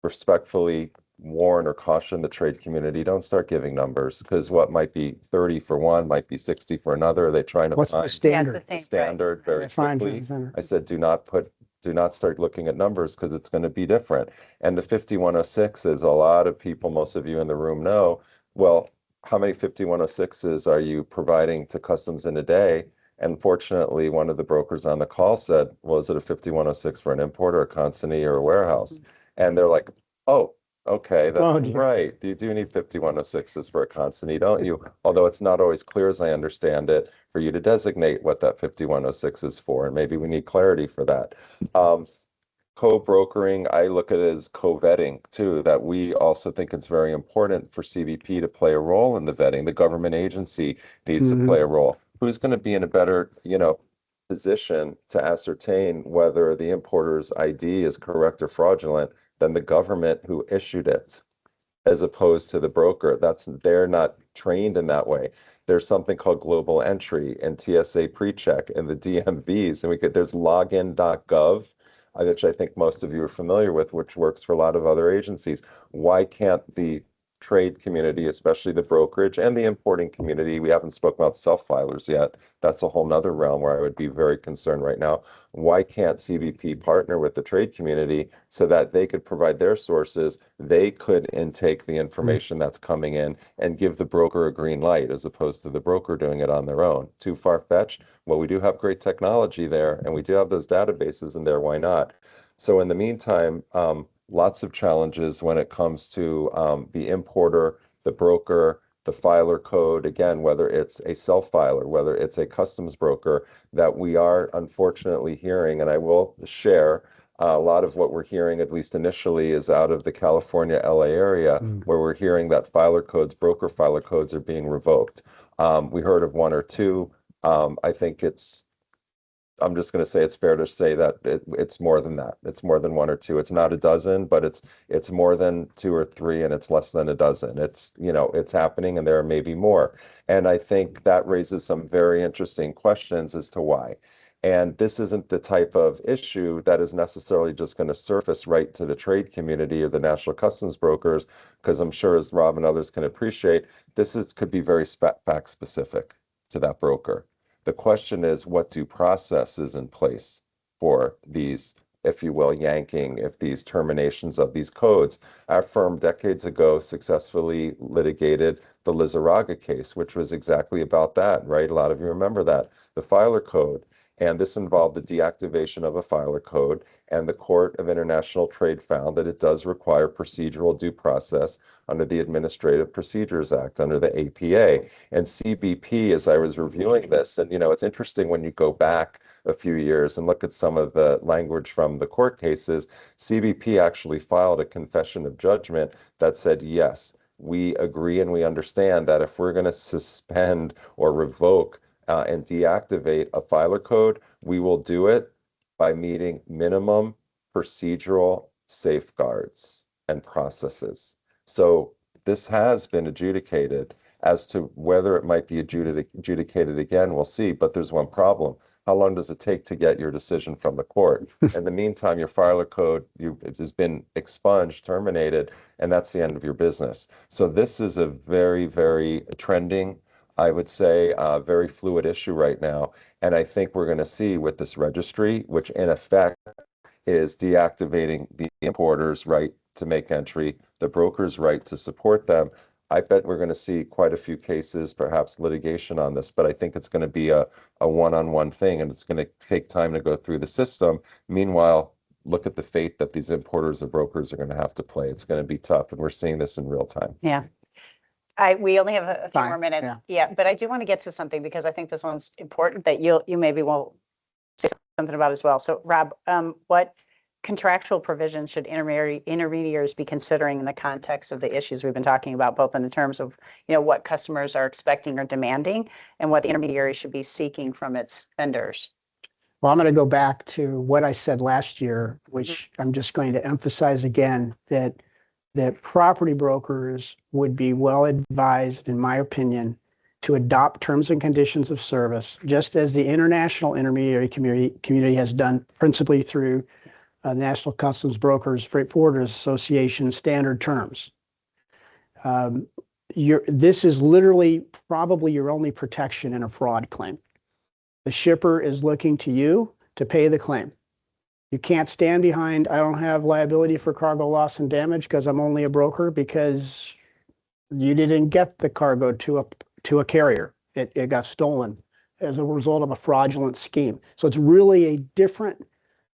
respectfully warn or caution the trade community, don't start giving numbers, because what might be 30 for one might be 60 for another. Are they trying to What's the find standard? Yeah, the standard very quickly? I said, do not start looking at numbers, because it's going to be different. And the 5106 is a lot of people, most of you in the room know, well, how many 5106s are you providing to customs in a day? And fortunately, one of the brokers on the call said, well, is it a 5106 for an importer, a consignee, or a warehouse? And they're like, oh, okay, that's right. You do need 5106s for a consignee, don't you? Although it's not always clear, as I understand it, for you to designate what that 5106 is for. And maybe we need clarity for that. Co-brokering, I look at it as co-vetting too, that we also think it's very important for CBP to play a role in the vetting. The government agency needs to play a role. Who's going to be in a better, position to ascertain whether the importer's ID is correct or fraudulent than the government who issued it, as opposed to the broker? They're not trained in that way. There's something called global entry and TSA PreCheck and the DMVs, and there's login.gov, which I think most of you are familiar with, which works for a lot of other agencies. Why can't the trade community, especially the brokerage and the importing community, we haven't spoken about self-filers yet. That's a whole nother realm where I would be very concerned right now. Why can't CBP partner with the trade community so that they could provide their sources? They could intake the information that's coming in and give the broker a green light, as opposed to the broker doing it on their own. Too far-fetched? Well, we do have great technology there, and we do have those databases in there. Why not? So in the meantime, lots of challenges when it comes to the importer, the broker, the filer code, again, whether it's a self-filer, whether it's a customs broker, that we are unfortunately hearing, and I will share, a lot of what we're hearing, at least initially, is out of the California, LA area, where we're hearing that filer codes, broker filer codes, are being revoked. We heard of one or two. I think I'm just going to say it's fair to say that it's more than that. It's more than one or two. It's not a dozen, but it's more than two or three, and it's less than a dozen. It's happening, and there are maybe more. And I think that raises some very interesting questions as to why. And this isn't the type of issue that is necessarily just going to surface right to the trade community or the national customs brokers, because I'm sure, as Rob and others can appreciate, could be very fact specific to that broker. The question is, what due process is in place for these, if you will, yanking, if these terminations of these codes? Our firm decades ago successfully litigated the Lizarraga case, which was exactly about that, right? A lot of you remember that, the filer code. And this involved the deactivation of a filer code, and the Court of International Trade found that it does require procedural due process under the Administrative Procedures Act, under the APA. And CBP, as I was reviewing this, and it's interesting when you go back a few years and look at some of the language from the court cases, CBP actually filed a confession of judgment that said, yes, we agree and we understand that if we're going to suspend or revoke and deactivate a filer code, we will do it by meeting minimum procedural safeguards and processes. So this has been adjudicated. As to whether it might be adjudicated again, we'll see, but there's one problem. How long does it take to get your decision from the court? In the meantime, your filer code has been expunged, terminated, and that's the end of your business. So this is a very, very trending, I would say, a very fluid issue right now. And I think we're going to see with this registry, which in effect is deactivating the importer's right to make entry, the broker's right to support them. I bet we're going to see quite a few cases, perhaps litigation on this, but I think it's going to be a one-on-one thing, and it's going to take time to go through the system. Meanwhile, look at the fate that these importers or brokers are going to have to play. It's going to be tough, and we're seeing this in real time. Yeah. We only have a few more minutes. Yeah, but I do want to get to something because I think this one's important that you maybe will say something about as well. So Rob, what contractual provisions should intermediaries be considering in the context of the issues we've been talking about, both in terms of, what customers are expecting or demanding and what the intermediary should be seeking from its vendors? Well, I'm going to go back to what I said last year, which I'm just going to emphasize again, that property brokers would be well advised, in my opinion, to adopt terms and conditions of service, just as the international intermediary community has done, principally through National Customs Brokers Freight Forwarders Association standard terms. This is literally probably your only protection in a fraud claim. The shipper is looking to you to pay the claim. You can't stand behind, I don't have liability for cargo loss and damage because I'm only a broker, because you didn't get the cargo to a carrier. It got stolen as a result of a fraudulent scheme. So it's really a different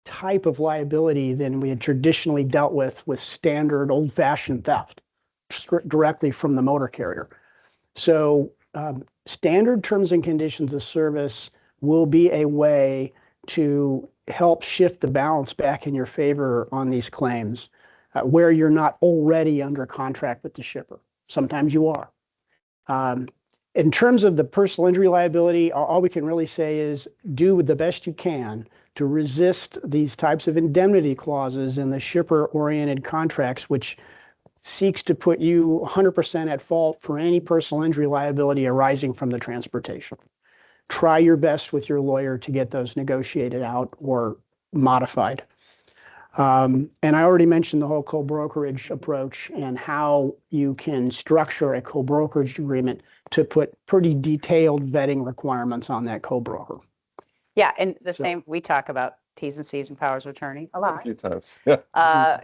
type of liability than we had traditionally dealt with standard old-fashioned theft directly from the motor carrier. So standard terms and conditions of service will be a way to help shift the balance back in your favor on these claims where you're not already under contract with the shipper. Sometimes you are. In terms of the personal injury liability, all we can really say is do the best you can to resist these types of indemnity clauses in the shipper-oriented contracts, which seeks to put you 100% at fault for any personal injury liability arising from the transportation. Try your best with your lawyer to get those negotiated out or modified. And I already mentioned the whole co-brokerage approach and how you can structure a co-brokerage agreement to put pretty detailed vetting requirements on that co-broker. Yeah, and same, we talk about T's and C's and powers of attorney a lot. A few times.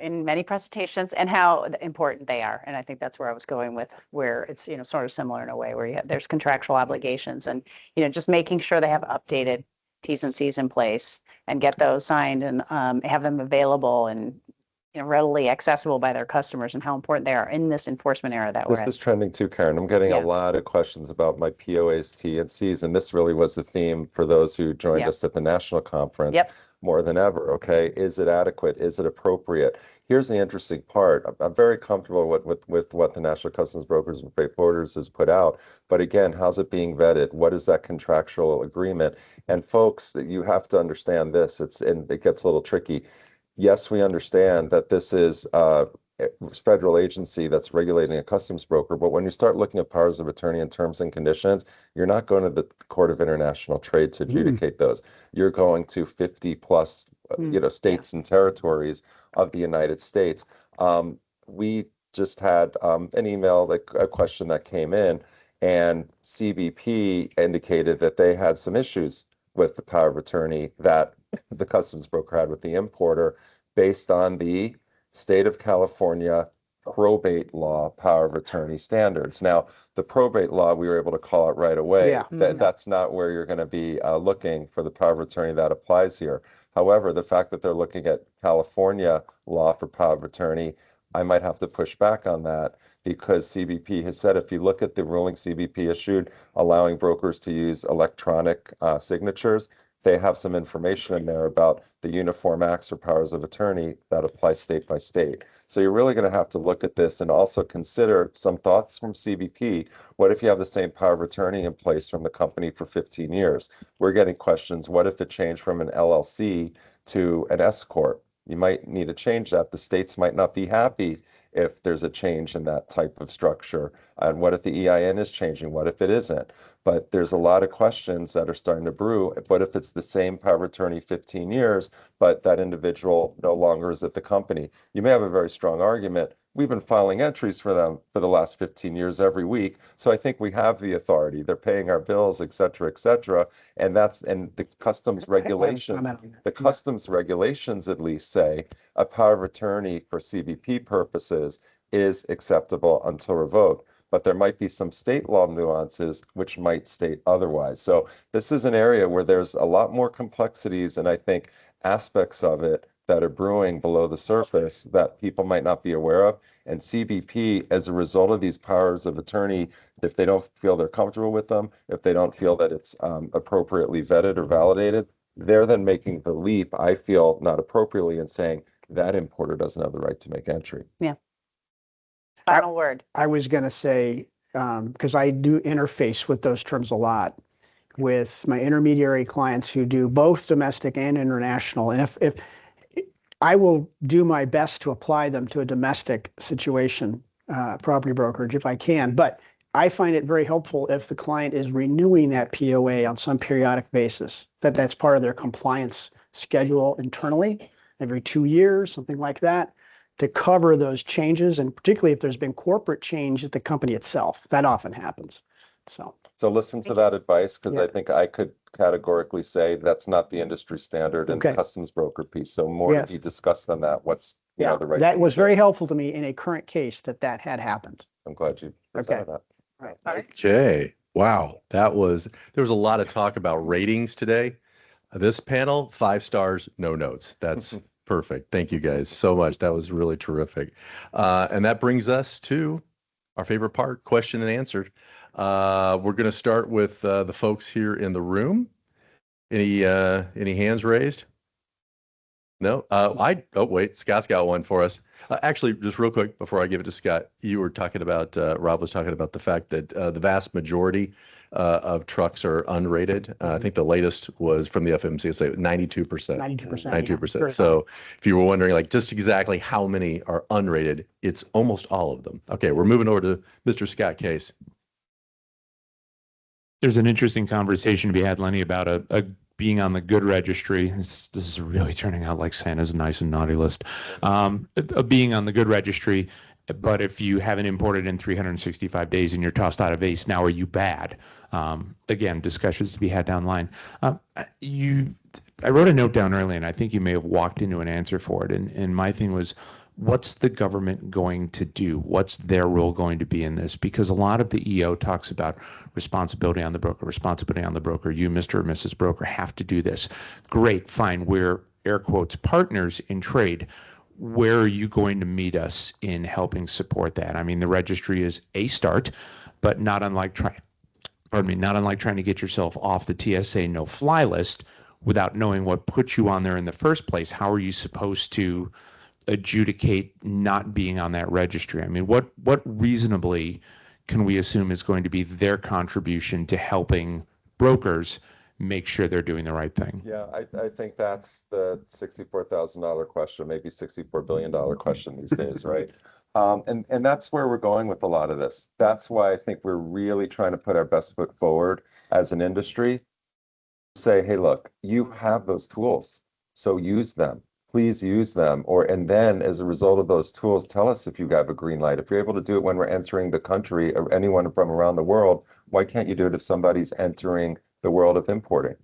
In many presentations, and how important they are. And I think that's where I was going with, where it's, sort of similar in a way where there's contractual obligations and, just making sure they have updated T's and C's in place and get those signed and have them available and, readily accessible by their customers, and how important they are in this enforcement era that we're in. This is trending too, Karen. I'm getting a lot of questions about my POAs, T and Cs, and this really was the theme for those who joined us at the national conference. More than ever, okay? Is it adequate? Is it appropriate? Here's the interesting part. I'm very comfortable with what the National Customs Brokers and Freight Forwarders has put out. But again, how's it being vetted? What is that contractual agreement? And folks, you have to understand this. And it gets a little tricky. Yes, we understand that this is a federal agency that's regulating a customs broker, but when you start looking at powers of attorney and terms and conditions, you're not going to the Court of International Trade to adjudicate those. You're going to 50 plus, states and territories of the United States. We just had an email, a question that came in, And CBP indicated that they had some issues with the power of attorney that the customs broker had with the importer based on the state of California probate law power of attorney standards. Now, the probate law, we were able to call it right away. Yeah. That's not where you're going to be looking for the power of attorney that applies here. However, the fact that they're looking at California law for power of attorney, I might have to push back on that because CBP has said if you look at the ruling CBP issued allowing brokers to use electronic signatures, they have some information in there about the uniform acts or powers of attorney that apply state by state. So you're really going to have to look at this and also consider some thoughts from CBP. What if you have the same power of attorney in place from the company for 15 years? We're getting questions. What if it changed from an LLC to an S corp? You might need to change that. The states might not be happy if there's a change in that type of structure. And what if the EIN is changing? What if it isn't? But there's a lot of questions that are starting to brew. What if it's the same power of attorney 15 years, but that individual no longer is at the company? You may have a very strong argument. We've been filing entries for them for the last 15 years every week. So I think we have the authority. They're paying our bills, et cetera, et cetera. And the customs regulations, at least say a power of attorney for CBP purposes is acceptable until revoked. But there might be some state law nuances which might state otherwise. So this is an area where there's a lot more complexities and I think aspects of it that are brewing below the surface that people might not be aware of. And CBP, as a result of these powers of attorney, if they don't feel they're comfortable with them, if they don't feel that it's appropriately vetted or validated, they're then making the leap, I feel, not appropriately and saying that importer doesn't have the right to make entry. Yeah. Final word. I was going to say, because I do interface with those terms a lot with my intermediary clients who do both domestic and international. And if I will do my best to apply them to a domestic situation, property brokerage, if I can, but I find it very helpful if the client is renewing that POA on some periodic basis, that's part of their compliance schedule internally, every 2 years, something like that, to cover those changes. And particularly if there's been corporate change at the company itself, that often happens. So listen to that advice, because I think I could categorically say that's not the industry standard in the customs broker piece. So more to be discussed on that. What's the right that thing was to do. very helpful to me in a current case that had happened. I'm glad you presented that. Okay. Wow. There was a lot of talk about ratings today. This panel, 5 stars, no notes. That's perfect. Thank you guys so much. That was really terrific. And that brings us to our favorite part, question and answer. We're going to start with the folks here in the room. Any hands raised? No? Wait, Scott's got one for us. Actually, just real quick before I give it to Scott, you were talking about, Rob was talking about the fact that the vast majority of trucks are unrated. I think the latest was from the FMCSA, 92%. 92%. So if you were wondering, like, just exactly how many are unrated, it's almost all of them. Okay, we're moving over to Mr. Scott Case. There's an interesting conversation to be had, Lenny, about a being on the good registry. This is really turning out like Santa's nice and naughty list. Being on the good registry, but if you haven't imported in 365 days and you're tossed out of ACE, now are you bad? Again, discussions to be had down the line. I wrote a note down early, and I think you may have walked into an answer for it. And my thing was, what's the government going to do? What's their role going to be in this? Because a lot of the EO talks about responsibility on the broker, responsibility on the broker. You, Mr. or Mrs. Broker, have to do this. Great, fine. We're, air quotes, partners in trade. Where are you going to meet us in helping support that? I mean, the registry is a start, but not unlike trying to get yourself off the TSA no-fly list without knowing what put you on there in the first place. How are you supposed to adjudicate not being on that registry? I mean, what reasonably can we assume is going to be their contribution to helping brokers make sure they're doing the right thing? Yeah, I think that's the $64,000 question, maybe $64 billion question these days, right? And that's where we're going with a lot of this. That's why I think we're really trying to put our best foot forward as an industry. Say, hey, look, you have those tools, so use them. please use them. And then as a result of those tools, tell us if you have a green light. If you're able to do it when we're entering the country or anyone from around the world, why can't you do it if somebody's entering the world of importing?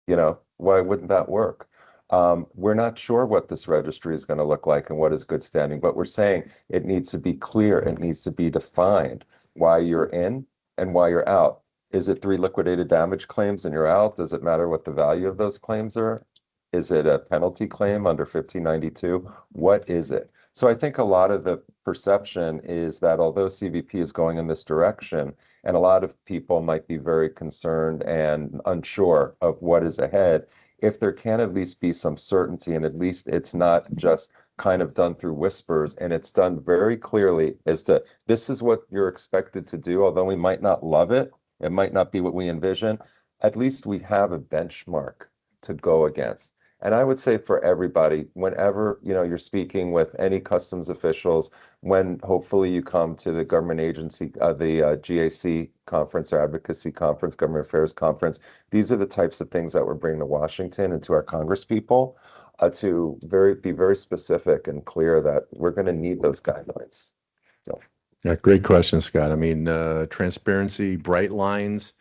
Why wouldn't that work? We're not sure what this registry is going to look like and what is good standing, but we're saying it needs to be clear. It needs to be defined why you're in and why you're out. Is it 3 liquidated damage claims and you're out? Does it matter what the value of those claims are? Is it a penalty claim under 1592? What is it? So I think a lot of the perception is that although CBP is going in this direction, and a lot of people might be very concerned and unsure of what is ahead, if there can at least be some certainty, and at least it's not just kind of done through whispers, and it's done very clearly as to this is what you're expected to do, although we might not love it, it might not be what we envision, at least we have a benchmark to go against. And I would say for everybody, whenever you're speaking with any customs officials, when hopefully you come to the government agency, the GAC conference or advocacy conference, government affairs conference, these are the types of things that we're bringing to Washington and to our Congress people to be very specific and clear that we're going to need those guidelines. So. Yeah, great question, Scott. I mean, transparency, bright lines.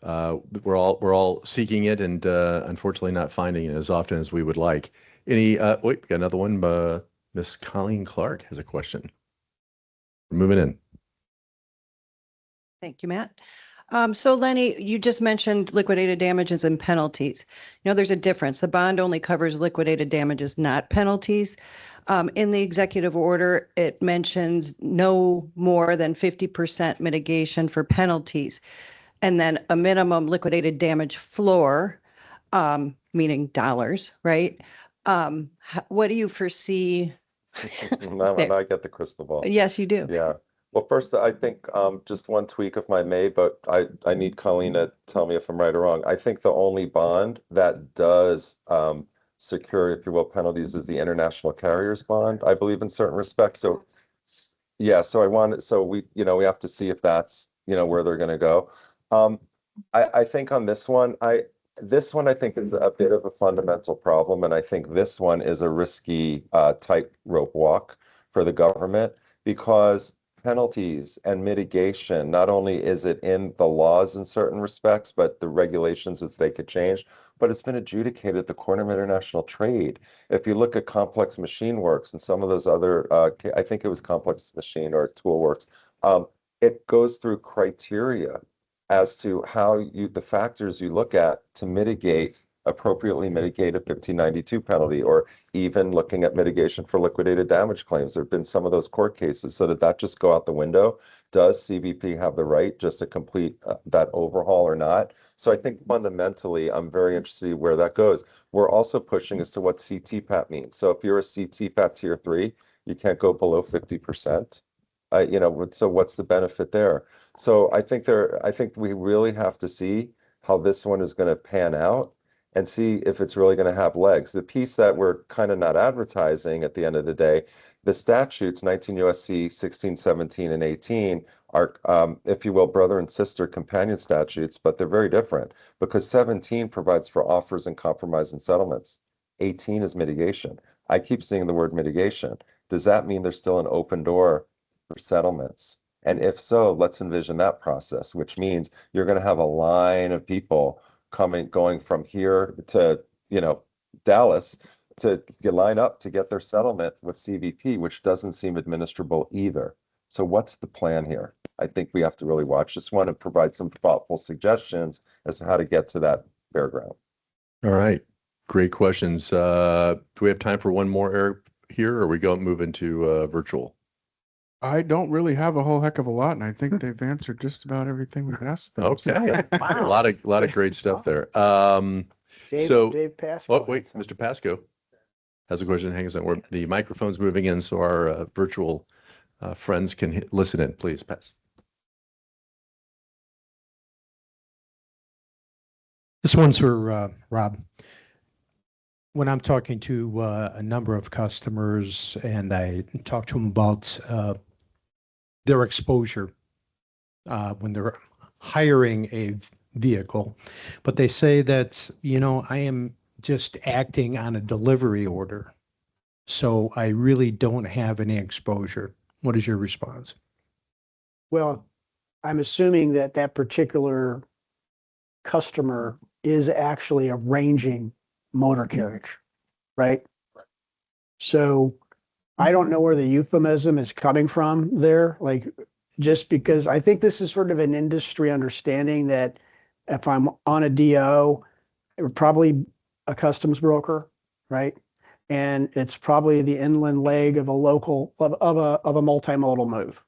We're all seeking it and unfortunately not finding it as often as we would like. Wait, we got another one. Miss Colleen Clark has a question. We're moving in. Thank you, Matt. So Lenny, you just mentioned liquidated damages and penalties. There's a difference. The bond only covers liquidated damages, not penalties. In the executive order, it mentions no more than 50% mitigation for penalties, and then a minimum liquidated damage floor, meaning dollars, right? What do you foresee? Now I get the crystal ball. Yes, you do. Yeah. Well, first, I think just one tweak if I may, but I need Colleen to tell me if I'm right or wrong. I think the only bond that does secure, if you will, penalties is the international carriers bond, I believe in certain respects. So yeah, so we have to see if that's, where they're going to go. I think on this one, I think is a bit of a fundamental problem. And I think this one is a risky tightrope walk for the government because penalties and mitigation, not only is it in the laws in certain respects, but the regulations which they could change, but it's been adjudicated at the Court of International Trade. If you look at Complex Machine Works and some of those other, I think it was Complex Machine or Tool Works, it goes through criteria as to how the factors you look at to appropriately mitigate a 1592 penalty, or even looking at mitigation for liquidated damage claims. There have been some of those court cases, so that just go out the window. Does CBP have the right just to complete that overhaul or not? So I think fundamentally, I'm very interested in where that goes. We're also pushing as to what CTPAT means. So if you're a CTPAT tier 3, you can't go below 50%. So what's the benefit there? So I think we really have to see how this one is going to pan out and see if it's really going to have legs. The piece that we're kind of not advertising at the end of the day, the statutes, 19 U.S.C. 16, 17, and 18 are, if you will, brother and sister companion statutes, but they're very different because 17 provides for offers and compromise and settlements. 18 is mitigation. I keep seeing the word mitigation. Does that mean there's still an open door for settlements? And if so, let's envision that process, which means you're going to have a line of people going from here to, Dallas to line up to get their settlement with CBP, which doesn't seem administrable either. So what's the plan here? I think we have to really watch this one and provide some thoughtful suggestions as to how to get to that fair ground. All right. Great questions. Do we have time for one more, Eric, here, or we move into virtual? I don't really have a whole heck of a lot, and I think they've answered just about everything we've asked them. Okay. A lot of great stuff there. Dave Pasco. Oh, wait, Mr. Pasco has a question. Hang on. The microphone's moving in, so our virtual friends can listen in. Please, pass. This one's for Rob. When I'm talking to a number of customers and I talk to them about their exposure when they're hiring a vehicle, but they say that, I am just acting on a delivery order. So I really don't have any exposure. What is your response? Well, I'm assuming that that particular customer is actually arranging motor carriage, right? So I don't know where the euphemism is coming from there, like, just because I think this is sort of an industry understanding that if I'm on a DO, it would probably a customs broker, right? And it's probably the inland leg of a local, of a multimodal move.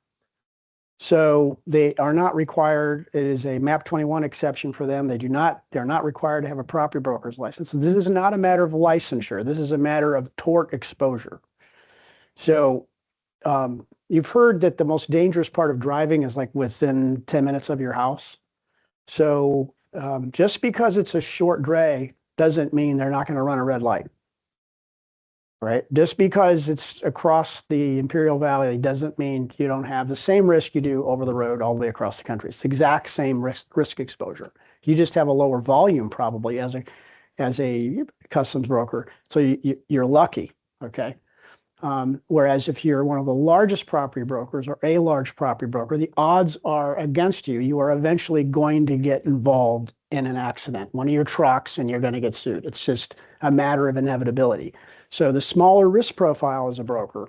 So they are not required, it is a MAP 21 exception for them. They're not required to have a property broker's license. So this is not a matter of licensure. This is a matter of tort exposure. So you've heard that the most dangerous part of driving is like within 10 minutes of your house. So just because it's a short dray doesn't mean they're not going to run a red light. Right? Just because it's across the Imperial Valley doesn't mean you don't have the same risk you do over the road all the way across the country. It's the exact same risk exposure. You just have a lower volume probably as a customs broker. So you're lucky, okay? Whereas if you're one of the largest property brokers or a large property broker, the odds are against you. You are eventually going to get involved in an accident, one of your trucks, and you're going to get sued. It's just a matter of inevitability. So the smaller risk profile as a broker,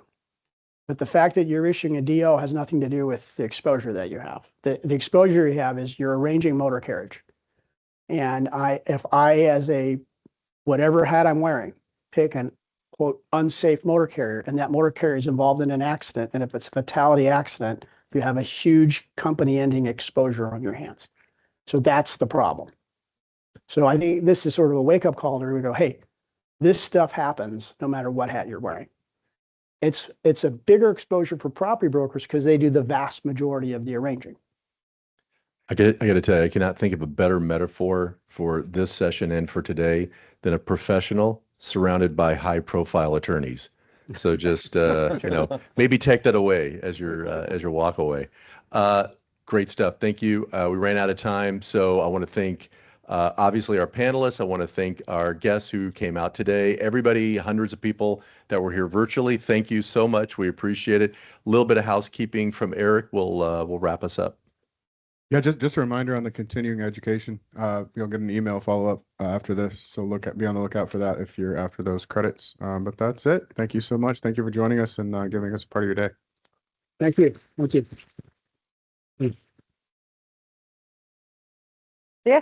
but the fact that you're issuing a DO has nothing to do with the exposure that you have. The exposure you have is you're arranging motor carriage. And if I, as a whatever hat I'm wearing, pick an quote unsafe motor carrier, and that motor carrier is involved in an accident, and if it's a fatality accident, you have a huge company-ending exposure on your hands. So that's the problem. So I think this is sort of a wake-up call to go, hey, this stuff happens no matter what hat you're wearing. It's a bigger exposure for property brokers because they do the vast majority of the arranging. I got to tell you, I cannot think of a better metaphor for this session and for today than a professional surrounded by high-profile attorneys. So just maybe take that away as your walk away. Great stuff. Thank you. We ran out of time, so I want to thank obviously our panelists. I want to thank our guests who came out today. Everybody, hundreds of people that were here virtually. Thank you so much. We appreciate it. A little bit of housekeeping from Eric will wrap us up. Yeah, just a reminder on the continuing education. You'll get an email follow-up after this, so be on the lookout for that if you're after those credits. But that's it. Thank you so much. Thank you for joining us and giving us a part of your day. Thank you. Thank you. Yeah.